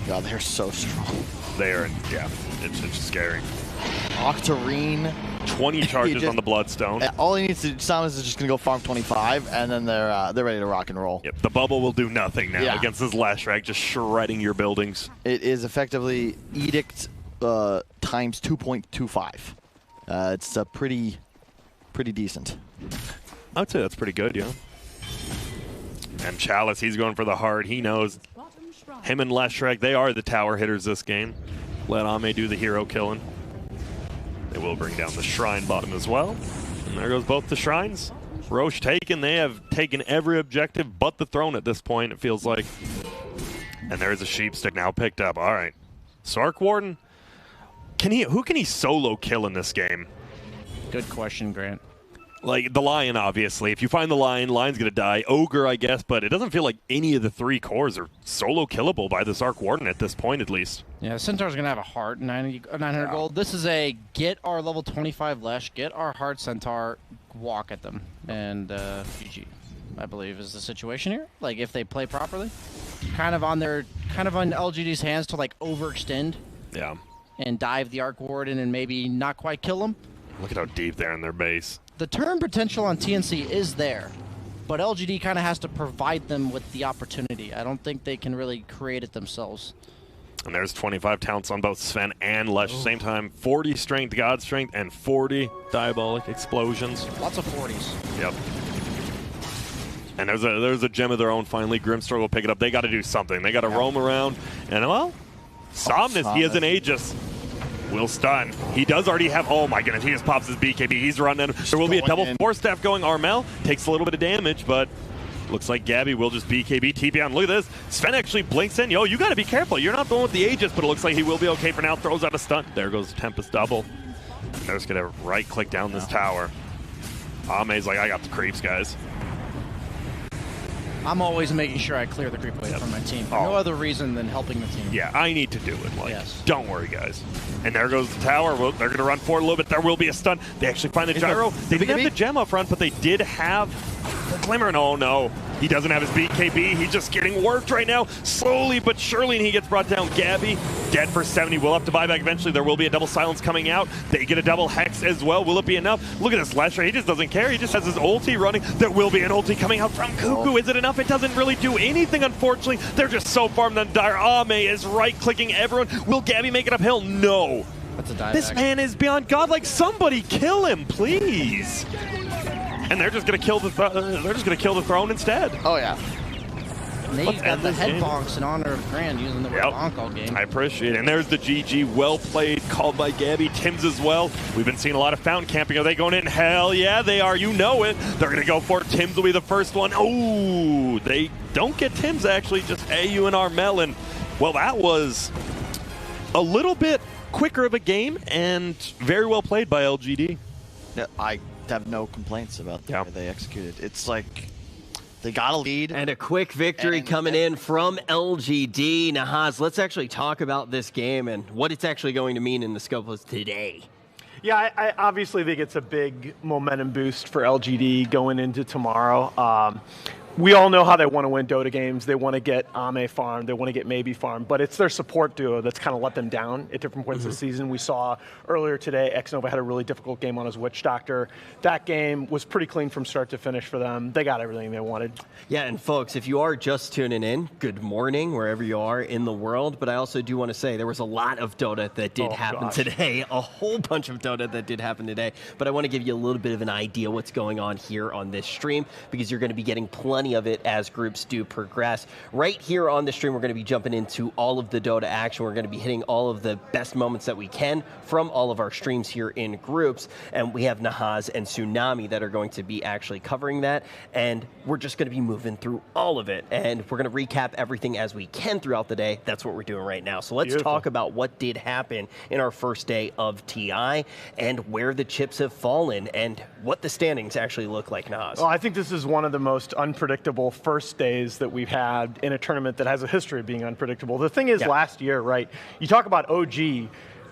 God, they're so strong. They are, yeah, it's scary. Octarine. 20 charges on the Bloodstone. All he needs to do, Samus is just going to go farm 25, and then they're ready to rock and roll. Yep, the bubble will do nothing now against this Lashrak, just shredding your buildings. It is effectively Edict times 2.25. It's pretty decent. I'd say that's pretty good, yeah. And Chalice, he's going for the heart. He knows him and Lashrak, they are the tower hitters this game. Let Ame do the hero killing. They will bring down the shrine bottom as well. And there goes both the shrines. Roche taken. They have taken every objective but the throne at this point, it feels like. And there's a sheep stick now picked up. All right. Sark Warden, who can he solo kill in this game? Good question, Grant. Like, the Lion, obviously. If you find the Lion, Lion's going to die. Ogre, I guess, but it doesn't feel like any of the 3 cores are solo killable by this Arc Warden at this point, at least. Yeah, Centaur's going to have a heart, 900 gold. This is a get our level 25 Lesh, get our heart Centaur, walk at them, and GG, I believe, is the situation here. Like, if they play properly. Kind of on LGD's hands to, like, overextend. Yeah. And dive the Arc Warden and maybe not quite kill them. Look at how deep they're in their base. The turn potential on TNC is there, but LGD kind of has to provide them with the opportunity. I don't think they can really create it themselves. And there's 25 talents on both Sven and Lesh at the same time. 40 strength, God strength, and 40 diabolic explosions. Lots of 40s. Yep. And there's a gem of their own finally. Grimstar will pick it up. They got to do something. They got to roam around. And, well, Somnus, he has an Aegis. Will stun. He does already have, oh my goodness, he just pops his BKB. He's running. There will be a double force staff going. Armel takes a little bit of damage, but looks like Gabby will just BKB TP on. Look at this. Sven actually blinks in. Yo, you got to be careful. You're not going with the Aegis, but it looks like he will be okay for now. Throws out a stun. There goes Tempest double. They're just going to right click down this tower. Ame's like, I got the creeps, guys. I'm always making sure I clear the creep wave from my team. For no other reason than helping the team. Yeah, I need to do it. Like, don't worry, guys. And there goes the tower. Well, they're going to run forward a little bit. There will be a stun. They actually find the gyro. They didn't have the gem up front, but they did have the glimmer. And oh no, he doesn't have his BKB. He's just getting worked right now, slowly but surely, and he gets brought down. Gabby dead for 70. Will have to buy back eventually. There will be a double silence coming out. They get a double hex as well. Will it be enough? Look at this Lesher. He just doesn't care. He just has his ulti running. There will be an ulti coming out from Cuckoo. Is it enough? It doesn't really do anything, unfortunately. They're just so far from the dire. Ame is right-clicking everyone. Will Gabby make it uphill? No. That's a dive This man is beyond godlike. Somebody kill him, please. And they're just gonna kill the throne instead. Oh yeah. Nate's got the head bonks in honor of Grand using the bonk all game. I appreciate it. And there's the GG. Well played. Called by Gabby. Tim's as well. We've been seeing a lot of fountain camping. Are they going in? Hell yeah, they are. You know it. They're going to go for it. Tim's will be the first one. Oh, they don't get Tim's, actually. Just AU and Armel. And, well, that was a little bit quicker of a game and very well played by LGD. Yeah, I have no complaints about the way they executed. It's like they got a lead. And a quick victory coming in from LGD. Nahaz, let's actually talk about this game and what it's actually going to mean in the scope of today. Yeah, I obviously think it's a big momentum boost for LGD going into tomorrow. We all know how they want to win Dota games. They want to get Ame farmed. They want to get Maybe farmed. But it's their support duo that's kind of let them down at different points of the season. We saw earlier today, Xnova had a really difficult game on his Witch Doctor. That game was pretty clean from start to finish for them. They got everything they wanted. Yeah, and folks, if you are just tuning in, good morning, wherever you are in the world. But I also do want to say there was a lot of Dota that did happen today. A whole bunch of Dota that did happen today. But I want to give you a little bit of an idea what's going on here on this stream, because you're going to be getting plenty of it as groups do progress. Right here on the stream, we're going to be jumping into all of the Dota action. We're going to be hitting all of the best moments that we can from all of our streams here in groups. And we have Nahaz and Tsunami that are going to be actually covering that. And we're just going to be moving through all of it. And we're going to recap everything as we can throughout the day. That's what we're doing right now. So let's talk about what did happen in our first day of TI and where the chips have fallen and what the standings actually look like, Nahaz. Well, I think this is one of the most unpredictable first days that we've had in a tournament that has a history of being unpredictable. The thing is, last year, right, you talk about OG,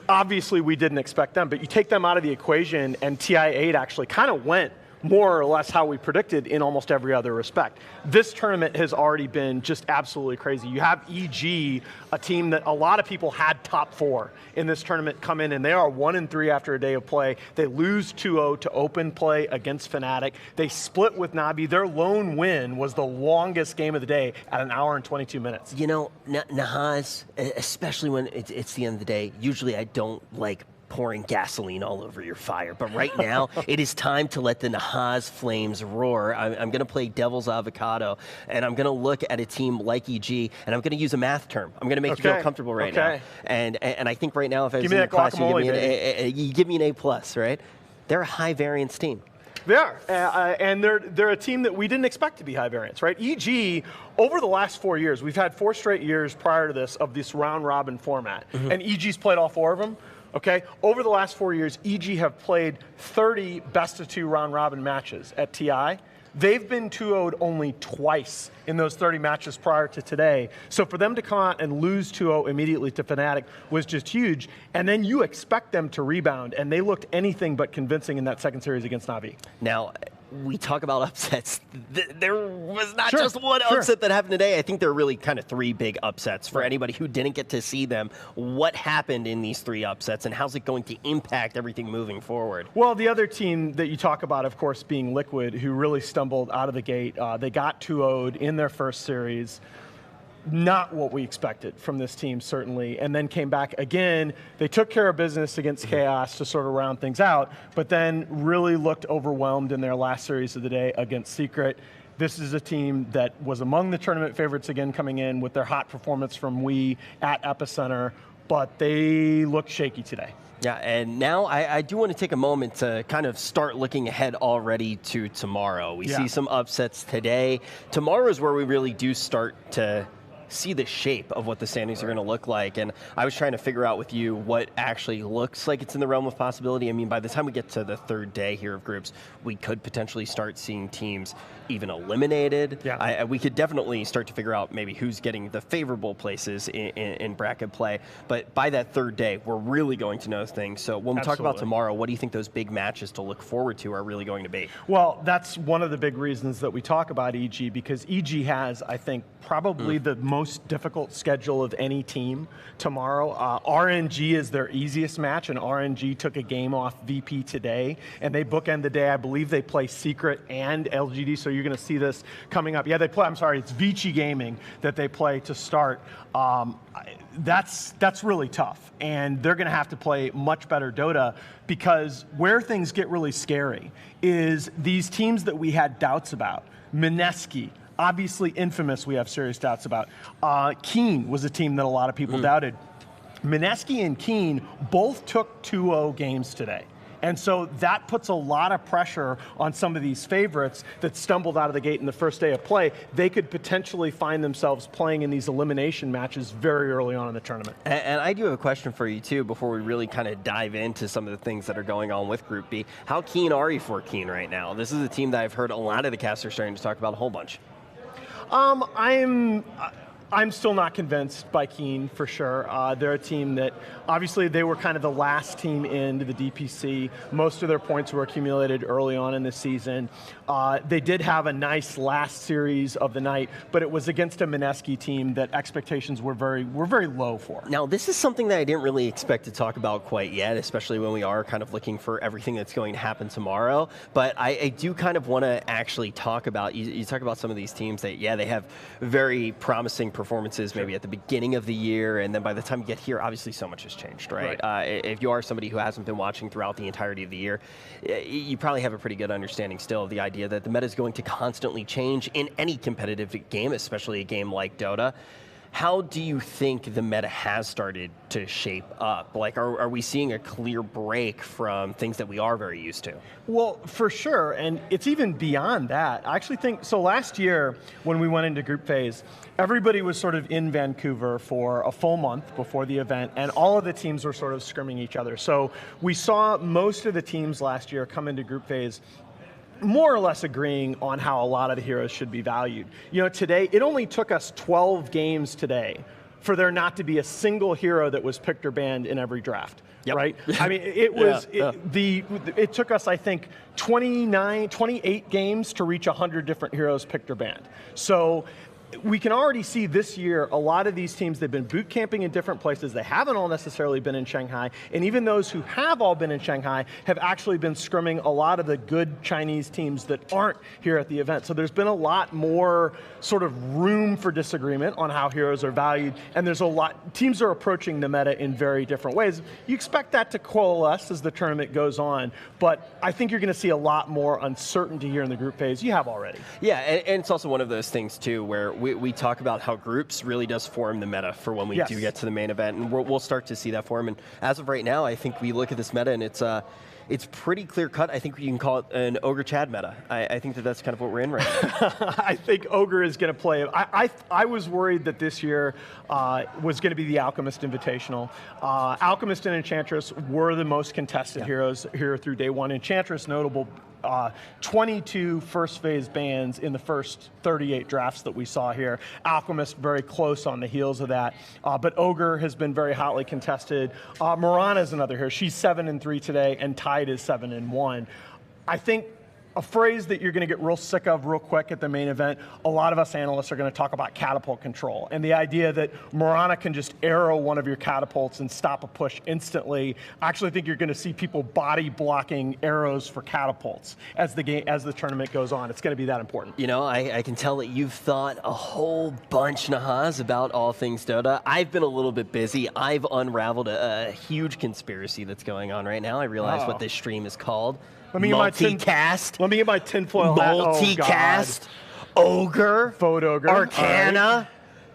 obviously we didn't expect them, but you take them out of the equation and TI8 actually kind of went more or less how we predicted in almost every other respect. This tournament has already been just absolutely crazy. You have EG, a team that a lot of people had top 4 in this tournament, come in, and they are 1-3 after a day of play. They lose 2-0 to open play against Fnatic. They split with Navi. Their lone win was the longest game of the day at 1 hour and 22 minutes. You know, Nahaz, especially when it's the end of the day, usually I don't like pouring gasoline all over your fire. But right now, it is time to let the Nahaz flames roar. I'm going to play devil's avocado, and I'm going to look at a team like EG, and I'm going to use a math term. I'm going to make you feel comfortable right now. And I think right now, if I was in the class, you give me an A+, right? They're a high variance team. They are, and they're a team that we didn't expect to be high variance, right? EG, over the last 4 years, we've had 4 straight years prior to this of this round-robin format, and EG's played all 4 of them. Okay, over the last 4 years, EG have played 30 best-of-2 round-robin matches at TI. They've been 2-0'd only twice in those 30 matches prior to today. So for them to come out and lose 2-0 immediately to Fnatic was just huge. And then you expect them to rebound, and they looked anything but convincing in that second series against Navi. Now, we talk about upsets. There was not just one upset that happened today. I think there are really kind of 3 big upsets for anybody who didn't get to see them. What happened in these 3 upsets, and how's it going to impact everything moving forward? Well, the other team that you talk about, of course, being Liquid, who really stumbled out of the gate. They got 2-0'd in their first series. Not what we expected from this team, certainly, and then came back again. They took care of business against Chaos to sort of round things out, but then really looked overwhelmed in their last series of the day against Secret. This is a team that was among the tournament favorites again coming in with their hot performance from Wii at Epicenter, but they look shaky today. Yeah, and now I do want to take a moment to kind of start looking ahead already to tomorrow. We see some upsets today. Tomorrow is where we really do start to see the shape of what the standings are going to look like. And I was trying to figure out with you what actually looks like it's in the realm of possibility. I mean, by the time we get to the third day here of groups, we could potentially start seeing teams even eliminated. Yeah. We could definitely start to figure out maybe who's getting the favorable places in bracket play. But by that third day, we're really going to know things. So when we talk about tomorrow, what do you think those big matches to look forward to are really going to be? Well, that's one of the big reasons that we talk about EG, because EG has, I think, probably the most difficult schedule of any team tomorrow. RNG is their easiest match, and RNG took a game off VP today, and they bookend the day. I believe they play Secret and LGD, so you're going to see this coming up. Yeah, they play, I'm sorry, it's Vici Gaming that they play to start. That's really tough, and they're going to have to play much better Dota, because where things get really scary is these teams that we had doubts about. Mineski, obviously Infamous, we have serious doubts about. Keen was a team that a lot of people doubted. Mineski and Keen both took 2-0 games today. And so that puts a lot of pressure on some of these favorites that stumbled out of the gate in the first day of play. They could potentially find themselves playing in these elimination matches very early on in the tournament. And I do have a question for you, too, before we really kind of dive into some of the things that are going on with Group B. How keen are you for Keen right now? This is a team that I've heard a lot of the casters starting to talk about a whole bunch. I'm still not convinced by Keen, for sure. They're a team that, obviously, they were kind of the last team into the DPC. Most of their points were accumulated early on in the season. They did have a nice last series of the night, but it was against a Mineski team that expectations were very low for. Now, this is something that I didn't really expect to talk about quite yet, especially when we are kind of looking for everything that's going to happen tomorrow. But I do kind of want to actually talk about, you talk about some of these teams that, yeah, they have very promising performances maybe at the beginning of the year, and then by the time you get here, obviously so much has changed, right? If you are somebody who hasn't been watching throughout the entirety of the year, you probably have a pretty good understanding still of the idea that the meta is going to constantly change in any competitive game, especially a game like Dota. How do you think the meta has started to shape up? Like, are we seeing a clear break from things that we are very used to? Well, for sure, and it's even beyond that. I actually think, so last year when we went into group phase, everybody was sort of in Vancouver for a full month before the event, and all of the teams were sort of scrimming each other. So we saw most of the teams last year come into group phase more or less agreeing on how a lot of the heroes should be valued. You know, today, it only took us 12 games today for there not to be a single hero that was picked or banned in every draft, right? I mean, it was, it took us, I think, 28 games to reach 100 different heroes picked or banned. So we can already see this year a lot of these teams, they've been boot camping in different places. They haven't all necessarily been in Shanghai. And even those who have all been in Shanghai have actually been scrimming a lot of the good Chinese teams that aren't here at the event. So there's been a lot more sort of room for disagreement on how heroes are valued. And there's a lot, teams are approaching the meta in very different ways. You expect that to coalesce as the tournament goes on. But I think you're going to see a lot more uncertainty here in the group phase. You have already. Yeah, and it's also one of those things, too, where we talk about how groups really does form the meta for when we do get to the main event, and we'll start to see that form. And as of right now, I think we look at this meta, and it's pretty clear cut. I think we can call it an Ogre Chad meta. I think that's kind of what we're in right now. I think Ogre is going to play. I was worried that this year was going to be the Alchemist Invitational. Alchemist and Enchantress were the most contested heroes here through day one. Enchantress notable. 22 first phase bans in the first 38 drafts that we saw here. Alchemist very close on the heels of that. But Ogre has been very hotly contested. Mirana is another here. She's 7-3 today, and Tide is 7-1. I think a phrase that you're going to get real sick of real quick at the main event, a lot of us analysts are going to talk about catapult control. And the idea that Mirana can just arrow one of your catapults and stop a push instantly. I actually think you're going to see people body blocking arrows for catapults as the tournament goes on. It's going to be that important. You know, I can tell that you've thought a whole bunch, Nahaz, about all things Dota. I've been a little bit busy. I've unraveled a huge conspiracy that's going on right now. I realize what this stream is called. Let me get my tinfoil hat. Multicast. Ogre, Ogre, Arcana,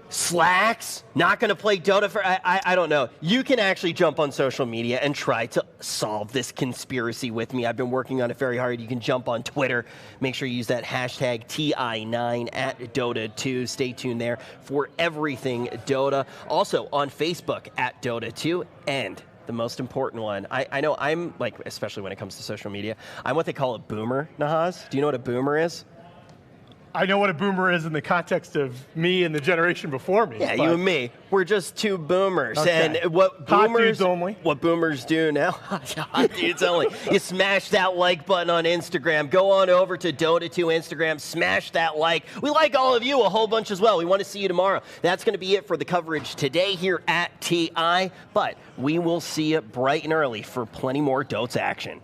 Slacks, not going to play Dota for, I don't know. You can actually jump on social media and try to solve this conspiracy with me. I've been working on it very hard. You can jump on Twitter. Make sure you use that hashtag TI9 at Dota2. Stay tuned there for everything Dota. Also on Facebook at Dota2. And the most important one, I know I'm like, especially when it comes to social media, I'm what they call a boomer, Nahaz. Do you know what a boomer is? I know what a boomer is in the context of me and the generation before me. Yeah, you and me. We're just two boomers. Okay. And what boomers only. What boomers do now, hot dudes only. You smash that like button on Instagram. Go on over to Dota2 Instagram. Smash that like. We like all of you a whole bunch as well. We want to see you tomorrow. That's going to be it for the coverage today here at TI. But we will see you bright and early for plenty more Dota action.